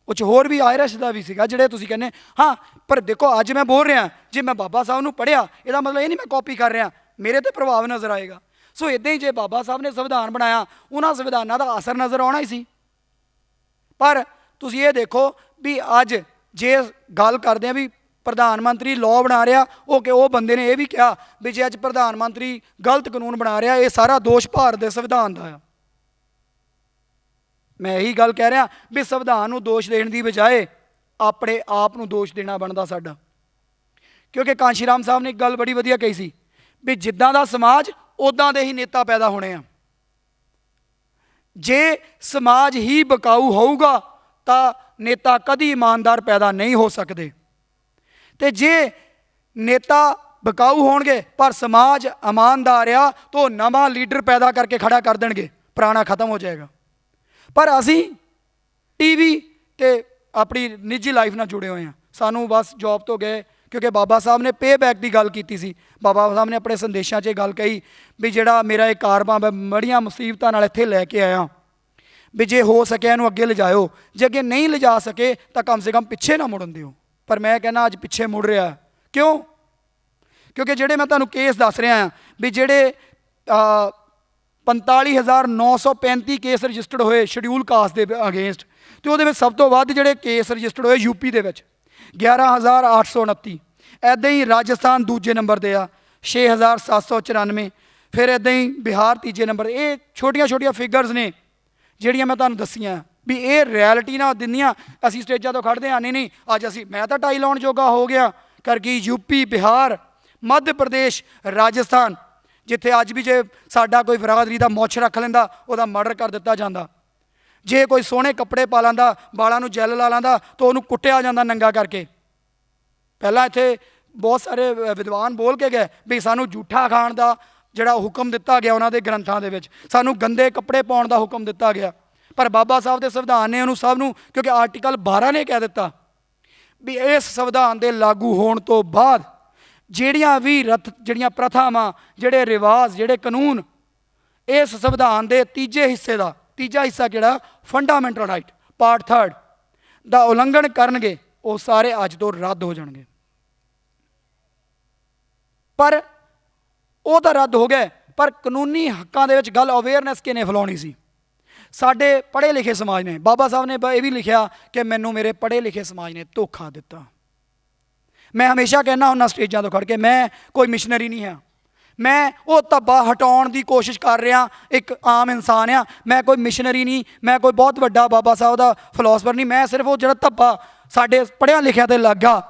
ਉਹ 'ਚ ਹੋਰ ਵੀ ਆਇਰਿਸ਼ ਦਾ ਵੀ ਸੀਗਾ ਜਿਹੜੇ ਤੁਸੀਂ ਕਹਿੰਦੇ। ਹਾਂ, ਪਰ ਦੇਖੋ ਅੱਜ ਮੈਂ ਬੋਲ ਰਿਹਾ, ਜੇ ਮੈਂ ਬਾਬਾ ਸਾਹਿਬ ਨੂੰ ਪੜ੍ਹਿਆ ਇਹਦਾ ਮਤਲਬ ਇਹ ਨਹੀਂ ਮੈਂ ਕਾਪੀ ਕਰ ਰਿਹਾ, ਮੇਰੇ 'ਤੇ ਪ੍ਰਭਾਵ ਨਜ਼ਰ ਆਏਗਾ। ਸੋ ਇੱਦਾਂ ਹੀ ਜੇ ਬਾਬਾ ਸਾਹਿਬ ਨੇ ਸੰਵਿਧਾਨ ਬਣਾਇਆ ਉਹਨਾਂ ਸੰਵਿਧਾਨਾਂ ਦਾ ਅਸਰ ਨਜ਼ਰ ਆਉਣਾ ਹੀ ਸੀ। ਪਰ ਤੁਸੀਂ ਇਹ ਦੇਖੋ ਵੀ ਅੱਜ ਜੇ ਗੱਲ ਕਰਦੇ ਹਾਂ ਵੀ ਪ੍ਰਧਾਨ ਮੰਤਰੀ ਲਾਅ ਬਣਾ ਰਿਹਾ, ਉਹ ਬੰਦੇ ਨੇ ਇਹ ਵੀ ਕਿਹਾ ਵੀ ਜੇ ਅੱਜ ਪ੍ਰਧਾਨ ਮੰਤਰੀ ਗਲਤ ਕਾਨੂੰਨ ਬਣਾ ਰਿਹਾ ਇਹ ਸਾਰਾ ਦੋਸ਼ ਭਾਰਤ ਦੇ ਸੰਵਿਧਾਨ ਦਾ ਆ। ਮੈਂ ਇਹੀ ਗੱਲ ਕਹਿ ਰਿਹਾ ਵੀ ਸੰਵਿਧਾਨ ਨੂੰ ਦੋਸ਼ ਦੇਣ ਦੀ ਬਜਾਏ ਆਪਣੇ ਆਪ ਨੂੰ ਦੋਸ਼ ਦੇਣਾ ਬਣਦਾ ਸਾਡਾ। ਕਿਉਂਕਿ ਕਾਂਸ਼ੀ ਰਾਮ ਸਾਹਿਬ ਨੇ ਇੱਕ ਗੱਲ ਬੜੀ ਵਧੀਆ ਕਹੀ ਸੀ ਵੀ ਜਿੱਦਾਂ ਦਾ ਸਮਾਜ ਉੱਦਾਂ ਦੇ ਹੀ ਨੇਤਾ ਪੈਦਾ ਹੋਣੇ ਆ। ਜੇ ਸਮਾਜ ਹੀ ਬਕਾਊ ਹੋਊਗਾ ਤਾਂ ਨੇਤਾ ਕਦੀ ਇਮਾਨਦਾਰ ਪੈਦਾ ਨਹੀਂ ਹੋ ਸਕਦੇ। ਅਤੇ ਜੇ ਨੇਤਾ ਬਕਾਊ ਹੋਣਗੇ ਪਰ ਸਮਾਜ ਇਮਾਨਦਾਰ ਆ ਤਾਂ ਉਹ ਨਵਾਂ ਲੀਡਰ ਪੈਦਾ ਕਰਕੇ ਖੜਾ ਕਰ ਦੇਣਗੇ, ਪੁਰਾਣਾ ਖਤਮ ਹੋ ਜਾਏਗਾ। ਪਰ ਅਸੀਂ ਟੀਵੀ ਅਤੇ ਆਪਣੀ ਨਿੱਜੀ ਲਾਈਫ ਨਾਲ ਜੁੜੇ ਹੋਏ ਹਾਂ। ਸਾਨੂੰ ਬਸ ਜੋਬ ਤੋਂ ਗਏ, ਕਿਉਂਕਿ ਬਾਬਾ ਸਾਹਿਬ ਨੇ ਪੇ ਬੈਕ ਦੀ ਗੱਲ ਕੀਤੀ ਸੀ। ਬਾਬਾ ਸਾਹਿਬ ਨੇ ਆਪਣੇ ਸੰਦੇਸ਼ਾਂ 'ਚ ਇਹ ਗੱਲ ਕਹੀ ਵੀ ਜਿਹੜਾ ਮੇਰਾ ਇਹ ਕਾਰਵਾਂ ਮੈਂ ਬੜੀਆਂ ਮੁਸੀਬਤਾਂ ਨਾਲ ਇੱਥੇ ਲੈ ਕੇ ਆਇਆ, ਵੀ ਜੇ ਹੋ ਸਕਿਆ ਇਹਨੂੰ ਅੱਗੇ ਲਿਜਾਇਓ, ਜੇ ਅੱਗੇ ਨਹੀਂ ਲਿਜਾ ਸਕੇ ਤਾਂ ਕਮ ਸੇ ਕਮ ਪਿੱਛੇ ਨਾ ਮੁੜਨ ਦਿਓ। ਪਰ ਮੈਂ ਕਹਿੰਦਾ ਅੱਜ ਪਿੱਛੇ ਮੁੜ ਰਿਹਾ। ਕਿਉਂ? ਕਿਉਂਕਿ ਜਿਹੜੇ ਮੈਂ ਤੁਹਾਨੂੰ ਕੇਸ ਦੱਸ ਰਿਹਾ ਹਾਂ ਵੀ ਜਿਹੜੇ 45,935 ਕੇਸ ਰਜਿਸਟਰਡ ਹੋਏ ਸ਼ਡਿਊਲ ਕਾਸਟ ਦੇ ਅਗੇਂਸਟ, ਅਤੇ ਉਹਦੇ ਵਿੱਚ ਸਭ ਤੋਂ ਵੱਧ ਜਿਹੜੇ ਕੇਸ ਰਜਿਸਟਰਡ ਹੋਏ ਯੂਪੀ ਦੇ ਵਿੱਚ 11,829, ਇੱਦਾਂ ਹੀ ਰਾਜਸਥਾਨ ਦੂਜੇ ਨੰਬਰ 'ਤੇ ਆ 6794। ਫਿਰ ਇੱਦਾਂ ਹੀ ਬਿਹਾਰ ਤੀਜੇ ਨੰਬਰ। ਇਹ ਛੋਟੀਆਂ ਛੋਟੀਆਂ ਫਿਗਰਸ ਨੇ ਜਿਹੜੀਆਂ ਮੈਂ ਤੁਹਾਨੂੰ ਦੱਸੀਆਂ ਵੀ ਇਹ ਰਿਐਲਿਟੀ ਨਾ ਦਿੰਦੀਆਂ। ਅਸੀਂ ਸਟੇਜਾਂ ਤੋਂ ਖੜ੍ਹਦੇ ਹਾਂ, ਨਹੀਂ ਅੱਜ ਮੈਂ ਤਾਂ ਟਾਈ ਲਾਉਣ ਜੋਗਾ ਹੋ ਗਿਆ ਕਰਕੇ। ਯੂਪੀ, ਬਿਹਾਰ, ਮੱਧ ਪ੍ਰਦੇਸ਼, ਰਾਜਸਥਾਨ, ਜਿੱਥੇ ਅੱਜ ਵੀ ਜੇ ਸਾਡਾ ਕੋਈ ਬਰਾਦਰੀ ਦਾ ਮੁੱਛ ਰੱਖ ਲੈਂਦਾ ਉਹਦਾ ਮਰਡਰ ਕਰ ਦਿੱਤਾ ਜਾਂਦਾ। ਜੇ ਕੋਈ ਸੋਹਣੇ ਕੱਪੜੇ ਪਾ ਲੈਂਦਾ, ਬਾਲਾਂ ਨੂੰ ਜੈਲ ਲਾ ਲੈਂਦਾ ਤਾਂ ਉਹਨੂੰ ਕੁੱਟਿਆ ਜਾਂਦਾ ਨੰਗਾ ਕਰਕੇ। ਪਹਿਲਾਂ ਇੱਥੇ ਬਹੁਤ ਸਾਰੇ ਵਿਦਵਾਨ ਬੋਲ ਕੇ ਗਏ ਵੀ ਸਾਨੂੰ ਜੂਠਾ ਖਾਣ ਦਾ ਜਿਹੜਾ ਹੁਕਮ ਦਿੱਤਾ ਗਿਆ ਉਹਨਾਂ ਦੇ ਗ੍ਰੰਥਾਂ ਦੇ ਵਿੱਚ, ਸਾਨੂੰ ਗੰਦੇ ਕੱਪੜੇ ਪਾਉਣ ਦਾ ਹੁਕਮ ਦਿੱਤਾ ਗਿਆ। ਪਰ ਬਾਬਾ ਸਾਹਿਬ ਦੇ ਸੰਵਿਧਾਨ ਨੇ ਉਹਨੂੰ ਸਭ ਨੂੰ, ਕਿਉਂਕਿ ਆਰਟੀਕਲ 12 ਨੇ ਕਹਿ ਦਿੱਤਾ ਵੀ ਇਸ ਸੰਵਿਧਾਨ ਦੇ ਲਾਗੂ ਹੋਣ ਤੋਂ ਬਾਅਦ ਜਿਹੜੀਆਂ ਵੀ ਜਿਹੜੀਆਂ ਪ੍ਰਥਾਵਾਂ, ਜਿਹੜੇ ਰਿਵਾਜ, ਜਿਹੜੇ ਕਾਨੂੰਨ ਇਸ ਸੰਵਿਧਾਨ ਦੇ ਤੀਜੇ ਹਿੱਸੇ ਦਾ, ਤੀਜਾ ਹਿੱਸਾ ਕਿਹੜਾ ਫੰਡਾਮੈਂਟਲ ਰਾਈਟ ਪਾਰਟ 3 ਦਾ ਉਲੰਘਣ ਕਰਨਗੇ, ਉਹ ਸਾਰੇ ਅੱਜ ਤੋਂ ਰੱਦ ਹੋ ਜਾਣਗੇ। ਪਰ ਉਹ ਤਾਂ ਰੱਦ ਹੋ ਗਏ, ਪਰ ਕਾਨੂੰਨੀ ਹੱਕਾਂ ਦੇ ਵਿੱਚ ਗੱਲ ਅਵੇਅਰਨੈਸ ਕਿਹਨੇ ਫੈਲਾਉਣੀ ਸੀ? ਸਾਡੇ ਪੜ੍ਹੇ ਲਿਖੇ ਸਮਾਜ ਨੇ। ਬਾਬਾ ਸਾਹਿਬ ਨੇ ਇਹ ਵੀ ਲਿਖਿਆ ਕਿ ਮੈਨੂੰ ਮੇਰੇ ਪੜ੍ਹੇ ਲਿਖੇ ਸਮਾਜ ਨੇ ਧੋਖਾ ਦਿੱਤਾ। ਮੈਂ ਹਮੇਸ਼ਾ ਕਹਿੰਦਾ ਹੁੰਦਾ ਸਟੇਜਾਂ ਤੋਂ ਖੜ੍ਹ ਕੇ, ਮੈਂ ਕੋਈ ਮਿਸ਼ਨਰੀ ਨਹੀਂ ਹਾਂ, ਮੈਂ ਉਹ ਧੱਬਾ ਹਟਾਉਣ ਦੀ ਕੋਸ਼ਿਸ਼ ਕਰ ਰਿਹਾ, ਇੱਕ ਆਮ ਇਨਸਾਨ ਆ। ਮੈਂ ਕੋਈ ਮਿਸ਼ਨਰੀ ਨਹੀਂ, ਮੈਂ ਕੋਈ ਬਹੁਤ ਵੱਡਾ ਬਾਬਾ ਸਾਹਿਬ ਦਾ ਫਿਲਾਸਫਰ ਨਹੀਂ। ਮੈਂ ਸਿਰਫ ਉਹ ਜਿਹੜਾ ਧੱਬਾ ਸਾਡੇ ਪੜ੍ਹਿਆਂ ਲਿਖਿਆਂ 'ਤੇ ਲੱਗਾ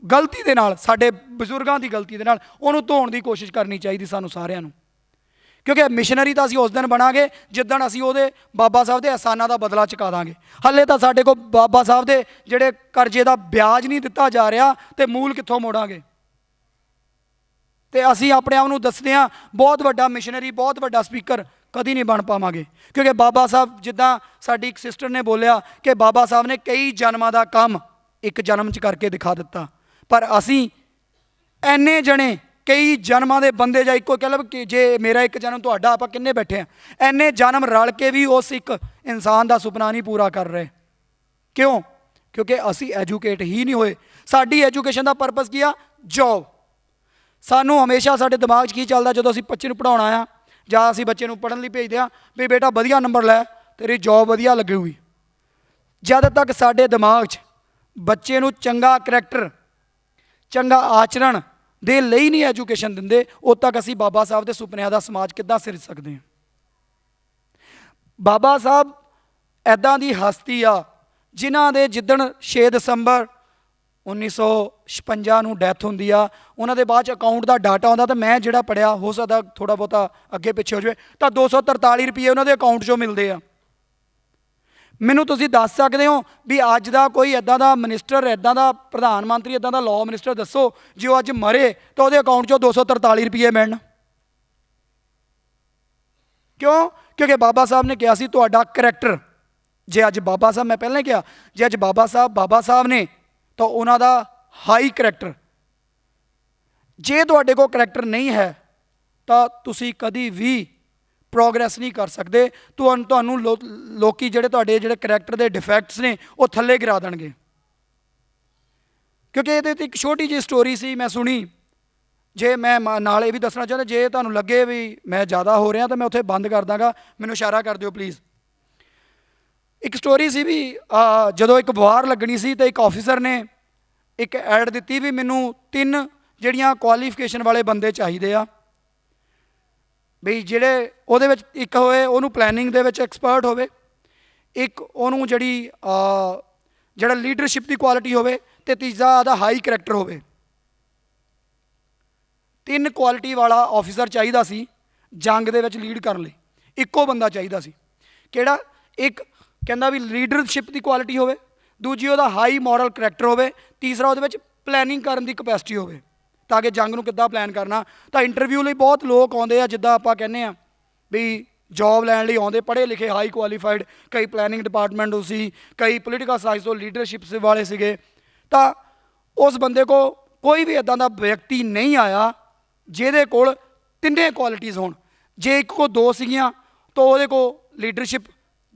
ਗਲਤੀ ਦੇ ਨਾਲ, ਸਾਡੇ ਬਜ਼ੁਰਗਾਂ ਦੀ ਗਲਤੀ ਦੇ ਨਾਲ, ਉਹਨੂੰ ਧੋਣ ਦੀ ਕੋਸ਼ਿਸ਼ ਕਰਨੀ ਚਾਹੀਦੀ ਸਾਨੂੰ ਸਾਰਿਆਂ ਨੂੰ। ਕਿਉਂਕਿ ਮਿਸ਼ਨਰੀ ਤਾਂ ਅਸੀਂ ਉਸ ਦਿਨ ਬਣਾਂਗੇ ਜਿੱਦਣ ਅਸੀਂ ਉਹਦੇ ਬਾਬਾ ਸਾਹਿਬ ਦੇ ਅਹਿਸਾਨਾਂ ਦਾ ਬਦਲਾ ਚੁਕਾ ਦਾਂਗੇ। ਹਾਲੇ ਤਾਂ ਸਾਡੇ ਕੋਲ ਬਾਬਾ ਸਾਹਿਬ ਦੇ ਜਿਹੜੇ ਕਰਜ਼ੇ ਦਾ ਵਿਆਜ ਨਹੀਂ ਦਿੱਤਾ ਜਾ ਰਿਹਾ, ਤੇ ਮੂਲ ਕਿੱਥੋਂ ਮੋੜਾਂਗੇ? ਤੇ ਅਸੀਂ ਆਪਣੇ ਆਪ ਨੂੰ ਦੱਸਦੇ ਹਾਂ ਬਹੁਤ ਵੱਡਾ ਮਿਸ਼ਨਰੀ, ਬਹੁਤ ਵੱਡਾ ਸਪੀਕਰ, ਕਦੀ ਨਹੀਂ ਬਣ ਪਾਵਾਂਗੇ। ਕਿਉਂਕਿ ਬਾਬਾ ਸਾਹਿਬ, ਜਿੱਦਾਂ ਸਾਡੀ ਇੱਕ ਸਿਸਟਰ ਨੇ ਬੋਲਿਆ ਕਿ ਬਾਬਾ ਸਾਹਿਬ ਨੇ ਕਈ ਜਨਮਾਂ ਦਾ ਕੰਮ ਇੱਕ ਜਨਮ 'ਚ ਕਰਕੇ ਦਿਖਾ ਦਿੱਤਾ, ਪਰ ਅਸੀਂ ਐਨੇ ਜਣੇ, ਕਈ ਜਨਮਾਂ ਦੇ ਬੰਦੇ, ਜਾਂ ਇੱਕੋ ਕਹਿ ਲਓ ਕਿ ਜੇ ਮੇਰਾ ਇੱਕ ਜਨਮ, ਤੁਹਾਡਾ, ਆਪਾਂ ਕਿੰਨੇ ਬੈਠੇ ਹਾਂ, ਐਨੇ ਜਨਮ ਰਲ ਕੇ ਵੀ ਉਸ ਇੱਕ ਇਨਸਾਨ ਦਾ ਸੁਪਨਾ ਨਹੀਂ ਪੂਰਾ ਕਰ ਰਹੇ। ਕਿਉਂ? ਕਿਉਂਕਿ ਅਸੀਂ ਐਜੂਕੇਟ ਹੀ ਨਹੀਂ ਹੋਏ। ਸਾਡੀ ਐਜੂਕੇਸ਼ਨ ਦਾ ਪਰਪਸ ਕੀ ਆ? ਜੋਬ। ਸਾਨੂੰ ਹਮੇਸ਼ਾ ਸਾਡੇ ਦਿਮਾਗ 'ਚ ਕੀ ਚੱਲਦਾ ਜਦੋਂ ਅਸੀਂ ਬੱਚੇ ਨੂੰ ਪੜ੍ਹਾਉਣਾ ਆ, ਜਾਂ ਅਸੀਂ ਬੱਚੇ ਨੂੰ ਪੜ੍ਹਨ ਲਈ ਭੇਜਦੇ ਹਾਂ ਵੀ ਬੇਟਾ ਵਧੀਆ ਨੰਬਰ ਲੈ, ਤੇਰੀ ਜੋਬ ਵਧੀਆ ਲੱਗੇਗੀ। ਜਦ ਤੱਕ ਸਾਡੇ ਦਿਮਾਗ 'ਚ ਬੱਚੇ ਨੂੰ ਚੰਗਾ ਕਰੈਕਟਰ, ਚੰਗਾ ਆਚਰਣ ਦੇ ਲਈ ਨਹੀਂ ਐਜੂਕੇਸ਼ਨ ਦਿੰਦੇ, ਉਦੋਂ ਤੱਕ ਅਸੀਂ ਬਾਬਾ ਸਾਹਿਬ ਦੇ ਸੁਪਨਿਆਂ ਦਾ ਸਮਾਜ ਕਿੱਦਾਂ ਸਿਰਜ ਸਕਦੇ ਹਾਂ? ਬਾਬਾ ਸਾਹਿਬ ਇੱਦਾਂ ਦੀ ਹਸਤੀ ਆ ਜਿਨ੍ਹਾਂ ਦੇ ਜਿੱਦਣ 6 ਦਸੰਬਰ 1956 ਨੂੰ ਡੈਥ ਹੁੰਦੀ ਆ, ਉਹਨਾਂ ਦੇ ਬਾਅਦ 'ਚ ਅਕਾਊਂਟ ਦਾ ਡਾਟਾ ਆਉਂਦਾ, ਤਾਂ ਮੈਂ ਜਿਹੜਾ ਪੜ੍ਹਿਆ, ਹੋ ਸਕਦਾ ਥੋੜ੍ਹਾ ਬਹੁਤਾ ਅੱਗੇ ਪਿੱਛੇ ਹੋ ਜਾਵੇ, ਤਾਂ 243 ਰੁਪਏ ਉਹਨਾਂ ਦੇ ਅਕਾਊਂਟ 'ਚੋਂ ਮਿਲਦੇ ਆ। ਮੈਨੂੰ ਤੁਸੀਂ ਦੱਸ ਸਕਦੇ ਹੋ ਵੀ ਅੱਜ ਦਾ ਕੋਈ ਇੱਦਾਂ ਦਾ ਮਿਨਿਸਟਰ, ਇੱਦਾਂ ਦਾ ਪ੍ਰਧਾਨ ਮੰਤਰੀ, ਇੱਦਾਂ ਦਾ ਲਾਅ ਮਿਨਿਸਟਰ ਦੱਸੋ ਜੇ ਉਹ ਅੱਜ ਮਰੇ ਤਾਂ ਉਹਦੇ ਅਕਾਊਂਟ 'ਚੋਂ 243 ਰੁਪਏ ਮਿਲਣ? ਕਿਉਂ? ਕਿਉਂਕਿ ਬਾਬਾ ਸਾਹਿਬ ਨੇ ਕਿਹਾ ਸੀ ਤੁਹਾਡਾ ਕਰੈਕਟਰ, ਜੇ ਅੱਜ ਬਾਬਾ ਸਾਹਿਬ, ਮੈਂ ਪਹਿਲਾਂ ਹੀ ਕਿਹਾ, ਜੇ ਅੱਜ ਬਾਬਾ ਸਾਹਿਬ ਨੇ ਤਾਂ ਉਹਨਾਂ ਦਾ ਹਾਈ ਕਰੈਕਟਰ। ਜੇ ਤੁਹਾਡੇ ਕੋਲ ਕਰੈਕਟਰ ਨਹੀਂ ਹੈ ਤਾਂ ਤੁਸੀਂ ਕਦੀ ਵੀ ਪ੍ਰੋਗਰੈਸ ਨਹੀਂ ਕਰ ਸਕਦੇ। ਤੁਹਾਨੂੰ ਲੋਕੀ ਜਿਹੜੇ ਤੁਹਾਡੇ ਜਿਹੜੇ ਕਰੈਕਟਰ ਦੇ ਡਿਫੈਕਟਸ ਨੇ ਉਹ ਥੱਲੇ ਗਿਰਾ ਦੇਣਗੇ। ਕਿਉਂਕਿ ਇਹਦੇ 'ਤੇ ਇੱਕ ਛੋਟੀ ਜਿਹੀ ਸਟੋਰੀ ਸੀ, ਮੈਂ ਸੁਣੀ। ਜੇ ਮੈਂ ਨਾਲ ਇਹ ਵੀ ਦੱਸਣਾ ਚਾਹੁੰਦਾ, ਜੇ ਤੁਹਾਨੂੰ ਲੱਗੇ ਵੀ ਮੈਂ ਜ਼ਿਆਦਾ ਹੋ ਰਿਹਾ ਤਾਂ ਮੈਂ ਉੱਥੇ ਬੰਦ ਕਰ ਦਾਂਗਾ, ਮੈਨੂੰ ਇਸ਼ਾਰਾ ਕਰ ਦਿਓ ਪਲੀਜ਼। ਇੱਕ ਸਟੋਰੀ ਸੀ ਵੀ ਜਦੋਂ ਇੱਕ ਵਾਰ ਲੱਗਣੀ ਸੀ ਤਾਂ ਇੱਕ ਆਫਿਸਰ ਨੇ ਇੱਕ ਐਡ ਦਿੱਤੀ ਵੀ ਮੈਨੂੰ 3 ਜਿਹੜੀਆਂ ਕੁਆਲੀਫਿਕੇਸ਼ਨ ਵਾਲੇ ਬੰਦੇ ਚਾਹੀਦੇ ਆ, ਬਈ ਜਿਹੜੇ ਉਹਦੇ ਵਿੱਚ ਇੱਕ ਹੋਏ ਉਹਨੂੰ ਪਲੈਨਿੰਗ ਦੇ ਵਿੱਚ ਐਕਸਪਰਟ ਹੋਵੇ, ਇੱਕ ਉਹਨੂੰ ਜਿਹੜਾ ਲੀਡਰਸ਼ਿਪ ਦੀ ਕੁਆਲਿਟੀ ਹੋਵੇ, ਅਤੇ ਤੀਜਾ ਉਹਦਾ ਹਾਈ ਕਰੈਕਟਰ ਹੋਵੇ। 3 ਕੁਆਲਿਟੀ ਵਾਲਾ ਆਫਿਸਰ ਚਾਹੀਦਾ ਸੀ ਜੰਗ ਦੇ ਵਿੱਚ ਲੀਡ ਕਰਨ ਲਈ। ਇੱਕੋ ਬੰਦਾ ਚਾਹੀਦਾ ਸੀ। ਕਿਹੜਾ? ਇੱਕ ਕਹਿੰਦਾ ਵੀ ਲੀਡਰਸ਼ਿਪ ਦੀ ਕੁਆਲਿਟੀ ਹੋਵੇ, ਦੂਜੀ ਉਹਦਾ ਹਾਈ ਮੋਰਲ ਕਰੈਕਟਰ ਹੋਵੇ, ਤੀਸਰਾ ਉਹਦੇ ਵਿੱਚ ਪਲੈਨਿੰਗ ਕਰਨ ਦੀ ਕਪੈਸਿਟੀ ਹੋਵੇ, ਤਾਂ ਕਿ ਜੰਗ ਨੂੰ ਕਿੱਦਾਂ ਪਲਾਨ ਕਰਨਾ। ਤਾਂ ਇੰਟਰਵਿਊ ਲਈ ਬਹੁਤ ਲੋਕ ਆਉਂਦੇ ਆ, ਜਿੱਦਾਂ ਆਪਾਂ ਕਹਿੰਦੇ ਹਾਂ ਵੀ ਜੋਬ ਲੈਣ ਲਈ ਆਉਂਦੇ ਪੜ੍ਹੇ ਲਿਖੇ ਹਾਈ ਕੁਆਲੀਫਾਈਡ, ਕਈ ਪਲੈਨਿੰਗ ਡਿਪਾਰਟਮੈਂਟ ਤੋਂ ਸੀ, ਕਈ ਪੋਲੀਟੀਕਲ ਸਾਇੰਸ ਤੋਂ ਲੀਡਰਸ਼ਿਪ ਵਾਲੇ ਸੀਗੇ। ਤਾਂ ਉਸ ਬੰਦੇ ਕੋਲ ਕੋਈ ਵੀ ਇੱਦਾਂ ਦਾ ਵਿਅਕਤੀ ਨਹੀਂ ਆਇਆ ਜਿਹਦੇ ਕੋਲ 3 ਕੁਆਲਿਟੀਜ਼ ਹੋਣ। ਜੇ ਇੱਕ ਕੋਲ 2 ਸੀਗੀਆਂ ਤਾਂ ਉਹਦੇ ਕੋਲ ਲੀਡਰਸ਼ਿਪ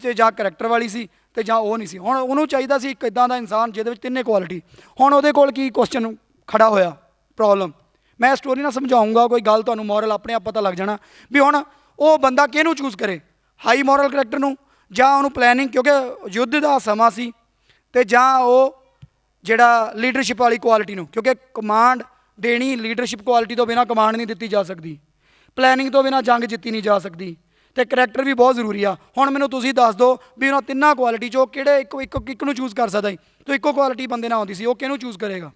ਤੇ ਜਾਂ ਕਰੈਕਟਰ ਵਾਲੀ ਸੀ, ਤੇ ਜਾਂ ਉਹ ਨਹੀਂ ਸੀ। ਹੁਣ ਉਹਨੂੰ ਚਾਹੀਦਾ ਸੀ ਇੱਕ ਇੱਦਾਂ ਦਾ ਇਨਸਾਨ ਜਿਹਦੇ ਵਿੱਚ 3 ਕੁਆਲਿਟੀ। ਹੁਣ ਉਹਦੇ ਕੋਲ ਕੀ ਕੁਐਸਚਨ ਖੜਾ ਹੋਇਆ, ਪ੍ਰੋਬਲਮ? ਮੈਂ ਸਟੋਰੀ ਨਾਲ ਸਮਝਾਊਂਗਾ, ਕੋਈ ਗੱਲ ਤੁਹਾਨੂੰ ਮੋਰਲ ਆਪਣੇ ਆਪ ਪਤਾ ਲੱਗ ਜਾਣਾ ਵੀ ਹੁਣ ਉਹ ਬੰਦਾ ਕਿਹਨੂੰ ਚੂਜ਼ ਕਰੇ, ਹਾਈ ਮੋਰਲ ਕਰੈਕਟਰ ਨੂੰ ਜਾਂ ਉਹਨੂੰ ਪਲੈਨਿੰਗ, ਕਿਉਂਕਿ ਯੁੱਧ ਦਾ ਸਮਾਂ ਸੀ, ਅਤੇ ਜਾਂ ਉਹ ਜਿਹੜਾ ਲੀਡਰਸ਼ਿਪ ਵਾਲੀ ਕੁਆਲਿਟੀ ਨੂੰ, ਕਿਉਂਕਿ ਕਮਾਂਡ ਦੇਣੀ ਲੀਡਰਸ਼ਿਪ ਕੁਆਲਿਟੀ ਤੋਂ ਬਿਨਾਂ ਕਮਾਂਡ ਨਹੀਂ ਦਿੱਤੀ ਜਾ ਸਕਦੀ, ਪਲੈਨਿੰਗ ਤੋਂ ਬਿਨਾਂ ਜੰਗ ਜਿੱਤੀ ਨਹੀਂ ਜਾ ਸਕਦੀ, ਤੇ ਕਰੈਕਟਰ ਵੀ ਬਹੁਤ ਜ਼ਰੂਰੀ ਆ। ਹੁਣ ਮੈਨੂੰ ਤੁਸੀਂ ਦੱਸ ਦਿਓ ਵੀ ਉਹਨਾਂ ਤਿੰਨਾਂ ਕੁਆਲਿਟੀ 'ਚੋਂ ਕਿਹੜੇ ਇੱਕ ਨੂੰ ਚੂਜ਼ ਕਰ ਸਕਦਾ ਸੀ? ਤੋ ਇੱਕੋ ਕੁਆਲਿਟੀ ਬੰਦੇ ਨਾਲ ਆਉਂਦੀ ਸੀ, ਉਹ ਕਿਹਨੂੰ ਚੂਜ਼ ਕਰੇਗਾ?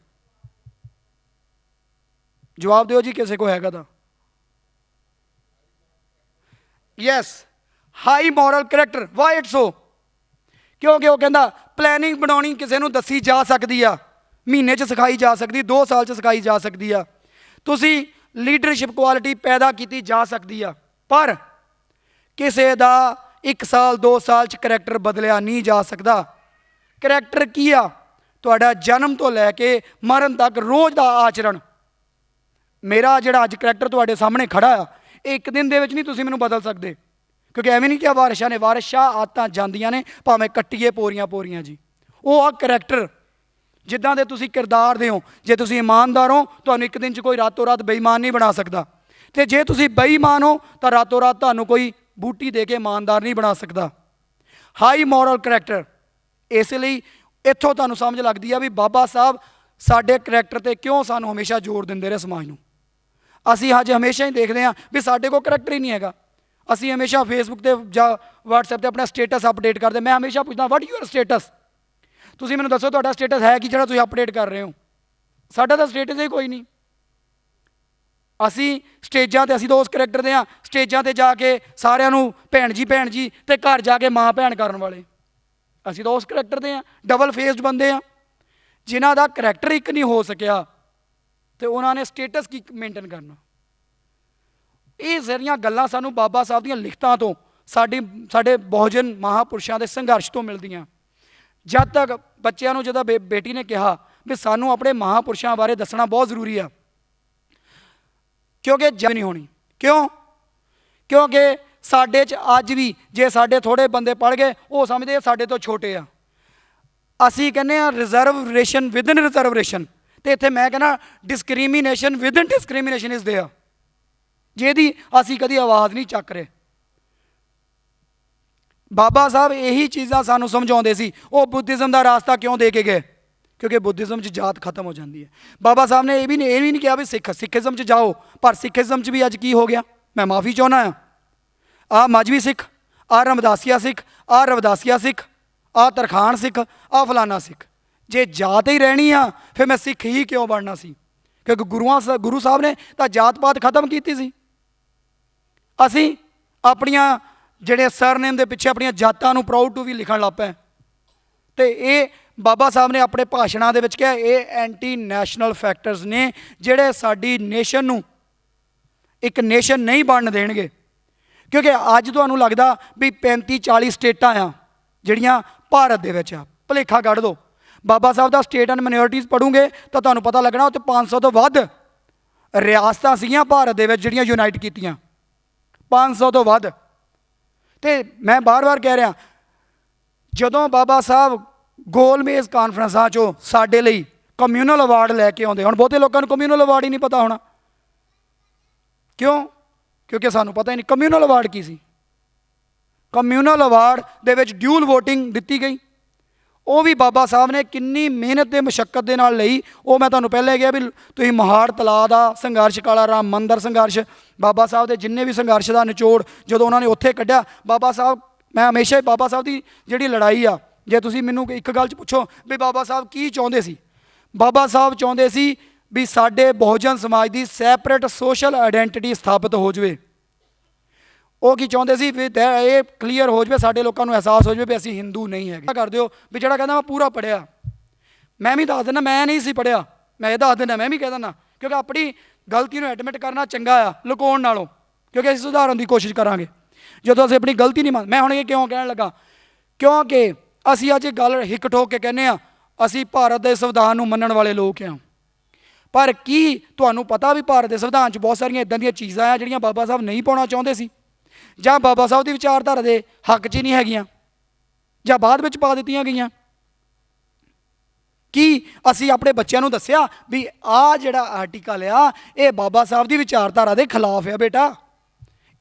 ਜਵਾਬ ਦਿਓ ਜੀ, ਕਿਸੇ ਕੋ ਹੈਗਾ ਤਾਂ। Yes, high moral character. Y it so? ਕਿਉਂਕਿ ਉਹ ਕਹਿੰਦਾ ਪਲੈਨਿੰਗ ਬਣਾਉਣੀ ਕਿਸੇ ਨੂੰ ਦੱਸੀ ਜਾ ਸਕਦੀ ਆ, ਮਹੀਨੇ 'ਚ ਸਿਖਾਈ ਜਾ ਸਕਦੀ, 2 ਸਾਲ 'ਚ ਸਿਖਾਈ ਜਾ ਸਕਦੀ ਆ। ਤੁਸੀਂ ਲੀਡਰਸ਼ਿਪ ਕੁਆਲਿਟੀ ਪੈਦਾ ਕੀਤੀ ਜਾ ਸਕਦੀ ਆ, ਪਰ ਕਿਸੇ ਦਾ 1 ਸਾਲ 2 ਸਾਲ 'ਚ ਕਰੈਕਟਰ ਬਦਲਿਆ ਨਹੀਂ ਜਾ ਸਕਦਾ। ਕਰੈਕਟਰ ਕੀ ਆ? ਤੁਹਾਡਾ ਜਨਮ ਤੋਂ ਲੈ ਕੇ ਮਰਨ ਤੱਕ ਰੋਜ਼ ਦਾ ਆਚਰਣ। ਮੇਰਾ ਜਿਹੜਾ ਅੱਜ ਕਰੈਕਟਰ ਤੁਹਾਡੇ ਸਾਹਮਣੇ ਖੜਾ ਆ, ਇਹ ਇੱਕ ਦਿਨ ਦੇ ਵਿੱਚ ਨਹੀਂ ਤੁਸੀਂ ਮੈਨੂੰ ਬਦਲ ਸਕਦੇ, ਕਿਉਂਕਿ ਐਵੇਂ ਨਹੀਂ ਕਿ ਵਾਰਿਸ਼ਾਂ ਨੇ, ਵਾਰਿਸ਼ਾਂ ਆਦਤਾਂ ਜਾਂਦੀਆਂ ਨੇ, ਭਾਵੇਂ ਕੱਟੀਏ ਪੋਰੀਆਂ ਪੋਰੀਆਂ ਜੀ। ਉਹ ਆ ਕਰੈਕਟਰ, ਜਿੱਦਾਂ ਦੇ ਤੁਸੀਂ ਕਿਰਦਾਰ ਦੇ ਹੋ। ਜੇ ਤੁਸੀਂ ਇਮਾਨਦਾਰ ਹੋ, ਤੁਹਾਨੂੰ ਇੱਕ ਦਿਨ 'ਚ ਕੋਈ ਰਾਤੋਂ ਰਾਤ ਬੇਈਮਾਨ ਨਹੀਂ ਬਣਾ ਸਕਦਾ, ਅਤੇ ਜੇ ਤੁਸੀਂ ਬੇਈਮਾਨ ਹੋ ਤਾਂ ਰਾਤੋਂ ਰਾਤ ਤੁਹਾਨੂੰ ਕੋਈ ਬੂਟੀ ਦੇ ਕੇ ਇਮਾਨਦਾਰ ਨਹੀਂ ਬਣਾ ਸਕਦਾ। High moral character. ਇਸ ਲਈ ਇੱਥੋਂ ਤੁਹਾਨੂੰ ਸਮਝ ਲੱਗਦੀ ਆ ਵੀ ਬਾਬਾ ਸਾਹਿਬ ਸਾਡੇ ਕਰੈਕਟਰ 'ਤੇ ਕਿਉਂ ਸਾਨੂੰ ਹਮੇਸ਼ਾ ਜ਼ੋਰ ਦਿੰਦੇ ਰਹੇ ਸਮਾਜ ਨੂੰ। ਅਸੀਂ ਅੱਜ ਹਮੇਸ਼ਾ ਹੀ ਦੇਖਦੇ ਹਾਂ ਵੀ ਸਾਡੇ ਕੋਲ ਕਰੈਕਟਰ ਹੀ ਨਹੀਂ ਹੈਗਾ। ਅਸੀਂ ਹਮੇਸ਼ਾ ਫੇਸਬੁੱਕ 'ਤੇ ਜਾਂ ਵਟਸਐਪ 'ਤੇ ਆਪਣਾ ਸਟੇਟਸ ਅਪਡੇਟ ਕਰਦੇ। ਮੈਂ ਹਮੇਸ਼ਾ ਪੁੱਛਦਾ, ਵਾਟ ਯੂਅਰ ਸਟੇਟਸ? ਤੁਸੀਂ ਮੈਨੂੰ ਦੱਸੋ ਤੁਹਾਡਾ ਸਟੇਟਸ ਹੈ ਕੀ ਜਿਹੜਾ ਤੁਸੀਂ ਅਪਡੇਟ ਕਰ ਰਹੇ ਹੋ? ਸਾਡਾ ਤਾਂ ਸਟੇਟਸ ਹੀ ਕੋਈ ਨਹੀਂ। ਅਸੀਂ ਸਟੇਜਾਂ 'ਤੇ, ਅਸੀਂ ਤਾਂ ਉਸ ਕਰੈਕਟਰ ਦੇ ਹਾਂ, ਸਟੇਜਾਂ 'ਤੇ ਜਾ ਕੇ ਸਾਰਿਆਂ ਨੂੰ ਭੈਣ ਜੀ ਅਤੇ ਘਰ ਜਾ ਕੇ ਮਾਂ ਭੈਣ ਕਰਨ ਵਾਲੇ। ਅਸੀਂ ਤਾਂ ਉਸ ਕਰੈਕਟਰ ਦੇ ਹਾਂ, ਡਬਲ ਫੇਸਡ ਬੰਦੇ ਹਾਂ, ਜਿਨ੍ਹਾਂ ਦਾ ਕਰੈਕਟਰ ਇੱਕ ਨਹੀਂ ਹੋ ਸਕਿਆ ਅਤੇ ਉਹਨਾਂ ਨੇ ਸਟੇਟਸ ਕੀ ਮੇਨਟੇਨ ਕਰਨਾ। ਇਹ ਸਾਰੀਆਂ ਗੱਲਾਂ ਸਾਨੂੰ ਬਾਬਾ ਸਾਹਿਬ ਦੀਆਂ ਲਿਖਤਾਂ ਤੋਂ, ਸਾਡੇ ਬਹੁਜਨ ਮਹਾਂਪੁਰਸ਼ਾਂ ਦੇ ਸੰਘਰਸ਼ ਤੋਂ ਮਿਲਦੀਆਂ। ਜਦ ਤੱਕ ਬੱਚਿਆਂ ਨੂੰ, ਜਦੋਂ ਬੇਟੀ ਨੇ ਕਿਹਾ ਵੀ ਸਾਨੂੰ ਆਪਣੇ ਮਹਾਂਪੁਰਸ਼ਾਂ ਬਾਰੇ ਦੱਸਣਾ ਬਹੁਤ ਜ਼ਰੂਰੀ ਆ, ਕਿਉਂਕਿ ਜੰਗ ਨਹੀਂ ਹੋਣੀ। ਕਿਉਂਕਿ ਸਾਡੇ 'ਚ ਅੱਜ ਵੀ ਜੇ ਸਾਡੇ ਥੋੜ੍ਹੇ ਬੰਦੇ ਪੜ੍ਹ ਗਏ, ਉਹ ਸਮਝਦੇ ਸਾਡੇ ਤੋਂ ਛੋਟੇ ਆ। ਅਸੀਂ ਕਹਿੰਦੇ ਹਾਂ ਰਿਜ਼ਰਵੇਸ਼ਨ ਵਿਦਨ ਰਿਜ਼ਰਵੇਸ਼ਨ, ਅਤੇ ਇੱਥੇ ਮੈਂ ਕਹਿੰਦਾ discrimination within discrimination is there, ਜਿਹਦੀ ਅਸੀਂ ਕਦੀ ਆਵਾਜ਼ ਨਹੀਂ ਚੱਕ ਰਹੇ। ਬਾਬਾ ਸਾਹਿਬ ਇਹੀ ਚੀਜ਼ਾਂ ਸਾਨੂੰ ਸਮਝਾਉਂਦੇ ਸੀ। ਉਹ ਬੁੱਧਿਜ਼ਮ ਦਾ ਰਾਸਤਾ ਕਿਉਂ ਦੇ ਕੇ ਗਏ? ਕਿਉਂਕਿ ਬੁੱਧਿਜ਼ਮ 'ਚ ਜਾਤ ਖਤਮ ਹੋ ਜਾਂਦੀ ਹੈ। ਬਾਬਾ ਸਾਹਿਬ ਨੇ ਇਹ ਵੀ ਨਹੀਂ ਕਿਹਾ ਵੀ ਸਿੱਖਿਜ਼ਮ 'ਚ ਜਾਓ, ਪਰ ਸਿੱਖਿਜ਼ਮ 'ਚ ਵੀ ਅੱਜ ਕੀ ਹੋ ਗਿਆ? ਮੈਂ ਮਾਫੀ ਚਾਹੁੰਦਾ ਹਾਂ। ਆਹ ਮਜ਼੍ਹਬੀ ਸਿੱਖ, ਆਹ ਰਮਦਾਸੀਆ ਸਿੱਖ, ਆਹ ਰਵਦਾਸੀਆ ਸਿੱਖ, ਆਹ ਤਰਖਾਣ ਸਿੱਖ, ਆਹ ਫਲਾਨਾ ਸਿੱਖ। ਜੇ ਜਾਤ ਹੀ ਰਹਿਣੀ ਆ, ਫਿਰ ਮੈਂ ਸਿੱਖ ਹੀ ਕਿਉਂ ਬਣਨਾ ਸੀ? ਕਿਉਂਕਿ ਗੁਰੂ ਸਾਹਿਬ ਨੇ ਤਾਂ ਜਾਤ ਪਾਤ ਖਤਮ ਕੀਤੀ ਸੀ। ਅਸੀਂ ਆਪਣੀਆਂ ਜਿਹੜੇ ਸਰਨੇਮ ਦੇ ਪਿੱਛੇ ਆਪਣੀਆਂ ਜਾਤਾਂ ਨੂੰ ਪ੍ਰਾਊਡ ਟੂ ਵੀ ਲਿਖਣ ਲੱਗ ਪਏ। ਅਤੇ ਇਹ ਬਾਬਾ ਸਾਹਿਬ ਨੇ ਆਪਣੇ ਭਾਸ਼ਣਾਂ ਦੇ ਵਿੱਚ ਕਿਹਾ, ਇਹ ਐਂਟੀ ਨੈਸ਼ਨਲ ਫੈਕਟਰਸ ਨੇ ਜਿਹੜੇ ਸਾਡੀ ਨੇਸ਼ਨ ਨੂੰ ਇੱਕ ਨੇਸ਼ਨ ਨਹੀਂ ਬਣਨ ਦੇਣਗੇ। ਕਿਉਂਕਿ ਅੱਜ ਤੁਹਾਨੂੰ ਲੱਗਦਾ ਵੀ 35-40 ਸਟੇਟਾਂ ਆ ਜਿਹੜੀਆਂ ਭਾਰਤ ਦੇ ਵਿੱਚ ਆ, ਭੁਲੇਖਾ ਕੱਢ ਦਿਓ। ਬਾਬਾ ਸਾਹਿਬ ਦਾ ਸਟੇਟ ਐਂਡ ਮਾਈਨੋਰਿਟੀਜ਼ ਪੜ੍ਹੋਗੇ ਤਾਂ ਤੁਹਾਨੂੰ ਪਤਾ ਲੱਗਣਾ ਉੱਥੇ 500 ਤੋਂ ਵੱਧ ਰਿਆਸਤਾਂ ਸੀਗੀਆਂ ਭਾਰਤ ਦੇ ਵਿੱਚ ਜਿਹੜੀਆਂ ਯੂਨਾਈਟ ਕੀਤੀਆਂ, 500 ਤੋਂ ਵੱਧ। ਅਤੇ ਮੈਂ ਬਾਰ-ਬਾਰ ਕਹਿ ਰਿਹਾ, ਜਦੋਂ ਬਾਬਾ ਸਾਹਿਬ ਗੋਲਮੇਜ਼ ਕਾਨਫਰੰਸਾਂ 'ਚੋਂ ਸਾਡੇ ਲਈ ਕਮਿਊਨਲ ਅਵਾਰਡ ਲੈ ਕੇ ਆਉਂਦੇ, ਹੁਣ ਬਹੁਤੇ ਲੋਕਾਂ ਨੂੰ ਕਮਿਊਨਲ ਅਵਾਰਡ ਹੀ ਨਹੀਂ ਪਤਾ ਹੋਣਾ। ਕਿਉਂਕਿ ਸਾਨੂੰ ਪਤਾ ਹੀ ਨਹੀਂ ਕਮਿਊਨਲ ਅਵਾਰਡ ਕੀ ਸੀ। ਕਮਿਊਨਲ ਅਵਾਰਡ ਦੇ ਵਿੱਚ ਡਿਊਲ ਵੋਟਿੰਗ ਦਿੱਤੀ ਗਈ, ਉਹ ਵੀ ਬਾਬਾ ਸਾਹਿਬ ਨੇ ਕਿੰਨੀ ਮਿਹਨਤ ਅਤੇ ਮੁਸ਼ੱਕਤ ਦੇ ਨਾਲ ਲਈ। ਉਹ ਮੈਂ ਤੁਹਾਨੂੰ ਪਹਿਲਾਂ ਕਿਹਾ ਵੀ ਤੁਸੀਂ ਮਹਾੜ ਤਲਾਅ ਦਾ ਸੰਘਰਸ਼, ਕਾਲਾ ਰਾਮ ਮੰਦਰ ਸੰਘਰਸ਼, ਬਾਬਾ ਸਾਹਿਬ ਦੇ ਜਿੰਨੇ ਵੀ ਸੰਘਰਸ਼ ਦਾ ਨਿਚੋੜ ਜਦੋਂ ਉਹਨਾਂ ਨੇ ਉੱਥੇ ਕੱਢਿਆ। ਬਾਬਾ ਸਾਹਿਬ, ਮੈਂ ਹਮੇਸ਼ਾ ਹੀ ਬਾਬਾ ਸਾਹਿਬ ਦੀ ਜਿਹੜੀ ਲੜਾਈ ਆ, ਜੇ ਤੁਸੀਂ ਮੈਨੂੰ ਇੱਕ ਗੱਲ 'ਚ ਪੁੱਛੋ ਵੀ ਬਾਬਾ ਸਾਹਿਬ ਕੀ ਚਾਹੁੰਦੇ ਸੀ, ਬਾਬਾ ਸਾਹਿਬ ਚਾਹੁੰਦੇ ਸੀ ਵੀ ਸਾਡੇ ਬਹੁਜਨ ਸਮਾਜ ਦੀ ਸੈਪਰੇਟ ਸੋਸ਼ਲ ਆਈਡੈਂਟੀਟੀ ਸਥਾਪਿਤ ਹੋ ਜਾਵੇ। ਉਹ ਕੀ ਚਾਹੁੰਦੇ ਸੀ ਵੀ ਇਹ ਕਲੀਅਰ ਹੋ ਜਾਵੇ, ਸਾਡੇ ਲੋਕਾਂ ਨੂੰ ਅਹਿਸਾਸ ਹੋ ਜਾਵੇ ਵੀ ਅਸੀਂ ਹਿੰਦੂ ਨਹੀਂ ਹੈਗੇ। ਕਰ ਦਿਓ ਵੀ ਜਿਹੜਾ ਕਹਿੰਦਾ ਮੈਂ ਪੂਰਾ ਪੜ੍ਹਿਆ, ਮੈਂ ਵੀ ਦੱਸ ਦਿੰਦਾ ਮੈਂ ਨਹੀਂ ਸੀ ਪੜ੍ਹਿਆ, ਮੈਂ ਇਹ ਦੱਸ ਦਿੰਦਾ, ਮੈਂ ਵੀ ਕਹਿ ਦਿੰਦਾ, ਕਿਉਂਕਿ ਆਪਣੀ ਗਲਤੀ ਨੂੰ ਐਡਮਿਟ ਕਰਨਾ ਚੰਗਾ ਆ ਲੁਕਾਉਣ ਨਾਲੋਂ, ਕਿਉਂਕਿ ਅਸੀਂ ਸੁਧਾਰਨ ਦੀ ਕੋਸ਼ਿਸ਼ ਕਰਾਂਗੇ ਜਦੋਂ ਅਸੀਂ ਆਪਣੀ ਗਲਤੀ ਨਹੀਂ ਮੰਨ। ਮੈਂ ਹੁਣ ਇਹ ਕਿਉਂ ਕਹਿਣ ਲੱਗਾ? ਕਿਉਂਕਿ ਅਸੀਂ ਅੱਜ ਗੱਲ ਹਿੱਕ ਠੋਕ ਕੇ ਕਹਿੰਦੇ ਹਾਂ ਅਸੀਂ ਭਾਰਤ ਦੇ ਸੰਵਿਧਾਨ ਨੂੰ ਮੰਨਣ ਵਾਲੇ ਲੋਕ ਹਾਂ, ਪਰ ਕੀ ਤੁਹਾਨੂੰ ਪਤਾ ਵੀ ਭਾਰਤ ਦੇ ਸੰਵਿਧਾਨ 'ਚ ਬਹੁਤ ਸਾਰੀਆਂ ਇੱਦਾਂ ਦੀਆਂ ਚੀਜ਼ਾਂ ਆ ਜਿਹੜੀਆਂ ਬਾਬਾ ਸਾਹਿਬ ਨਹੀਂ ਪਾਉਣਾ ਚਾਹੁੰਦੇ ਸੀ, ਜਾਂ ਬਾਬਾ ਸਾਹਿਬ ਦੀ ਵਿਚਾਰਧਾਰਾ ਦੇ ਹੱਕ 'ਚ ਹੀ ਨਹੀਂ ਹੈਗੀਆਂ, ਜਾਂ ਬਾਅਦ ਵਿੱਚ ਪਾ ਦਿੱਤੀਆਂ ਗਈਆਂ? ਕੀ ਅਸੀਂ ਆਪਣੇ ਬੱਚਿਆਂ ਨੂੰ ਦੱਸਿਆ ਵੀ ਆਹ ਜਿਹੜਾ ਆਰਟੀਕਲ ਆ ਇਹ ਬਾਬਾ ਸਾਹਿਬ ਦੀ ਵਿਚਾਰਧਾਰਾ ਦੇ ਖਿਲਾਫ ਆ? ਬੇਟਾ,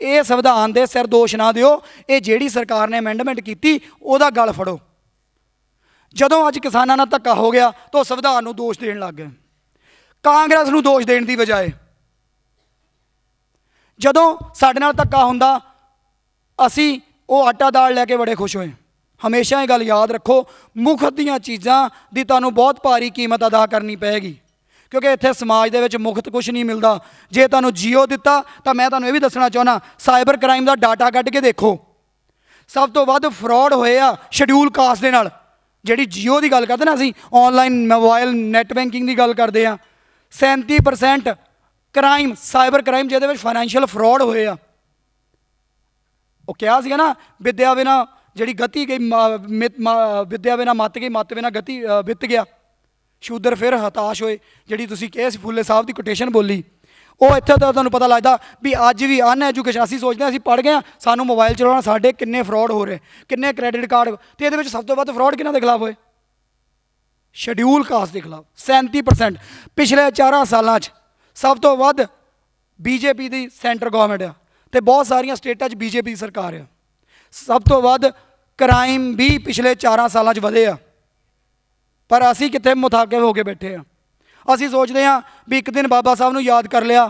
ਇਹ ਸੰਵਿਧਾਨ ਦੇ ਸਿਰ ਦੋਸ਼ ਨਾ ਦਿਓ, ਇਹ ਜਿਹੜੀ ਸਰਕਾਰ ਨੇ ਅਮੈਂਡਮੈਂਟ ਕੀਤੀ ਉਹਦਾ ਗਲ ਫੜੋ। ਜਦੋਂ ਅੱਜ ਕਿਸਾਨਾਂ ਨਾਲ ਧੱਕਾ ਹੋ ਗਿਆ ਤਾਂ ਉਹ ਸੰਵਿਧਾਨ ਨੂੰ ਦੋਸ਼ ਦੇਣ ਲੱਗ ਗਏ। ਕਾਂਗਰਸ ਨੂੰ ਦੋਸ਼ ਦੇਣ ਦੀ ਬਜਾਏ। ਜਦੋਂ ਸਾਡੇ ਨਾਲ ਧੱਕਾ ਹੁੰਦਾ ਅਸੀਂ ਉਹ ਆਟਾ ਦਾਲ ਲੈ ਕੇ ਬੜੇ ਖੁਸ਼ ਹੋਏ। ਹਮੇਸ਼ਾ ਇਹ ਗੱਲ ਯਾਦ ਰੱਖੋ, ਮੁਫਤ ਦੀਆਂ ਚੀਜ਼ਾਂ ਦੀ ਤੁਹਾਨੂੰ ਬਹੁਤ ਭਾਰੀ ਕੀਮਤ ਅਦਾ ਕਰਨੀ ਪਏਗੀ, ਕਿਉਂਕਿ ਇੱਥੇ ਸਮਾਜ ਦੇ ਵਿੱਚ ਮੁਫਤ ਕੁਝ ਨਹੀਂ ਮਿਲਦਾ। ਜੇ ਤੁਹਾਨੂੰ ਜੀਓ ਦਿੱਤਾ ਤਾਂ ਮੈਂ ਤੁਹਾਨੂੰ ਇਹ ਵੀ ਦੱਸਣਾ ਚਾਹੁੰਦਾ, ਸਾਈਬਰ ਕ੍ਰਾਈਮ ਦਾ ਡਾਟਾ ਕੱਢ ਕੇ ਦੇਖੋ, ਸਭ ਤੋਂ ਵੱਧ ਫਰਾਡ ਹੋਏ ਆ ਸ਼ਡਿਊਲ ਕਾਸਟ ਦੇ ਨਾਲ। ਜਿਹੜੀ ਜੀਓ ਦੀ ਗੱਲ ਕਰਦੇ ਨਾ, ਅਸੀਂ ਆਨਲਾਈਨ ਮੋਬਾਈਲ ਨੈਟ ਬੈਂਕਿੰਗ ਦੀ ਗੱਲ ਕਰਦੇ ਹਾਂ, 37% ਕ੍ਰਾਈਮ, ਸਾਈਬਰ ਕ੍ਰਾਈਮ ਜਿਹਦੇ ਵਿੱਚ ਫਾਈਨੈਂਸ਼ੀਅਲ ਫਰਾਡ ਹੋਏ ਆ। ਉਹ ਕਿਹਾ ਸੀਗਾ ਨਾ, ਵਿਦਿਆ ਬਿਨਾ ਜਿਹੜੀ ਗਤੀ ਗਈ, ਵਿਦਿਆ ਬਿਨਾ ਮੱਤ ਗਈ, ਮੱਤ ਬਿਨਾ ਗਤੀ ਵਿੱਤ ਗਿਆ, ਸ਼ੂਦਰ ਫਿਰ ਹਤਾਸ਼ ਹੋਏ। ਜਿਹੜੀ ਤੁਸੀਂ ਕਿਹਾ ਸੀ ਫੁੱਲੇ ਸਾਹਿਬ ਦੀ ਕੋਟੇਸ਼ਨ ਬੋਲੀ, ਉਹ ਇੱਥੇ ਤਾਂ ਤੁਹਾਨੂੰ ਪਤਾ ਲੱਗਦਾ ਵੀ ਅੱਜ ਵੀ ਅਨਐਜੂਕੇਸ਼ਨ। ਅਸੀਂ ਸੋਚਦੇ ਹਾਂ ਅਸੀਂ ਪੜ੍ਹ ਗਏ ਹਾਂ, ਸਾਨੂੰ ਮੋਬਾਈਲ ਚਲਾਉਣਾ, ਸਾਡੇ ਕਿੰਨੇ ਫਰਾਡ ਹੋ ਰਹੇ, ਕਿੰਨੇ ਕ੍ਰੈਡਿਟ ਕਾਰਡ। ਅਤੇ ਇਹਦੇ ਵਿੱਚ ਸਭ ਤੋਂ ਵੱਧ ਫਰਾਡ ਕਿਹਨਾਂ ਦੇ ਖਿਲਾਫ ਹੋਏ? ਸ਼ਡਿਊਲ ਕਾਸਟ ਦੇ ਖਿਲਾਫ 37%। ਪਿਛਲੇ 4 ਸਾਲਾਂ 'ਚ ਸਭ ਤੋਂ ਵੱਧ ਬੀਜੇਪੀ ਦੀ ਸੈਂਟਰ ਗੌਰਮੈਂਟ ਆ, ਅਤੇ ਬਹੁਤ ਸਾਰੀਆਂ ਸਟੇਟਾਂ 'ਚ ਬੀਜੇਪੀ ਦੀ ਸਰਕਾਰ ਆ। ਸਭ ਤੋਂ ਵੱਧ ਕ੍ਰਾਈਮ ਵੀ ਪਿਛਲੇ 4 ਸਾਲਾਂ 'ਚ ਵਧੇ ਆ, ਪਰ ਅਸੀਂ ਕਿੱਥੇ ਮੁਤਾਕਿਬ ਹੋ ਕੇ ਬੈਠੇ ਹਾਂ। ਅਸੀਂ ਸੋਚਦੇ ਹਾਂ ਵੀ ਇੱਕ ਦਿਨ ਬਾਬਾ ਸਾਹਿਬ ਨੂੰ ਯਾਦ ਕਰ ਲਿਆ,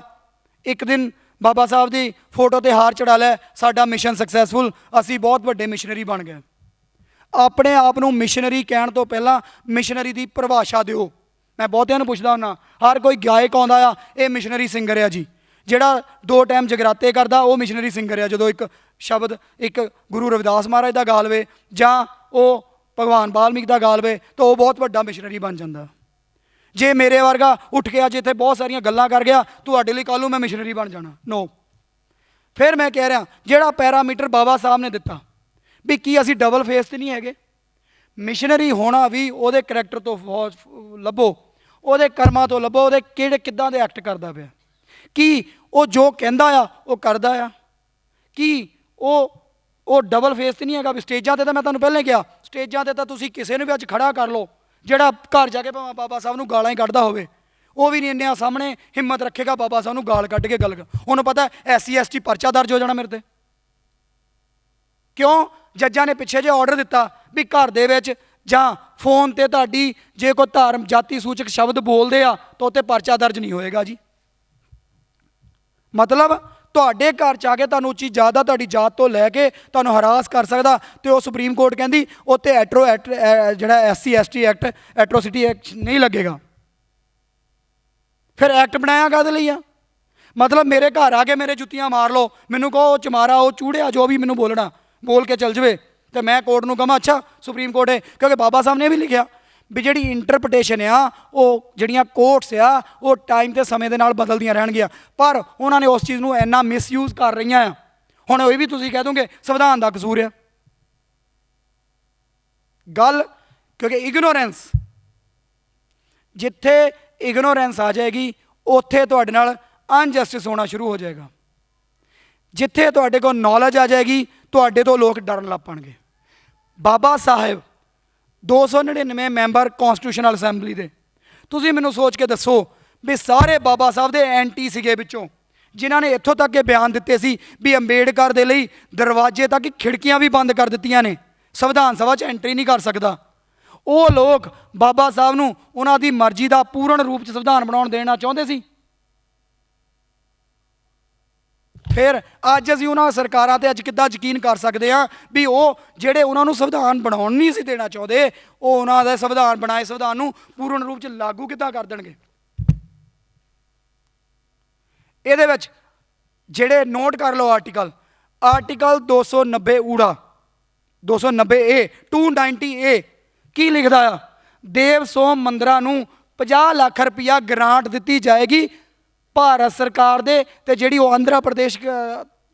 ਇੱਕ ਦਿਨ ਬਾਬਾ ਸਾਹਿਬ ਦੀ ਫੋਟੋ 'ਤੇ ਹਾਰ ਚੜਾ ਲਿਆ, ਸਾਡਾ ਮਿਸ਼ਨ ਸਕਸੈਸਫੁਲ, ਅਸੀਂ ਬਹੁਤ ਵੱਡੇ ਮਿਸ਼ਨਰੀ ਬਣ ਗਏ। ਆਪਣੇ ਆਪ ਨੂੰ ਮਿਸ਼ਨਰੀ ਕਹਿਣ ਤੋਂ ਪਹਿਲਾਂ ਮਿਸ਼ਨਰੀ ਦੀ ਪਰਿਭਾਸ਼ਾ ਦਿਓ। ਮੈਂ ਬਹੁਤਿਆਂ ਨੂੰ ਪੁੱਛਦਾ ਹੁੰਦਾ, ਹਰ ਕੋਈ ਗਾਇਕ ਆਉਂਦਾ ਆ, ਇਹ ਮਿਸ਼ਨਰੀ ਸਿੰਗਰ ਆ ਜੀ। ਜਿਹੜਾ 2 ਟਾਈਮ ਜਗਰਾਤੇ ਕਰਦਾ ਉਹ ਮਿਸ਼ਨਰੀ ਸਿੰਗਰ ਆ। ਜਦੋਂ ਇੱਕ ਸ਼ਬਦ ਇੱਕ ਗੁਰੂ ਰਵਿਦਾਸ ਮਹਾਰਾਜ ਦਾ ਗਾ ਲਵੇ ਜਾਂ ਉਹ ਭਗਵਾਨ ਵਾਲਮੀਕ ਦਾ ਗਾ ਲਵੇ ਤਾਂ ਉਹ ਬਹੁਤ ਵੱਡਾ ਮਿਸ਼ਨਰੀ ਬਣ ਜਾਂਦਾ। ਜੇ ਮੇਰੇ ਵਰਗਾ ਉੱਠ ਕੇ ਅੱਜ ਇੱਥੇ ਬਹੁਤ ਸਾਰੀਆਂ ਗੱਲਾਂ ਕਰ ਗਿਆ, ਤੁਹਾਡੇ ਲਈ ਕੱਲ੍ਹ ਨੂੰ ਮੈਂ ਮਿਸ਼ਨਰੀ ਬਣ ਜਾਣਾ? ਨੋ। ਫਿਰ ਮੈਂ ਕਹਿ ਰਿਹਾ, ਜਿਹੜਾ ਪੈਰਾਮੀਟਰ ਬਾਬਾ ਸਾਹਿਬ ਨੇ ਦਿੱਤਾ ਵੀ ਕੀ ਅਸੀਂ ਡਬਲ ਫੇਸ ਤੇ ਨਹੀਂ ਹੈਗੇ? ਮਿਸ਼ਨਰੀ ਹੋਣਾ ਵੀ ਉਹਦੇ ਕਰੈਕਟਰ ਤੋਂ ਲੱਭੋ, ਉਹਦੇ ਕਰਮਾਂ ਤੋਂ ਲੱਭੋ, ਉਹਦੇ ਕਿਹੜੇ ਕਿੱਦਾਂ ਦੇ ਐਕਟ ਕਰਦਾ ਪਿਆ, ਕੀ ਉਹ ਜੋ ਕਹਿੰਦਾ ਆ ਉਹ ਕਰਦਾ ਆ, ਕੀ ਉਹ ਡਬਲ ਫੇਸ ਤੇ ਨਹੀਂ ਹੈਗਾ। ਵੀ ਸਟੇਜਾਂ 'ਤੇ ਤਾਂ ਮੈਂ ਤੁਹਾਨੂੰ ਪਹਿਲਾਂ ਹੀ ਕਿਹਾ, ਸਟੇਜਾਂ 'ਤੇ ਤਾਂ ਤੁਸੀਂ ਕਿਸੇ ਨੂੰ ਵੀ ਅੱਜ ਖੜਾ ਕਰ ਲਓ, ਜਿਹੜਾ ਘਰ ਜਾ ਕੇ ਭਾਵੇਂ ਬਾਬਾ ਸਾਹਿਬ ਨੂੰ ਗਾਲਾਂ ਹੀ ਕੱਢਦਾ ਹੋਵੇ, ਉਹ ਵੀ ਨਹੀਂ ਇੰਨਿਆਂ ਸਾਹਮਣੇ ਹਿੰਮਤ ਰੱਖੇਗਾ ਬਾਬਾ ਸਾਹਿਬ ਨੂੰ ਗਾਲ ਕੱਢ ਕੇ ਗੱਲ ਕਰ। ਉਹਨੂੰ ਪਤਾ SC ST ਪਰਚਾ ਦਰਜ ਹੋ ਜਾਣਾ ਮੇਰੇ 'ਤੇ। ਕਿਉਂ? ਜੱਜਾਂ ਨੇ ਪਿੱਛੇ ਜੇ ਆਰਡਰ ਦਿੱਤਾ ਵੀ ਘਰ ਦੇ ਵਿੱਚ ਜਾਂ ਫੋਨ 'ਤੇ ਤੁਹਾਡੀ ਜੇ ਕੋਈ ਧਰਮ ਜਾਤੀ ਸੂਚਕ ਸ਼ਬਦ ਬੋਲਦੇ ਆ ਤਾਂ ਉੱਤੇ ਪਰਚਾ ਦਰਜ ਨਹੀਂ ਹੋਏਗਾ ਜੀ। ਮਤਲਬ ਤੁਹਾਡੇ ਘਰ 'ਚ ਆ ਕੇ ਤੁਹਾਨੂੰ ਉੱਚੀ ਜਾਤ ਦਾ, ਤੁਹਾਡੀ ਜਾਤ ਤੋਂ ਲੈ ਕੇ ਤੁਹਾਨੂੰ ਹਰਾਸ ਕਰ ਸਕਦਾ, ਅਤੇ ਉਹ ਸੁਪਰੀਮ ਕੋਰਟ ਕਹਿੰਦੀ ਉੱਤੇ ਜਿਹੜਾ SC ST ਐਕਟ, ਐਟਰੋਸਿਟੀ ਐਕਟ ਨਹੀਂ ਲੱਗੇਗਾ। ਫਿਰ ਐਕਟ ਬਣਾਇਆ ਕਾਹਦੇ ਲਈ ਆ? ਮਤਲਬ ਮੇਰੇ ਘਰ ਆ ਕੇ ਮੇਰੇ ਜੁੱਤੀਆਂ ਮਾਰ ਲਓ, ਮੈਨੂੰ ਕਹੋ ਉਹ ਚਮਾਰਾ, ਉਹ ਚੂੜਿਆ, ਜੋ ਵੀ ਮੈਨੂੰ ਬੋਲਣਾ ਬੋਲ ਕੇ ਚੱਲ ਜਾਵੇ, ਅਤੇ ਮੈਂ ਕੋਰਟ ਨੂੰ ਕਹਾਂ ਅੱਛਾ ਸੁਪਰੀਮ ਕੋਰਟ ਹੈ। ਕਿਉਂਕਿ ਬਾਬਾ ਸਾਹਿਬ ਨੇ ਵੀ ਲਿਖਿਆ ਵੀ ਜਿਹੜੀ ਇੰਟਰਪ੍ਰੀਟੇਸ਼ਨ ਆ, ਉਹ ਜਿਹੜੀਆਂ ਕੋਰਟਸ ਆ, ਉਹ ਟਾਈਮ ਅਤੇ ਸਮੇਂ ਦੇ ਨਾਲ ਬਦਲਦੀਆਂ ਰਹਿਣਗੀਆਂ, ਪਰ ਉਹਨਾਂ ਨੇ ਉਸ ਚੀਜ਼ ਨੂੰ ਇੰਨਾ ਮਿਸਯੂਜ਼ ਕਰ ਰਹੀਆਂ ਆ। ਹੁਣ ਇਹ ਵੀ ਤੁਸੀਂ ਕਹਿ ਦੋਗੇ ਸੰਵਿਧਾਨ ਦਾ ਕਸੂਰ ਆ ਗੱਲ, ਕਿਉਂਕਿ ਇਗਨੋਰੈਂਸ, ਜਿੱਥੇ ਇਗਨੋਰੈਂਸ ਆ ਜਾਏਗੀ ਉੱਥੇ ਤੁਹਾਡੇ ਨਾਲ ਅਨਜਸਟਿਸ ਹੋਣਾ ਸ਼ੁਰੂ ਹੋ ਜਾਏਗਾ। ਜਿੱਥੇ ਤੁਹਾਡੇ ਕੋਲ ਨੌਲੇਜ ਆ ਜਾਏਗੀ ਤੁਹਾਡੇ ਤੋਂ ਲੋਕ ਡਰਨ ਲੱਗ ਪਣਗੇ। ਬਾਬਾ ਸਾਹਿਬ 299 ਮੈਂਬਰ ਕੌਂਸਟੀਟਿਊਸ਼ਨਲ ਅਸੈਂਬਲੀ ਦੇ, ਤੁਸੀਂ ਮੈਨੂੰ ਸੋਚ ਕੇ ਦੱਸੋ ਵੀ ਸਾਰੇ ਬਾਬਾ ਸਾਹਿਬ ਦੇ ਐਂਟੀ ਸੀਗੇ ਵਿੱਚੋਂ, ਜਿਨ੍ਹਾਂ ਨੇ ਇੱਥੋਂ ਤੱਕ ਇਹ ਬਿਆਨ ਦਿੱਤੇ ਸੀ ਵੀ ਅੰਬੇਡਕਰ ਦੇ ਲਈ ਦਰਵਾਜ਼ੇ ਤੱਕ ਖਿੜਕੀਆਂ ਵੀ ਬੰਦ ਕਰ ਦਿੱਤੀਆਂ ਨੇ, ਸੰਵਿਧਾਨ ਸਭਾ 'ਚ ਐਂਟਰੀ ਨਹੀਂ ਕਰ ਸਕਦਾ। ਉਹ ਲੋਕ ਬਾਬਾ ਸਾਹਿਬ ਨੂੰ ਉਹਨਾਂ ਦੀ ਮਰਜ਼ੀ ਦਾ ਪੂਰਨ ਰੂਪ 'ਚ ਸੰਵਿਧਾਨ ਬਣਾਉਣ ਦੇਣਾ ਚਾਹੁੰਦੇ ਸੀ। ਫਿਰ ਅੱਜ ਅਸੀਂ ਉਹਨਾਂ ਸਰਕਾਰਾਂ 'ਤੇ ਅੱਜ ਕਿੱਦਾਂ ਯਕੀਨ ਕਰ ਸਕਦੇ ਹਾਂ ਵੀ ਉਹ ਜਿਹੜੇ ਉਹਨਾਂ ਨੂੰ ਸੰਵਿਧਾਨ ਬਣਾਉਣ ਨਹੀਂ ਸੀ ਦੇਣਾ ਚਾਹੁੰਦੇ, ਉਹ ਉਹਨਾਂ ਦਾ ਸੰਵਿਧਾਨ ਬਣਾਏ ਸੰਵਿਧਾਨ ਨੂੰ ਪੂਰਨ ਰੂਪ 'ਚ ਲਾਗੂ ਕਿੱਦਾਂ ਕਰ ਦੇਣਗੇ? ਇਹਦੇ ਵਿੱਚ ਜਿਹੜੇ ਨੋਟ ਕਰ ਲਓ ਆਰਟੀਕਲ 290 ਊੜਾ 290A 290A ਕੀ ਲਿਖਦਾ ਆ? ਦੇਵ ਸੋਮ ਮੰਦਰਾਂ ਨੂੰ 50 ਲੱਖ ਰੁਪਈਆ ਗ੍ਰਾਂਟ ਦਿੱਤੀ ਜਾਏਗੀ ਭਾਰਤ ਸਰਕਾਰ ਦੇ, ਅਤੇ ਜਿਹੜੀ ਉਹ ਆਂਧਰਾ ਪ੍ਰਦੇਸ਼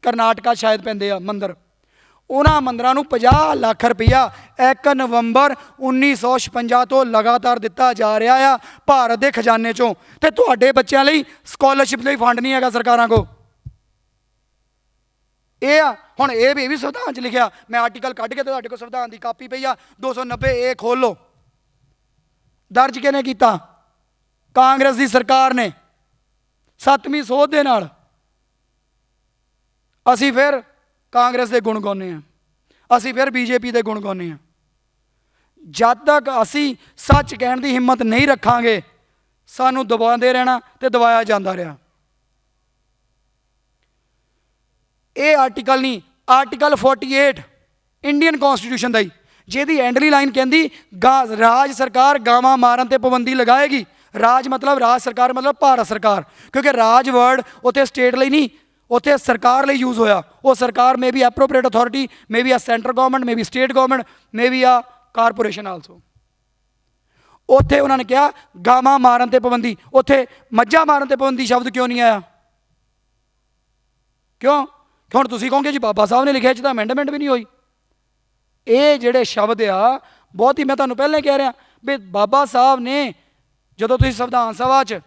ਕਰਨਾਟਕਾ ਸ਼ਾਇਦ ਪੈਂਦੇ ਆ ਮੰਦਰ, ਉਹਨਾਂ ਮੰਦਰਾਂ ਨੂੰ 50 ਲੱਖ ਰੁਪਈਆ 1 ਨਵੰਬਰ 1956 ਤੋਂ ਲਗਾਤਾਰ ਦਿੱਤਾ ਜਾ ਰਿਹਾ ਆ ਭਾਰਤ ਦੇ ਖਜ਼ਾਨੇ 'ਚੋਂ, ਅਤੇ ਤੁਹਾਡੇ ਬੱਚਿਆਂ ਲਈ ਸਕਾਲਰਸ਼ਿਪ ਲਈ ਫੰਡ ਨਹੀਂ ਹੈਗਾ ਸਰਕਾਰਾਂ ਕੋਲ। ਇਹ ਆ ਹੁਣ ਇਹ ਵੀ ਸੰਵਿਧਾਨ 'ਚ ਲਿਖਿਆ। ਮੈਂ ਆਰਟੀਕਲ ਕੱਢ ਕੇ ਤੁਹਾਡੇ ਕੋਲ ਸੰਵਿਧਾਨ ਦੀ ਕਾਪੀ ਪਈ ਆ, 290A ਖੋਲ੍ਹ ਲਓ। ਦਰਜ ਕਿਹਨੇ ਕੀਤਾ? ਕਾਂਗਰਸ ਦੀ ਸਰਕਾਰ ਨੇ 7ਵੀਂ ਸੋਧ ਦੇ ਨਾਲ। ਅਸੀਂ ਫਿਰ ਕਾਂਗਰਸ ਦੇ ਗੁਣ ਗਾਉਂਦੇ ਹਾਂ, ਅਸੀਂ ਫਿਰ BJP ਦੇ ਗੁਣ ਗਾਉਂਦੇ ਹਾਂ। ਜਦ ਤੱਕ ਅਸੀਂ ਸੱਚ ਕਹਿਣ ਦੀ ਹਿੰਮਤ ਨਹੀਂ ਰੱਖਾਂਗੇ ਸਾਨੂੰ ਦਬਾਉਂਦੇ ਰਹਿਣਾ ਤੇ ਦਬਾਇਆ ਜਾਂਦਾ ਰਿਹਾ। ਇਹ ਆਰਟੀਕਲ ਨਹੀਂ, ਆਰਟੀਕਲ 48 ਇੰਡੀਅਨ ਕੌਂਸਟੀਟਿਊਸ਼ਨ ਦਾ ਹੀ, ਜਿਹਦੀ ਐਂਡਲੀ ਲਾਈਨ ਕਹਿੰਦੀ ਰਾਜ ਸਰਕਾਰ ਗਾਵਾਂ ਮਾਰਨ ਤੇ ਪਾਬੰਦੀ ਲਗਾਏਗੀ। ਰਾਜ ਮਤਲਬ ਰਾਜ ਸਰਕਾਰ ਮਤਲਬ ਭਾਰਤ ਸਰਕਾਰ, ਕਿਉਂਕਿ ਰਾਜ ਵਰਡ ਉੱਥੇ ਸਟੇਟ ਲਈ ਨਹੀਂ, ਉੱਥੇ ਸਰਕਾਰ ਲਈ ਯੂਜ਼ ਹੋਇਆ। ਉਹ ਸਰਕਾਰ may be appropriate authority, may be a centre government, may be state government, may be a corporation also. ਉੱਥੇ ਉਹਨਾਂ ਨੇ ਕਿਹਾ ਗਾਵਾਂ ਮਾਰਨ ਤੇ ਪਾਬੰਦੀ, ਉੱਥੇ ਮੱਝਾਂ ਮਾਰਨ ਤੇ ਪਾਬੰਦੀ ਸ਼ਬਦ ਕਿਉਂ ਨਹੀਂ ਆਇਆ? ਕਿਉਂ? ਹੁਣ ਤੁਸੀਂ ਕਹੋਗੇ ਜੀ ਬਾਬਾ ਸਾਹਿਬ ਨੇ ਲਿਖਿਆ, 'ਚ ਤਾਂ ਅਮੈਂਡਮੈਂਟ ਵੀ ਨਹੀਂ ਹੋਈ। ਇਹ ਜਿਹੜੇ ਸ਼ਬਦ ਆ ਬਹੁਤ ਹੀ, ਮੈਂ ਤੁਹਾਨੂੰ ਪਹਿਲਾਂ ਹੀ ਕਹਿ ਰਿਹਾ ਵੀ ਬਾਬਾ ਸਾਹਿਬ ਨੇ ਜਦੋਂ ਤੁਸੀਂ ਸੰਵਿਧਾਨ ਸਭਾ 'ਚ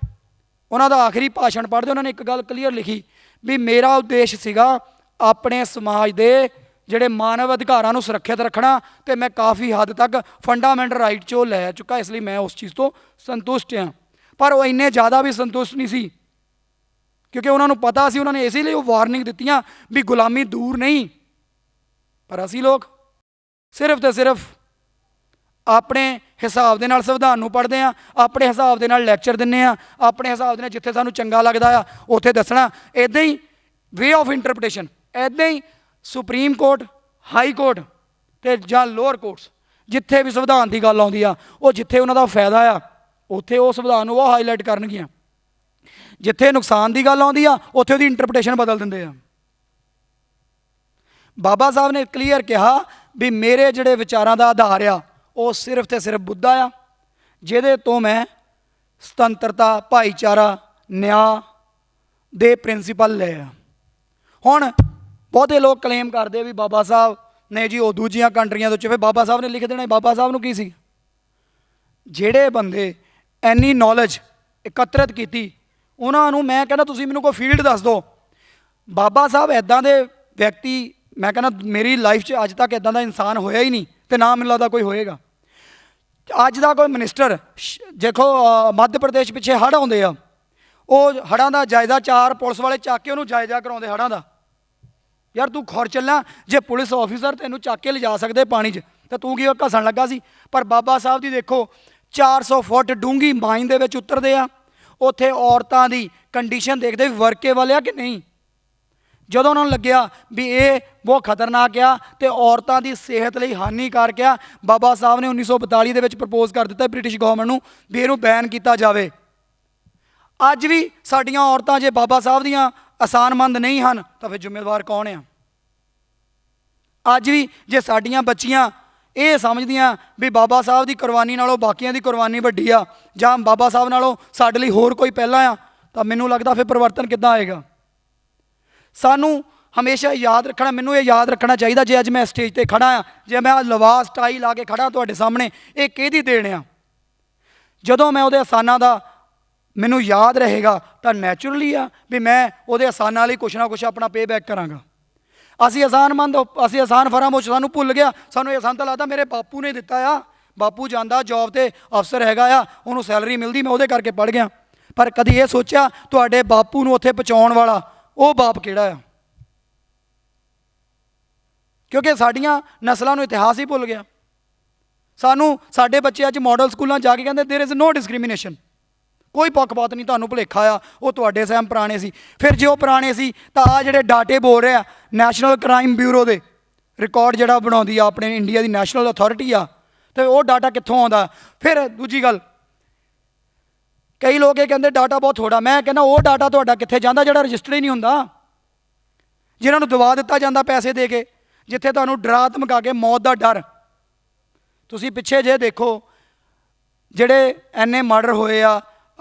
ਉਹਨਾਂ ਦਾ ਆਖਰੀ ਭਾਸ਼ਣ ਪੜ੍ਹਦੇ, ਉਹਨਾਂ ਨੇ ਇੱਕ ਗੱਲ ਕਲੀਅਰ ਲਿਖੀ ਵੀ ਮੇਰਾ ਉਦੇਸ਼ ਸੀਗਾ ਆਪਣੇ ਸਮਾਜ ਦੇ ਜਿਹੜੇ ਮਾਨਵ ਅਧਿਕਾਰਾਂ ਨੂੰ ਸੁਰੱਖਿਅਤ ਰੱਖਣਾ, ਅਤੇ ਮੈਂ ਕਾਫੀ ਹੱਦ ਤੱਕ ਫੰਡਾਮੈਂਟਲ ਰਾਈਟ 'ਚ ਉਹ ਲੈ ਚੁੱਕਾ, ਇਸ ਲਈ ਮੈਂ ਉਸ ਚੀਜ਼ ਤੋਂ ਸੰਤੁਸ਼ਟ ਹਾਂ। ਪਰ ਉਹ ਇੰਨੇ ਜ਼ਿਆਦਾ ਵੀ ਸੰਤੁਸ਼ਟ ਨਹੀਂ ਸੀ, ਕਿਉਂਕਿ ਉਹਨਾਂ ਨੂੰ ਪਤਾ ਸੀ, ਉਹਨਾਂ ਨੇ ਇਸੇ ਲਈ ਉਹ ਵਾਰਨਿੰਗ ਦਿੱਤੀਆਂ ਵੀ ਗੁਲਾਮੀ ਦੂਰ ਨਹੀਂ। ਪਰ ਅਸੀਂ ਲੋਕ ਸਿਰਫ ਤੇ ਸਿਰਫ ਆਪਣੇ ਹਿਸਾਬ ਦੇ ਨਾਲ ਸੰਵਿਧਾਨ ਨੂੰ ਪੜ੍ਹਦੇ ਹਾਂ, ਆਪਣੇ ਹਿਸਾਬ ਦੇ ਨਾਲ ਲੈਕਚਰ ਦਿੰਦੇ ਹਾਂ, ਆਪਣੇ ਹਿਸਾਬ ਦੇ ਨਾਲ ਜਿੱਥੇ ਸਾਨੂੰ ਚੰਗਾ ਲੱਗਦਾ ਆ ਉੱਥੇ ਦੱਸਣਾ। ਇੱਦਾਂ ਹੀ ਵੇ ਆਫ ਇੰਟਰਪ੍ਰੀਟੇਸ਼ਨ, ਇੱਦਾਂ ਹੀ ਸੁਪਰੀਮ ਕੋਰਟ, ਹਾਈ ਕੋਰਟ ਅਤੇ ਜਾਂ ਲੋਅਰ ਕੋਰਟਸ, ਜਿੱਥੇ ਵੀ ਸੰਵਿਧਾਨ ਦੀ ਗੱਲ ਆਉਂਦੀ ਆ, ਉਹ ਜਿੱਥੇ ਉਹਨਾਂ ਦਾ ਫਾਇਦਾ ਆ ਉੱਥੇ ਉਹ ਸੰਵਿਧਾਨ ਨੂੰ ਉਹ ਹਾਈਲਾਈਟ ਕਰਨਗੀਆਂ, ਜਿੱਥੇ ਨੁਕਸਾਨ ਦੀ ਗੱਲ ਆਉਂਦੀ ਆ ਉੱਥੇ ਉਹਦੀ ਇੰਟਰਪ੍ਰੀਟੇਸ਼ਨ ਬਦਲ ਦਿੰਦੇ ਆ। ਬਾਬਾ ਸਾਹਿਬ ਨੇ ਕਲੀਅਰ ਕਿਹਾ ਵੀ ਮੇਰੇ ਜਿਹੜੇ ਵਿਚਾਰਾਂ ਦਾ ਆਧਾਰ ਆ ਉਹ ਸਿਰਫ ਤੇ ਸਿਰਫ ਬੁੱਧਾ ਆ, ਜਿਹਦੇ ਤੋਂ ਮੈਂ ਸੁਤੰਤਰਤਾ, ਭਾਈਚਾਰਾ, ਨਿਆਂ ਦੇ ਪ੍ਰਿੰਸੀਪਲ ਲਏ ਆ। ਹੁਣ ਬਹੁਤੇ ਲੋਕ ਕਲੇਮ ਕਰਦੇ ਵੀ ਬਾਬਾ ਸਾਹਿਬ ਨੇ ਜੀ ਉਹ ਦੂਜੀਆਂ ਕੰਟਰੀਆਂ ਤੋਂ ਫਿਰ ਬਾਬਾ ਸਾਹਿਬ ਨੇ ਲਿਖ ਦੇਣਾ। ਬਾਬਾ ਸਾਹਿਬ ਨੂੰ ਕੀ ਸੀ? ਜਿਹੜੇ ਬੰਦੇ ਇੰਨੀ ਨੌਲੇਜ ਇਕੱਤਰਿਤ ਕੀਤੀ, ਉਹਨਾਂ ਨੂੰ ਮੈਂ ਕਹਿੰਦਾ ਤੁਸੀਂ ਮੈਨੂੰ ਕੋਈ ਫੀਲਡ ਦੱਸ ਦਿਓ। ਬਾਬਾ ਸਾਹਿਬ ਇੱਦਾਂ ਦੇ ਵਿਅਕਤੀ, ਮੈਂ ਕਹਿੰਦਾ ਮੇਰੀ ਲਾਈਫ 'ਚ ਅੱਜ ਤੱਕ ਇੱਦਾਂ ਦਾ ਇਨਸਾਨ ਹੋਇਆ ਹੀ ਨਹੀਂ, ਅਤੇ ਨਾ ਮੈਨੂੰ ਲੱਗਦਾ ਕੋਈ ਹੋਏਗਾ। ਅੱਜ ਦਾ ਕੋਈ ਮਿਨਿਸਟਰ ਦੇਖੋ, ਮੱਧ ਪ੍ਰਦੇਸ਼ ਪਿੱਛੇ ਹੜ੍ਹ ਆਉਂਦੇ ਆ, ਉਹ ਹੜ੍ਹਾਂ ਦਾ ਜਾਇਜ਼ਾ 4 ਪੁਲਿਸ ਵਾਲੇ ਚੱਕ ਕੇ ਉਹਨੂੰ ਜਾਇਜ਼ਾ ਕਰਾਉਂਦੇ ਹੜ੍ਹਾਂ ਦਾ। ਯਾਰ ਤੂੰ ਖੁਰ ਚੱਲਾਂ, ਜੇ ਪੁਲਿਸ ਆਫੀਸਰ ਤੈਨੂੰ ਚੱਕ ਕੇ ਲਿਜਾ ਸਕਦੇ ਪਾਣੀ 'ਚ, ਤਾਂ ਤੂੰ ਕੀ ਘਸਣ ਲੱਗਾ ਸੀ? ਪਰ ਬਾਬਾ ਸਾਹਿਬ ਦੀ ਦੇਖੋ 400 ਫੁੱਟ ਡੂੰਘੀ ਮਾਈਨ ਦੇ ਵਿੱਚ ਉਤਰਦੇ ਆ, ਉੱਥੇ ਔਰਤਾਂ ਦੀ ਕੰਡੀਸ਼ਨ ਦੇਖਦੇ ਵੀ ਵਰਕੇਬਲ ਆ ਕਿ ਨਹੀਂ। ਜਦੋਂ ਉਹਨਾਂ ਨੂੰ ਲੱਗਿਆ ਵੀ ਇਹ ਬਹੁਤ ਖਤਰਨਾਕ ਆ ਅਤੇ ਔਰਤਾਂ ਦੀ ਸਿਹਤ ਲਈ ਹਾਨੀਕਾਰਕ ਆ, ਬਾਬਾ ਸਾਹਿਬ ਨੇ 1942 ਦੇ ਵਿੱਚ ਪ੍ਰਪੋਜ਼ ਕਰ ਦਿੱਤਾ ਬ੍ਰਿਟਿਸ਼ ਗਵਰਨਮੈਂਟ ਨੂੰ ਵੀ ਇਹਨੂੰ ਬੈਨ ਕੀਤਾ ਜਾਵੇ। ਅੱਜ ਵੀ ਸਾਡੀਆਂ ਔਰਤਾਂ ਜੇ ਬਾਬਾ ਸਾਹਿਬ ਦੀਆਂ ਅਸਾਨਮੰਦ ਨਹੀਂ ਹਨ ਤਾਂ ਫਿਰ ਜ਼ਿੰਮੇਵਾਰ ਕੌਣ ਆ? ਅੱਜ ਵੀ ਜੇ ਸਾਡੀਆਂ ਬੱਚੀਆਂ ਇਹ ਸਮਝਦੀਆਂ ਵੀ ਬਾਬਾ ਸਾਹਿਬ ਦੀ ਕੁਰਬਾਨੀ ਨਾਲੋਂ ਬਾਕੀਆਂ ਦੀ ਕੁਰਬਾਨੀ ਵੱਡੀ ਆ, ਜਾਂ ਬਾਬਾ ਸਾਹਿਬ ਨਾਲੋਂ ਸਾਡੇ ਲਈ ਹੋਰ ਕੋਈ ਪਹਿਲਾਂ ਆ, ਤਾਂ ਮੈਨੂੰ ਲੱਗਦਾ ਫਿਰ ਪਰਿਵਰਤਨ ਕਿੱਦਾਂ ਆਏਗਾ? ਸਾਨੂੰ ਹਮੇਸ਼ਾ ਯਾਦ ਰੱਖਣਾ, ਮੈਨੂੰ ਇਹ ਯਾਦ ਰੱਖਣਾ ਚਾਹੀਦਾ, ਜੇ ਅੱਜ ਮੈਂ ਸਟੇਜ 'ਤੇ ਖੜ੍ਹਾ ਹਾਂ, ਜੇ ਮੈਂ ਲਿਬਾਸ ਟਾਈ ਲਾ ਕੇ ਖੜ੍ਹਾ ਤੁਹਾਡੇ ਸਾਹਮਣੇ, ਇਹ ਕਿਹਦੀ ਦੇਣ ਆ? ਜਦੋਂ ਮੈਂ ਉਹਦੇ ਅਹਿਸਾਨਾਂ ਦਾ ਮੈਨੂੰ ਯਾਦ ਰਹੇਗਾ ਤਾਂ ਨੈਚੁਰਲੀ ਆ ਵੀ ਮੈਂ ਉਹਦੇ ਅਹਿਸਾਨਾਂ ਲਈ ਕੁਛ ਨਾ ਕੁਛ ਆਪਣਾ ਪੇ ਬੈਕ ਕਰਾਂਗਾ। ਅਸੀਂ ਅਹਿਸਾਨ ਫਰਾਮੋਸ਼, ਸਾਨੂੰ ਭੁੱਲ ਗਿਆ, ਸਾਨੂੰ ਇਹ ਅਹਿਸਾਨ ਤਾਂ ਲੱਗਦਾ ਮੇਰੇ ਬਾਪੂ ਨੇ ਦਿੱਤਾ ਆ, ਬਾਪੂ ਜਾਂਦਾ ਜੋਬ 'ਤੇ ਅਫਸਰ ਹੈਗਾ ਆ, ਉਹਨੂੰ ਸੈਲਰੀ ਮਿਲਦੀ, ਮੈਂ ਉਹਦੇ ਕਰਕੇ ਪੜ੍ਹ ਗਿਆ। ਪਰ ਕਦੀ ਇਹ ਸੋਚਿਆ ਤੁਹਾਡੇ ਬਾਪੂ ਨੂੰ ਉੱਥੇ ਪਹੁੰਚਾਉਣ ਵਾਲਾ ਉਹ ਬਾਪ ਕਿਹੜਾ ਆ? ਕਿਉਂਕਿ ਸਾਡੀਆਂ ਨਸਲਾਂ ਨੂੰ ਇਤਿਹਾਸ ਹੀ ਭੁੱਲ ਗਿਆ। ਸਾਨੂੰ ਸਾਡੇ ਬੱਚੇ ਅੱਜ ਮਾਡਲ ਸਕੂਲਾਂ ਜਾ ਕੇ ਕਹਿੰਦੇ ਦੇਰ ਇਜ਼ ਨੋ ਡਿਸਕ੍ਰਿਮੀਨੇਸ਼ਨ, ਕੋਈ ਪੱਖਪਾਤ ਨਹੀਂ, ਤੁਹਾਨੂੰ ਭੁਲੇਖਾ ਆ, ਉਹ ਤੁਹਾਡੇ ਸਹਿਮ ਪੁਰਾਣੇ ਸੀ। ਫਿਰ ਜੇ ਉਹ ਪੁਰਾਣੇ ਸੀ ਤਾਂ ਆ ਜਿਹੜੇ ਡਾਟੇ ਬੋਲ ਰਹੇ ਆ ਨੈਸ਼ਨਲ ਕ੍ਰਾਈਮ ਬਿਊਰੋ ਦੇ, ਰਿਕਾਰਡ ਜਿਹੜਾ ਬਣਾਉਂਦੀ ਆ ਆਪਣੇ ਇੰਡੀਆ ਦੀ ਨੈਸ਼ਨਲ ਅਥਾਰਟੀ ਆ, ਅਤੇ ਉਹ ਡਾਟਾ ਕਿੱਥੋਂ ਆਉਂਦਾ? ਫਿਰ ਦੂਜੀ ਗੱਲ, ਕਈ ਲੋਕ ਇਹ ਕਹਿੰਦੇ ਡਾਟਾ ਬਹੁਤ ਥੋੜ੍ਹਾ, ਮੈਂ ਕਹਿੰਦਾ ਉਹ ਡਾਟਾ ਤੁਹਾਡਾ ਕਿੱਥੇ ਜਾਂਦਾ ਜਿਹੜਾ ਰਜਿਸਟਰ ਹੀ ਨਹੀਂ ਹੁੰਦਾ, ਜਿਹਨਾਂ ਨੂੰ ਦਬਾ ਦਿੱਤਾ ਜਾਂਦਾ ਪੈਸੇ ਦੇ ਕੇ, ਜਿੱਥੇ ਤੁਹਾਨੂੰ ਡਰਾ ਧਮਕਾ ਕੇ ਮੌਤ ਦਾ ਡਰ। ਤੁਸੀਂ ਪਿੱਛੇ ਜੇ ਦੇਖੋ ਜਿਹੜੇ ਐਨੇ ਮਰਡਰ ਹੋਏ ਆ,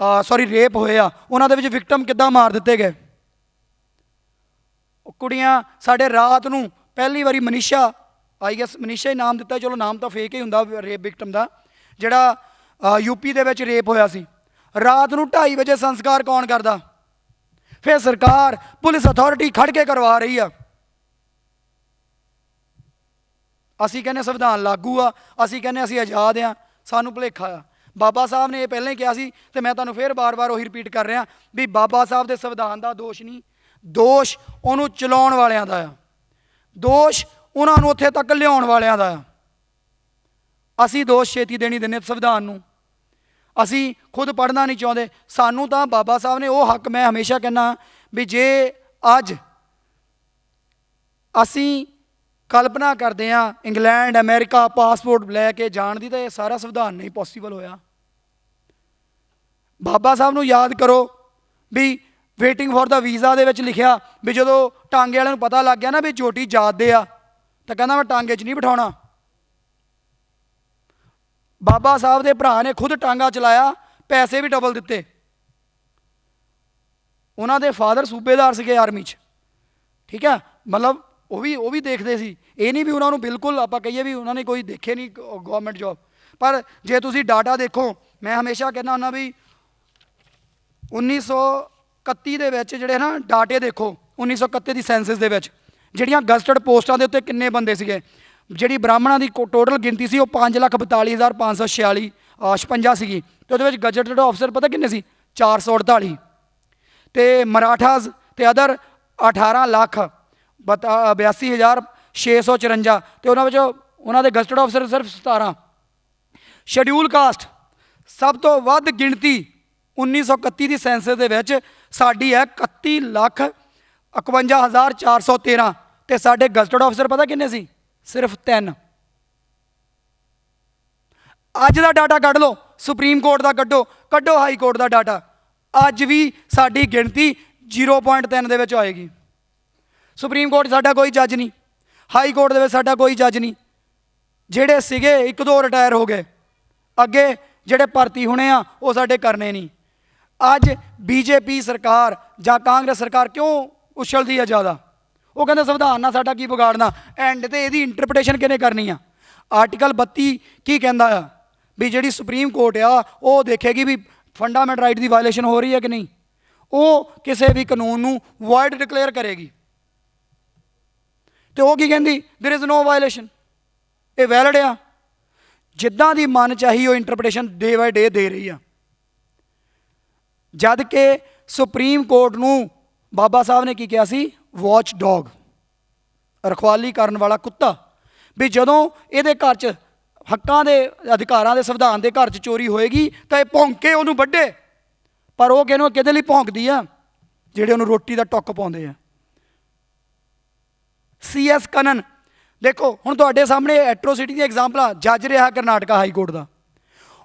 ਰੇਪ ਹੋਏ ਆ, ਉਹਨਾਂ ਦੇ ਵਿੱਚ ਵਿਕਟਮ ਕਿੱਦਾਂ ਮਾਰ ਦਿੱਤੇ ਗਏ। ਉਹ ਕੁੜੀਆਂ ਸਾਡੇ ਰਾਤ ਨੂੰ ਪਹਿਲੀ ਵਾਰੀ ਮਨੀਸ਼ਾ, ਆਈ ਗੈਸ ਮਨੀਸ਼ਾ ਹੀ ਨਾਮ ਦਿੱਤਾ, ਚਲੋ ਨਾਮ ਤਾਂ ਫੇਕ ਹੀ ਹੁੰਦਾ ਰੇਪ ਵਿਕਟਮ ਦਾ, ਜਿਹੜਾ ਯੂਪੀ ਦੇ ਵਿੱਚ ਰੇਪ ਹੋਇਆ ਸੀ, ਰਾਤ ਨੂੰ 2:30 ਵਜੇ ਸੰਸਕਾਰ ਕੌਣ ਕਰਦਾ? ਫਿਰ ਸਰਕਾਰ, ਪੁਲਿਸ ਅਥਾਰਟੀ ਖੜ ਕੇ ਕਰਵਾ ਰਹੀ ਆ। ਅਸੀਂ ਕਹਿੰਦੇ ਸੰਵਿਧਾਨ ਲਾਗੂ ਆ, ਅਸੀਂ ਕਹਿੰਦੇ ਅਸੀਂ ਆਜ਼ਾਦ ਆ, ਸਾਨੂੰ ਭੁਲੇਖਾ ਆ। ਬਾਬਾ ਸਾਹਿਬ ਨੇ ਇਹ ਪਹਿਲਾਂ ਹੀ ਕਿਹਾ ਸੀ, ਅਤੇ ਮੈਂ ਤੁਹਾਨੂੰ ਫਿਰ ਬਾਰ-ਬਾਰ ਉਹੀ ਰਿਪੀਟ ਕਰ ਰਿਹਾ ਵੀ ਬਾਬਾ ਸਾਹਿਬ ਦੇ ਸੰਵਿਧਾਨ ਦਾ ਦੋਸ਼ ਨਹੀਂ, ਦੋਸ਼ ਉਹਨੂੰ ਚਲਾਉਣ ਵਾਲਿਆਂ ਦਾ ਆ, ਦੋਸ਼ ਉਹਨਾਂ ਨੂੰ ਉੱਥੇ ਤੱਕ ਲਿਆਉਣ ਵਾਲਿਆਂ ਦਾ ਆ। ਅਸੀਂ ਦੋਸ਼ ਛੇਤੀ ਦੇਣੀ ਦਿੰਦੇ ਸੰਵਿਧਾਨ ਨੂੰ। ਅਸੀਂ ਖੁਦ ਪੜ੍ਹਨਾ ਨਹੀਂ ਚਾਹੁੰਦੇ। ਸਾਨੂੰ ਤਾਂ ਬਾਬਾ ਸਾਹਿਬ ਨੇ ਉਹ ਹੱਕ, ਮੈਂ ਹਮੇਸ਼ਾ ਕਹਿੰਦਾ ਵੀ ਜੇ ਅੱਜ ਅਸੀਂ ਕਲਪਨਾ ਕਰਦੇ ਹਾਂ ਇੰਗਲੈਂਡ ਅਮਰੀਕਾ ਪਾਸਪੋਰਟ ਲੈ ਕੇ ਜਾਣ ਦੀ, ਤਾਂ ਇਹ ਸਾਰਾ ਸੰਵਿਧਾਨ ਨਹੀਂ ਪੋਸੀਬਲ ਹੋਇਆ। ਬਾਬਾ ਸਾਹਿਬ ਨੂੰ ਯਾਦ ਕਰੋ ਵੀ ਵੇਟਿੰਗ ਫॉर ਦਾ ਵੀਜ਼ਾ ਦੇ ਵਿੱਚ ਲਿਖਿਆ ਵੀ ਜਦੋਂ ਟਾਂਗੇ ਵਾਲਿਆਂ ਨੂੰ ਪਤਾ ਲੱਗ ਗਿਆ ਨਾ ਵੀ ਜੋਟੀ ਜਾਤ ਦੇ ਆ, ਤਾਂ ਕਹਿੰਦਾ ਮੈਂ ਟਾਂਗੇ 'ਚ ਨਹੀਂ ਬਿਠਾਉਣਾ। ਬਾਬਾ ਸਾਹਿਬ ਦੇ ਭਰਾ ਨੇ ਖੁਦ ਟਾਂਗਾ ਚਲਾਇਆ, ਪੈਸੇ ਵੀ ਡਬਲ ਦਿੱਤੇ। ਉਹਨਾਂ ਦੇ ਫਾਦਰ ਸੂਬੇਦਾਰ ਸੀਗੇ ਆਰਮੀ 'ਚ, ਠੀਕ ਹੈ, ਮਤਲਬ ਉਹ ਵੀ ਦੇਖਦੇ ਸੀ। ਇਹ ਨਹੀਂ ਵੀ ਉਹਨਾਂ ਨੂੰ ਬਿਲਕੁਲ ਆਪਾਂ ਕਹੀਏ ਵੀ ਉਹਨਾਂ ਨੇ ਕੋਈ ਦੇਖੇ ਨਹੀਂ ਗਵਰਨਮੈਂਟ ਜੋਬ। ਪਰ ਜੇ ਤੁਸੀਂ ਡਾਟਾ ਦੇਖੋ, ਮੈਂ ਹਮੇਸ਼ਾ ਕਹਿੰਦਾ ਹੁੰਦਾ ਵੀ 1931 ਦੇ ਵਿੱਚ ਜਿਹੜੇ ਨਾ ਡਾਟੇ ਦੇਖੋ, 1931 ਦੀ ਸੈਂਸਸ ਦੇ ਵਿੱਚ ਜਿਹੜੀਆਂ ਗਜ਼ਟਡ ਪੋਸਟਾਂ ਦੇ ਉੱਤੇ ਕਿੰਨੇ ਬੰਦੇ ਸੀਗੇ। ਜਿਹੜੀ ਬ੍ਰਾਹਮਣਾਂ ਦੀ ਟੋਟਲ ਗਿਣਤੀ ਸੀ ਉਹ 5,42,546 56 ਸੀਗੀ, ਅਤੇ ਉਹਦੇ ਵਿੱਚ ਗਜ਼ਟਡ ਆਫਸਰ ਪਤਾ ਕਿੰਨੇ ਸੀ? 448। ਅਤੇ ਮਰਾਠਾਜ਼ ਅਤੇ ਅਦਰ 18,82,654, ਅਤੇ ਉਹਨਾਂ ਵਿੱਚ ਉਹਨਾਂ ਦੇ ਗਜ਼ਟਡ ਆਫਸਰ ਸਿਰਫ 17। ਸ਼ਡਿਊਲ ਕਾਸਟ ਸਭ ਤੋਂ ਵੱਧ ਗਿਣਤੀ 1931 ਦੀ ਸੈਂਸਸ ਦੇ ਵਿੱਚ ਸਾਡੀ ਹੈ 31,51,413, ਅਤੇ ਸਾਡੇ ਗਜ਼ਟਡ ਆਫਸਰ ਪਤਾ ਕਿੰਨੇ ਸੀ? ਸਿਰਫ 3। ਅੱਜ ਦਾ ਡਾਟਾ ਕੱਢ ਲਓ, ਸੁਪਰੀਮ ਕੋਰਟ ਦਾ ਕੱਢੋ ਹਾਈ ਕੋਰਟ ਦਾ ਡਾਟਾ, ਅੱਜ ਵੀ ਸਾਡੀ ਗਿਣਤੀ 0.3 ਦੇ ਵਿੱਚ ਆਏਗੀ। ਸੁਪਰੀਮ ਕੋਰਟ ਸਾਡਾ ਕੋਈ ਜੱਜ ਨਹੀਂ, ਹਾਈ ਕੋਰਟ ਦੇ ਵਿੱਚ ਸਾਡਾ ਕੋਈ ਜੱਜ ਨਹੀਂ। ਜਿਹੜੇ ਸੀਗੇ 1-2 ਰਿਟਾਇਰ ਹੋ ਗਏ, ਅੱਗੇ ਜਿਹੜੇ ਭਰਤੀ ਹੋਣੇ ਆ ਉਹ ਸਾਡੇ ਕਰਨੇ ਨਹੀਂ। ਅੱਜ ਬੀਜੇਪੀ ਸਰਕਾਰ ਜਾਂ ਕਾਂਗਰਸ ਸਰਕਾਰ ਕਿਉਂ ਉਛਲਦੀ ਹੈ ਜ਼ਿਆਦਾ? ਉਹ ਕਹਿੰਦੇ ਸੰਵਿਧਾਨ ਨਾਲ ਸਾਡਾ ਕੀ ਵਿਗਾੜਨਾ, ਐਂਡ ਤੇ ਇਹਦੀ ਇੰਟਰਪ੍ਰੀਟੇਸ਼ਨ ਕਿਹਨੇ ਕਰਨੀ ਆ? ਆਰਟੀਕਲ 32 ਕੀ ਕਹਿੰਦਾ ਆ ਵੀ ਜਿਹੜੀ ਸੁਪਰੀਮ ਕੋਰਟ ਆ ਉਹ ਦੇਖੇਗੀ ਵੀ ਫੰਡਾਮੈਂਟਲ ਰਾਈਟ ਦੀ ਵਾਇਲੇਸ਼ਨ ਹੋ ਰਹੀ ਹੈ ਕਿ ਨਹੀਂ। ਉਹ ਕਿਸੇ ਵੀ ਕਾਨੂੰਨ ਨੂੰ ਵਾਇਡ ਡਿਕਲੇਅਰ ਕਰੇਗੀ, ਅਤੇ ਉਹ ਕੀ ਕਹਿੰਦੀ? ਦੇਰ ਇਜ਼ ਨੋ ਵਾਇਲੇਸ਼ਨ, ਇਹ ਵੈਲਿਡ ਆ। ਜਿੱਦਾਂ ਦੀ ਮਨ ਚਾਹੀ ਉਹ ਇੰਟਰਪ੍ਰੀਟੇਸ਼ਨ ਡੇ ਬਾਏ ਡੇ ਦੇ ਰਹੀ ਆ। ਜਦ ਕਿ ਸੁਪਰੀਮ ਕੋਰਟ ਨੂੰ ਬਾਬਾ ਸਾਹਿਬ ਨੇ ਕੀ ਕਿਹਾ ਸੀ? ਵਾਚ ਡੌਗ, ਰਖਵਾਲੀ ਕਰਨ ਵਾਲਾ ਕੁੱਤਾ। ਵੀ ਜਦੋਂ ਇਹਦੇ ਘਰ 'ਚ ਹੱਕਾਂ ਦੇ ਅਧਿਕਾਰਾਂ ਦੇ ਸੰਵਿਧਾਨ ਦੇ ਘਰ 'ਚ ਚੋਰੀ ਹੋਏਗੀ ਤਾਂ ਇਹ ਭੌਂਕ ਕੇ ਉਹਨੂੰ ਵੱਢੇ। ਪਰ ਉਹ ਕਿਹਦੇ ਲਈ ਭੌਂਕਦੀ ਆ? ਜਿਹੜੇ ਉਹਨੂੰ ਰੋਟੀ ਦਾ ਟੁੱਕ ਪਾਉਂਦੇ ਆ। CS ਕਨਨ ਦੇਖੋ, ਹੁਣ ਤੁਹਾਡੇ ਸਾਹਮਣੇ ਐਟਰੋਸਿਟੀ ਦੀਆਂ ਐਗਜ਼ਾਮਪਲਾਂ। ਜੱਜ ਰਿਹਾ ਕਰਨਾਟਕਾ ਹਾਈ ਕੋਰਟ ਦਾ,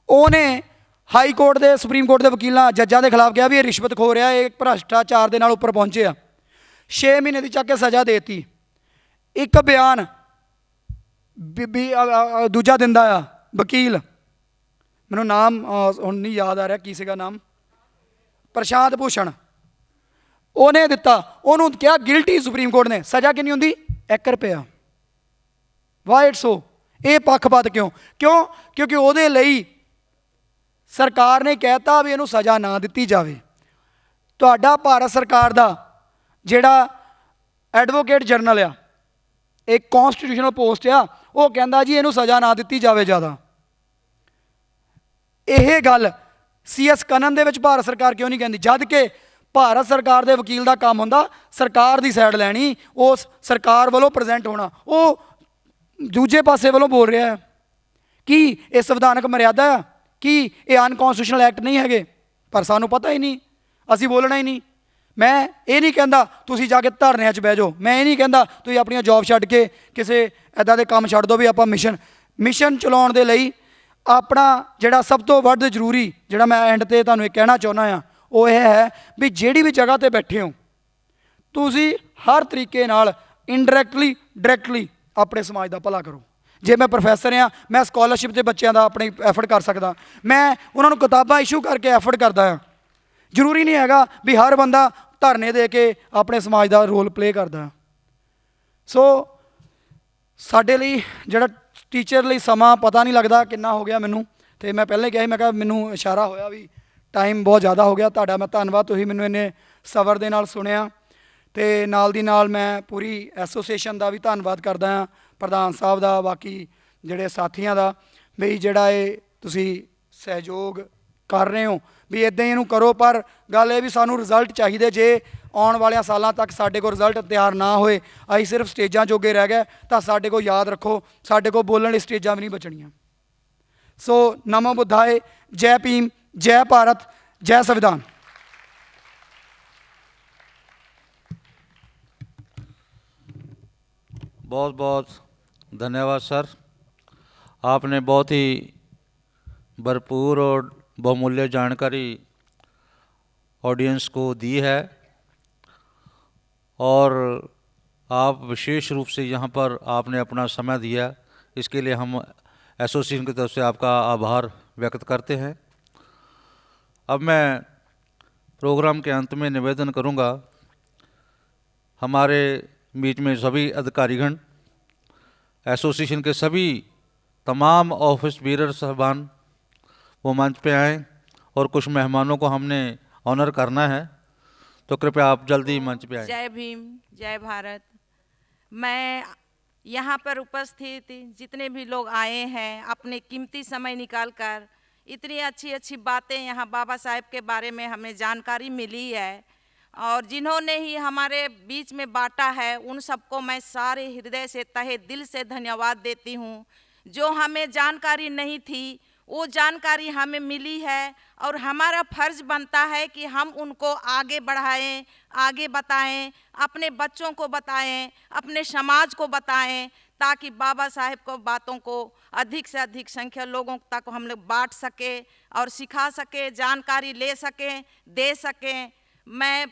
ਉਹਨੇ ਹਾਈ ਕੋਰਟ ਦੇ ਸੁਪਰੀਮ ਕੋਰਟ ਦੇ ਵਕੀਲਾਂ ਜੱਜਾਂ ਦੇ ਖਿਲਾਫ ਕਿਹਾ ਵੀ ਇਹ ਰਿਸ਼ਵਤ ਖੋ ਰਿਹਾ, ਇਹ ਭ੍ਰਸ਼ਟਾਚਾਰ ਦੇ ਨਾਲ ਉੱਪਰ ਪਹੁੰਚੇ ਆ। 6 ਮਹੀਨੇ ਦੀ ਚੱਕ ਕੇ ਸਜ਼ਾ ਦੇ ਦਿੱਤੀ। ਇੱਕ ਬਿਆਨ ਦੂਜਾ ਦਿੰਦਾ ਆ ਵਕੀਲ, ਮੈਨੂੰ ਨਾਮ ਹੁਣ ਨਹੀਂ ਯਾਦ ਆ ਰਿਹਾ ਕੀ ਸੀਗਾ ਨਾਮ, ਪ੍ਰਸ਼ਾਂਤ ਭੂਸ਼ਣ, ਉਹਨੇ ਦਿੱਤਾ। ਉਹਨੂੰ ਕਿਹਾ ਗਿਲਟੀ ਸੁਪਰੀਮ ਕੋਰਟ ਨੇ। ਸਜ਼ਾ ਕਿੰਨੀ ਹੁੰਦੀ? 1 ਰੁਪਇਆ। ਵਾਈ ਸੋ? ਇਹ ਪੱਖਪਾਤ ਕਿਉਂ? ਕਿਉਂਕਿ ਉਹਦੇ ਲਈ ਸਰਕਾਰ ਨੇ ਕਹਿਤਾ ਵੀ ਇਹਨੂੰ ਸਜ਼ਾ ਨਾ ਦਿੱਤੀ ਜਾਵੇ। ਤੁਹਾਡਾ ਭਾਰਤ ਸਰਕਾਰ ਦਾ ਜਿਹੜਾ ਐਡਵੋਕੇਟ ਜਨਰਲ ਆ, ਇੱਕ ਕੌਂਸਟੀਟਿਊਸ਼ਨਲ ਪੋਸਟ ਆ, ਉਹ ਕਹਿੰਦਾ ਜੀ ਇਹਨੂੰ ਸਜ਼ਾ ਨਾ ਦਿੱਤੀ ਜਾਵੇ ਜ਼ਿਆਦਾ। ਇਹ ਗੱਲ CS ਕਨਨ ਦੇ ਵਿੱਚ ਭਾਰਤ ਸਰਕਾਰ ਕਿਉਂ ਨਹੀਂ ਕਹਿੰਦੀ? ਜਦ ਕਿ ਭਾਰਤ ਸਰਕਾਰ ਦੇ ਵਕੀਲ ਦਾ ਕੰਮ ਹੁੰਦਾ ਸਰਕਾਰ ਦੀ ਸਾਈਡ ਲੈਣੀ, ਉਸ ਸਰਕਾਰ ਵੱਲੋਂ ਪ੍ਰੈਜ਼ੈਂਟ ਹੋਣਾ। ਉਹ ਦੂਜੇ ਪਾਸੇ ਵੱਲੋਂ ਬੋਲ ਰਿਹਾ ਹੈ। ਕੀ ਇਹ ਸੰਵਿਧਾਨਕ ਮਰਿਆਦਾ ਆ? ਕੀ ਇਹ ਅਨਕੌਂਸਟੀਟਿਊਸ਼ਨਲ ਐਕਟ ਨਹੀਂ ਹੈਗੇ? ਪਰ ਸਾਨੂੰ ਪਤਾ ਹੀ ਨਹੀਂ, ਅਸੀਂ ਬੋਲਣਾ ਹੀ ਨਹੀਂ। ਮੈਂ ਇਹ ਨਹੀਂ ਕਹਿੰਦਾ ਤੁਸੀਂ ਜਾ ਕੇ ਧਰਨਿਆਂ 'ਚ ਬਹਿ ਜਾਓ, ਮੈਂ ਇਹ ਨਹੀਂ ਕਹਿੰਦਾ ਤੁਸੀਂ ਆਪਣੀਆਂ ਜੋਬ ਛੱਡ ਕੇ ਕਿਸੇ ਇੱਦਾਂ ਦੇ ਕੰਮ ਛੱਡ ਦਿਓ ਵੀ ਆਪਾਂ ਮਿਸ਼ਨ ਚਲਾਉਣ ਦੇ ਲਈ ਆਪਣਾ ਜਿਹੜਾ ਸਭ ਤੋਂ ਵੱਧ ਜ਼ਰੂਰੀ, ਜਿਹੜਾ ਮੈਂ ਐਂਡ 'ਤੇ ਤੁਹਾਨੂੰ ਇਹ ਕਹਿਣਾ ਚਾਹੁੰਦਾ ਹਾਂ, ਉਹ ਇਹ ਹੈ ਵੀ ਜਿਹੜੀ ਵੀ ਜਗ੍ਹਾ 'ਤੇ ਬੈਠੇ ਹੋ ਤੁਸੀਂ ਹਰ ਤਰੀਕੇ ਨਾਲ ਇਨਡਾਇਰੈਕਟਲੀ ਡਾਇਰੈਕਟਲੀ ਆਪਣੇ ਸਮਾਜ ਦਾ ਭਲਾ ਕਰੋ। ਜੇ ਮੈਂ ਪ੍ਰੋਫੈਸਰ ਹਾਂ, ਮੈਂ ਸਕਾਲਰਸ਼ਿਪ ਦੇ ਬੱਚਿਆਂ ਦਾ ਆਪਣੀ ਐਫਰਟ ਕਰ ਸਕਦਾ, ਮੈਂ ਉਹਨਾਂ ਨੂੰ ਕਿਤਾਬਾਂ ਇਸ਼ੂ ਕਰਕੇ ਐਫਰਟ ਕਰਦਾ ਹਾਂ। ਜ਼ਰੂਰੀ ਨਹੀਂ ਹੈਗਾ ਵੀ ਹਰ ਬੰਦਾ ਧਰਨੇ ਦੇ ਕੇ ਆਪਣੇ ਸਮਾਜ ਦਾ ਰੋਲ ਪਲੇ ਕਰਦਾ। ਸੋ ਸਾਡੇ ਲਈ ਜਿਹੜਾ ਟੀਚਰ ਲਈ ਸਮਾਂ ਪਤਾ ਨਹੀਂ ਲੱਗਦਾ ਕਿੰਨਾ ਹੋ ਗਿਆ ਮੈਨੂੰ, ਅਤੇ ਮੈਂ ਪਹਿਲਾਂ ਕਿਹਾ ਸੀ, ਮੈਂ ਕਿਹਾ ਮੈਨੂੰ ਇਸ਼ਾਰਾ ਹੋਇਆ ਵੀ ਟਾਈਮ ਬਹੁਤ ਜ਼ਿਆਦਾ ਹੋ ਗਿਆ। ਤੁਹਾਡਾ ਮੈਂ ਧੰਨਵਾਦ, ਤੁਸੀਂ ਮੈਨੂੰ ਇੰਨੇ ਸਬਰ ਦੇ ਨਾਲ ਸੁਣਿਆ। ਅਤੇ ਨਾਲ ਦੀ ਨਾਲ ਮੈਂ ਪੂਰੀ ਐਸੋਸੀਏਸ਼ਨ ਦਾ ਵੀ ਧੰਨਵਾਦ ਕਰਦਾ ਹਾਂ, ਪ੍ਰਧਾਨ ਸਾਹਿਬ ਦਾ, ਬਾਕੀ ਜਿਹੜੇ ਸਾਥੀਆਂ ਦਾ, ਵੀ ਜਿਹੜਾ ਇਹ ਤੁਸੀਂ ਸਹਿਯੋਗ ਕਰ ਰਹੇ ਹੋ ਵੀ ਇੱਦਾਂ ਹੀ ਇਹਨੂੰ ਕਰੋ। ਪਰ ਗੱਲ ਇਹ ਵੀ ਸਾਨੂੰ ਰਿਜ਼ਲਟ ਚਾਹੀਦੇ। ਜੇ ਆਉਣ ਵਾਲਿਆਂ ਸਾਲਾਂ ਤੱਕ ਸਾਡੇ ਕੋਲ ਰਿਜ਼ਲਟ ਤਿਆਰ ਨਾ ਹੋਏ, ਅਸੀਂ ਸਿਰਫ ਸਟੇਜਾਂ ਜੋਗੇ ਰਹਿ ਗਏ, ਤਾਂ ਸਾਡੇ ਕੋਲ ਯਾਦ ਰੱਖੋ ਸਾਡੇ ਕੋਲ ਬੋਲਣ ਲਈ ਸਟੇਜਾਂ ਵੀ ਨਹੀਂ ਬਚਣੀਆਂ। ਸੋ ਨਮੋ ਬੁੱਧਾਏ, ਜੈ ਭੀਮ, जय भारत, जय संविधान। बहुत बहुत धन्यवाद सर, आपने बहुत ही भरपूर और बहुमूल्य जानकारी ऑडियंस को दी है और आप विशेष रूप से यहाँ पर आपने अपना समय दिया, इसके लिए हम एसोसिएशन की तरफ से आपका आभार व्यक्त करते हैं। अब मैं प्रोग्राम के अंत में निवेदन करूँगा, हमारे बीच में सभी अधिकारीगण, एसोसिएशन के सभी तमाम ऑफिस बीरर साहबान वो मंच पे आएँ और कुछ मेहमानों को हमने ऑनर करना है, तो कृपया आप जल्दी मंच पे आएँ। जय भीम, जय भारत। मैं यहाँ पर उपस्थित जितने भी लोग आए हैं, अपने कीमती समय निकालकर इतनी अच्छी अच्छी बातें यहाँ बाबा साहेब के बारे में हमें जानकारी मिली है और जिन्होंने ही हमारे बीच में बांटा है, उन सबको मैं सारे हृदय से तहे दिल से धन्यवाद देती हूँ। जो हमें जानकारी नहीं थी वो जानकारी हमें मिली है और हमारा फर्ज बनता है कि हम उनको आगे बढ़ाएं, आगे बताएं, अपने बच्चों को बताएं, अपने समाज को बताएं, ताकि बाबा साहेब को बातों को अधिक से अधिक संख्या लोगों तक हम लोग बांट सके और सिखा सके, जानकारी ले सकें, दे सकें। मैं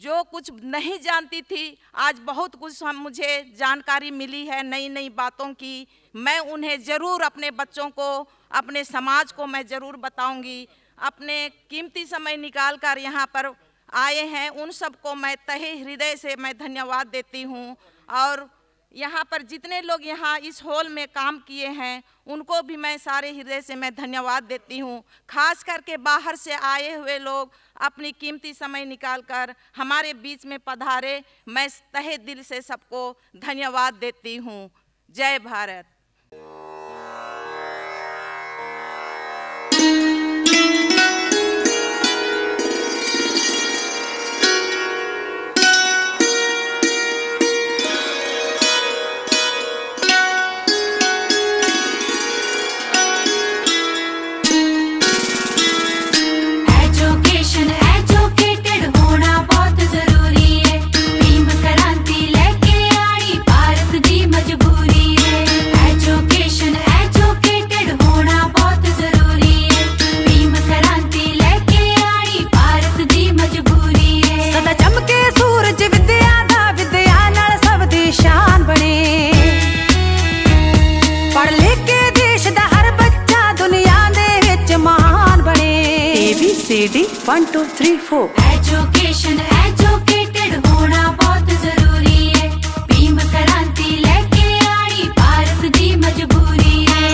जो कुछ नहीं जानती थी, आज बहुत कुछ मुझे जानकारी मिली है नई नई बातों की। मैं उन्हें ज़रूर अपने बच्चों को, अपने समाज को मैं ज़रूर बताऊंगी। अपने कीमती समय निकाल कर यहाँ पर आए हैं, उन सबको मैं तहे हृदय से मैं धन्यवाद देती हूँ। और यहाँ पर जितने लोग यहाँ इस हॉल में काम किए हैं, उनको भी मैं सारे हृदय से मैं धन्यवाद देती हूँ। खास करके बाहर से आए हुए लोग अपनी कीमती समय निकालकर हमारे बीच में पधारे, मैं तहे दिल से सबको धन्यवाद देती हूँ। जय भारत। ABCD 1 2 3 4। एजुकेशन एजुकेटेड होना बहुत जरूरी है, भीम क्रांति लेके आई भारत दी मजबूरी है।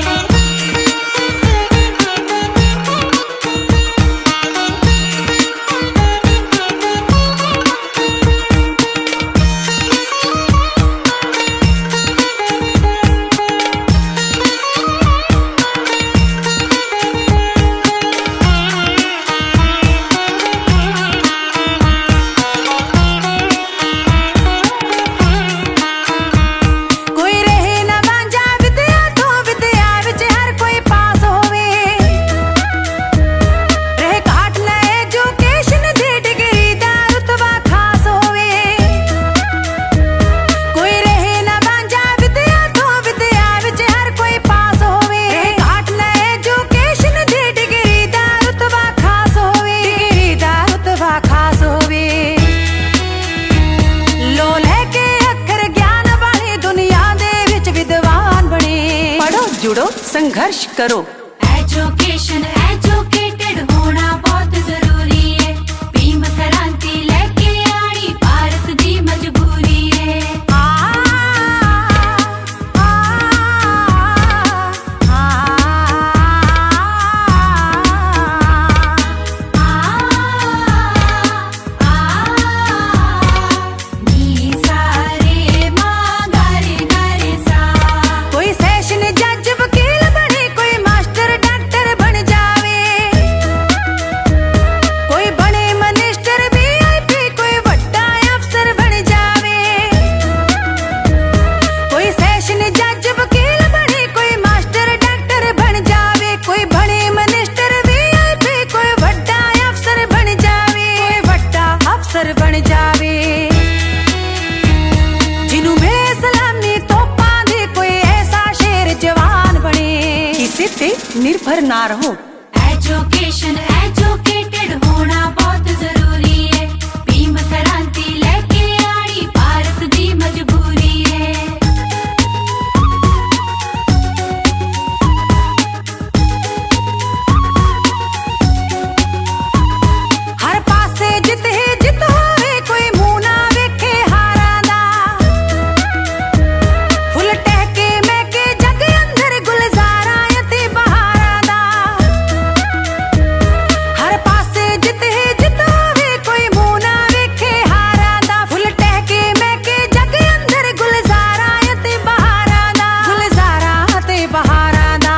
जुड़ो संघर्ष करो। एजुकेशन एजुकेटेड होना बहुत जरूरी है, भीम क्रांति लेके आई भारत दी मजबूरी है। कोई सेशन जज वकील बने, कोई मास्टर डॉक्टर बन जावे। निर्भर ना रहो। एजुकेशन एजुकेटेड होना बहुत जरूरी है। भीम क्रांति लेके आनी भारत दी मजबूरी है। हर पासे जित ही जित होवे, कोई मुंह ना वेखे हारा दा। फुल टहके महके जग अंदर गुलजारा यती बहारा दा। हर पासे जित ही जित होवे, कोई मुंह ना वेखे हारा दा। फुल टहके महके जग अंदर गुलजारा यती बहारा दा। गुलजारा ते बहारा दा।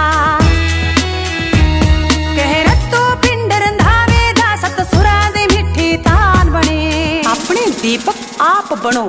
कह रत्तो पिंड रंधावे दा, सत सुरां दी मिठी तान बने। अपने दीपक आप बनो।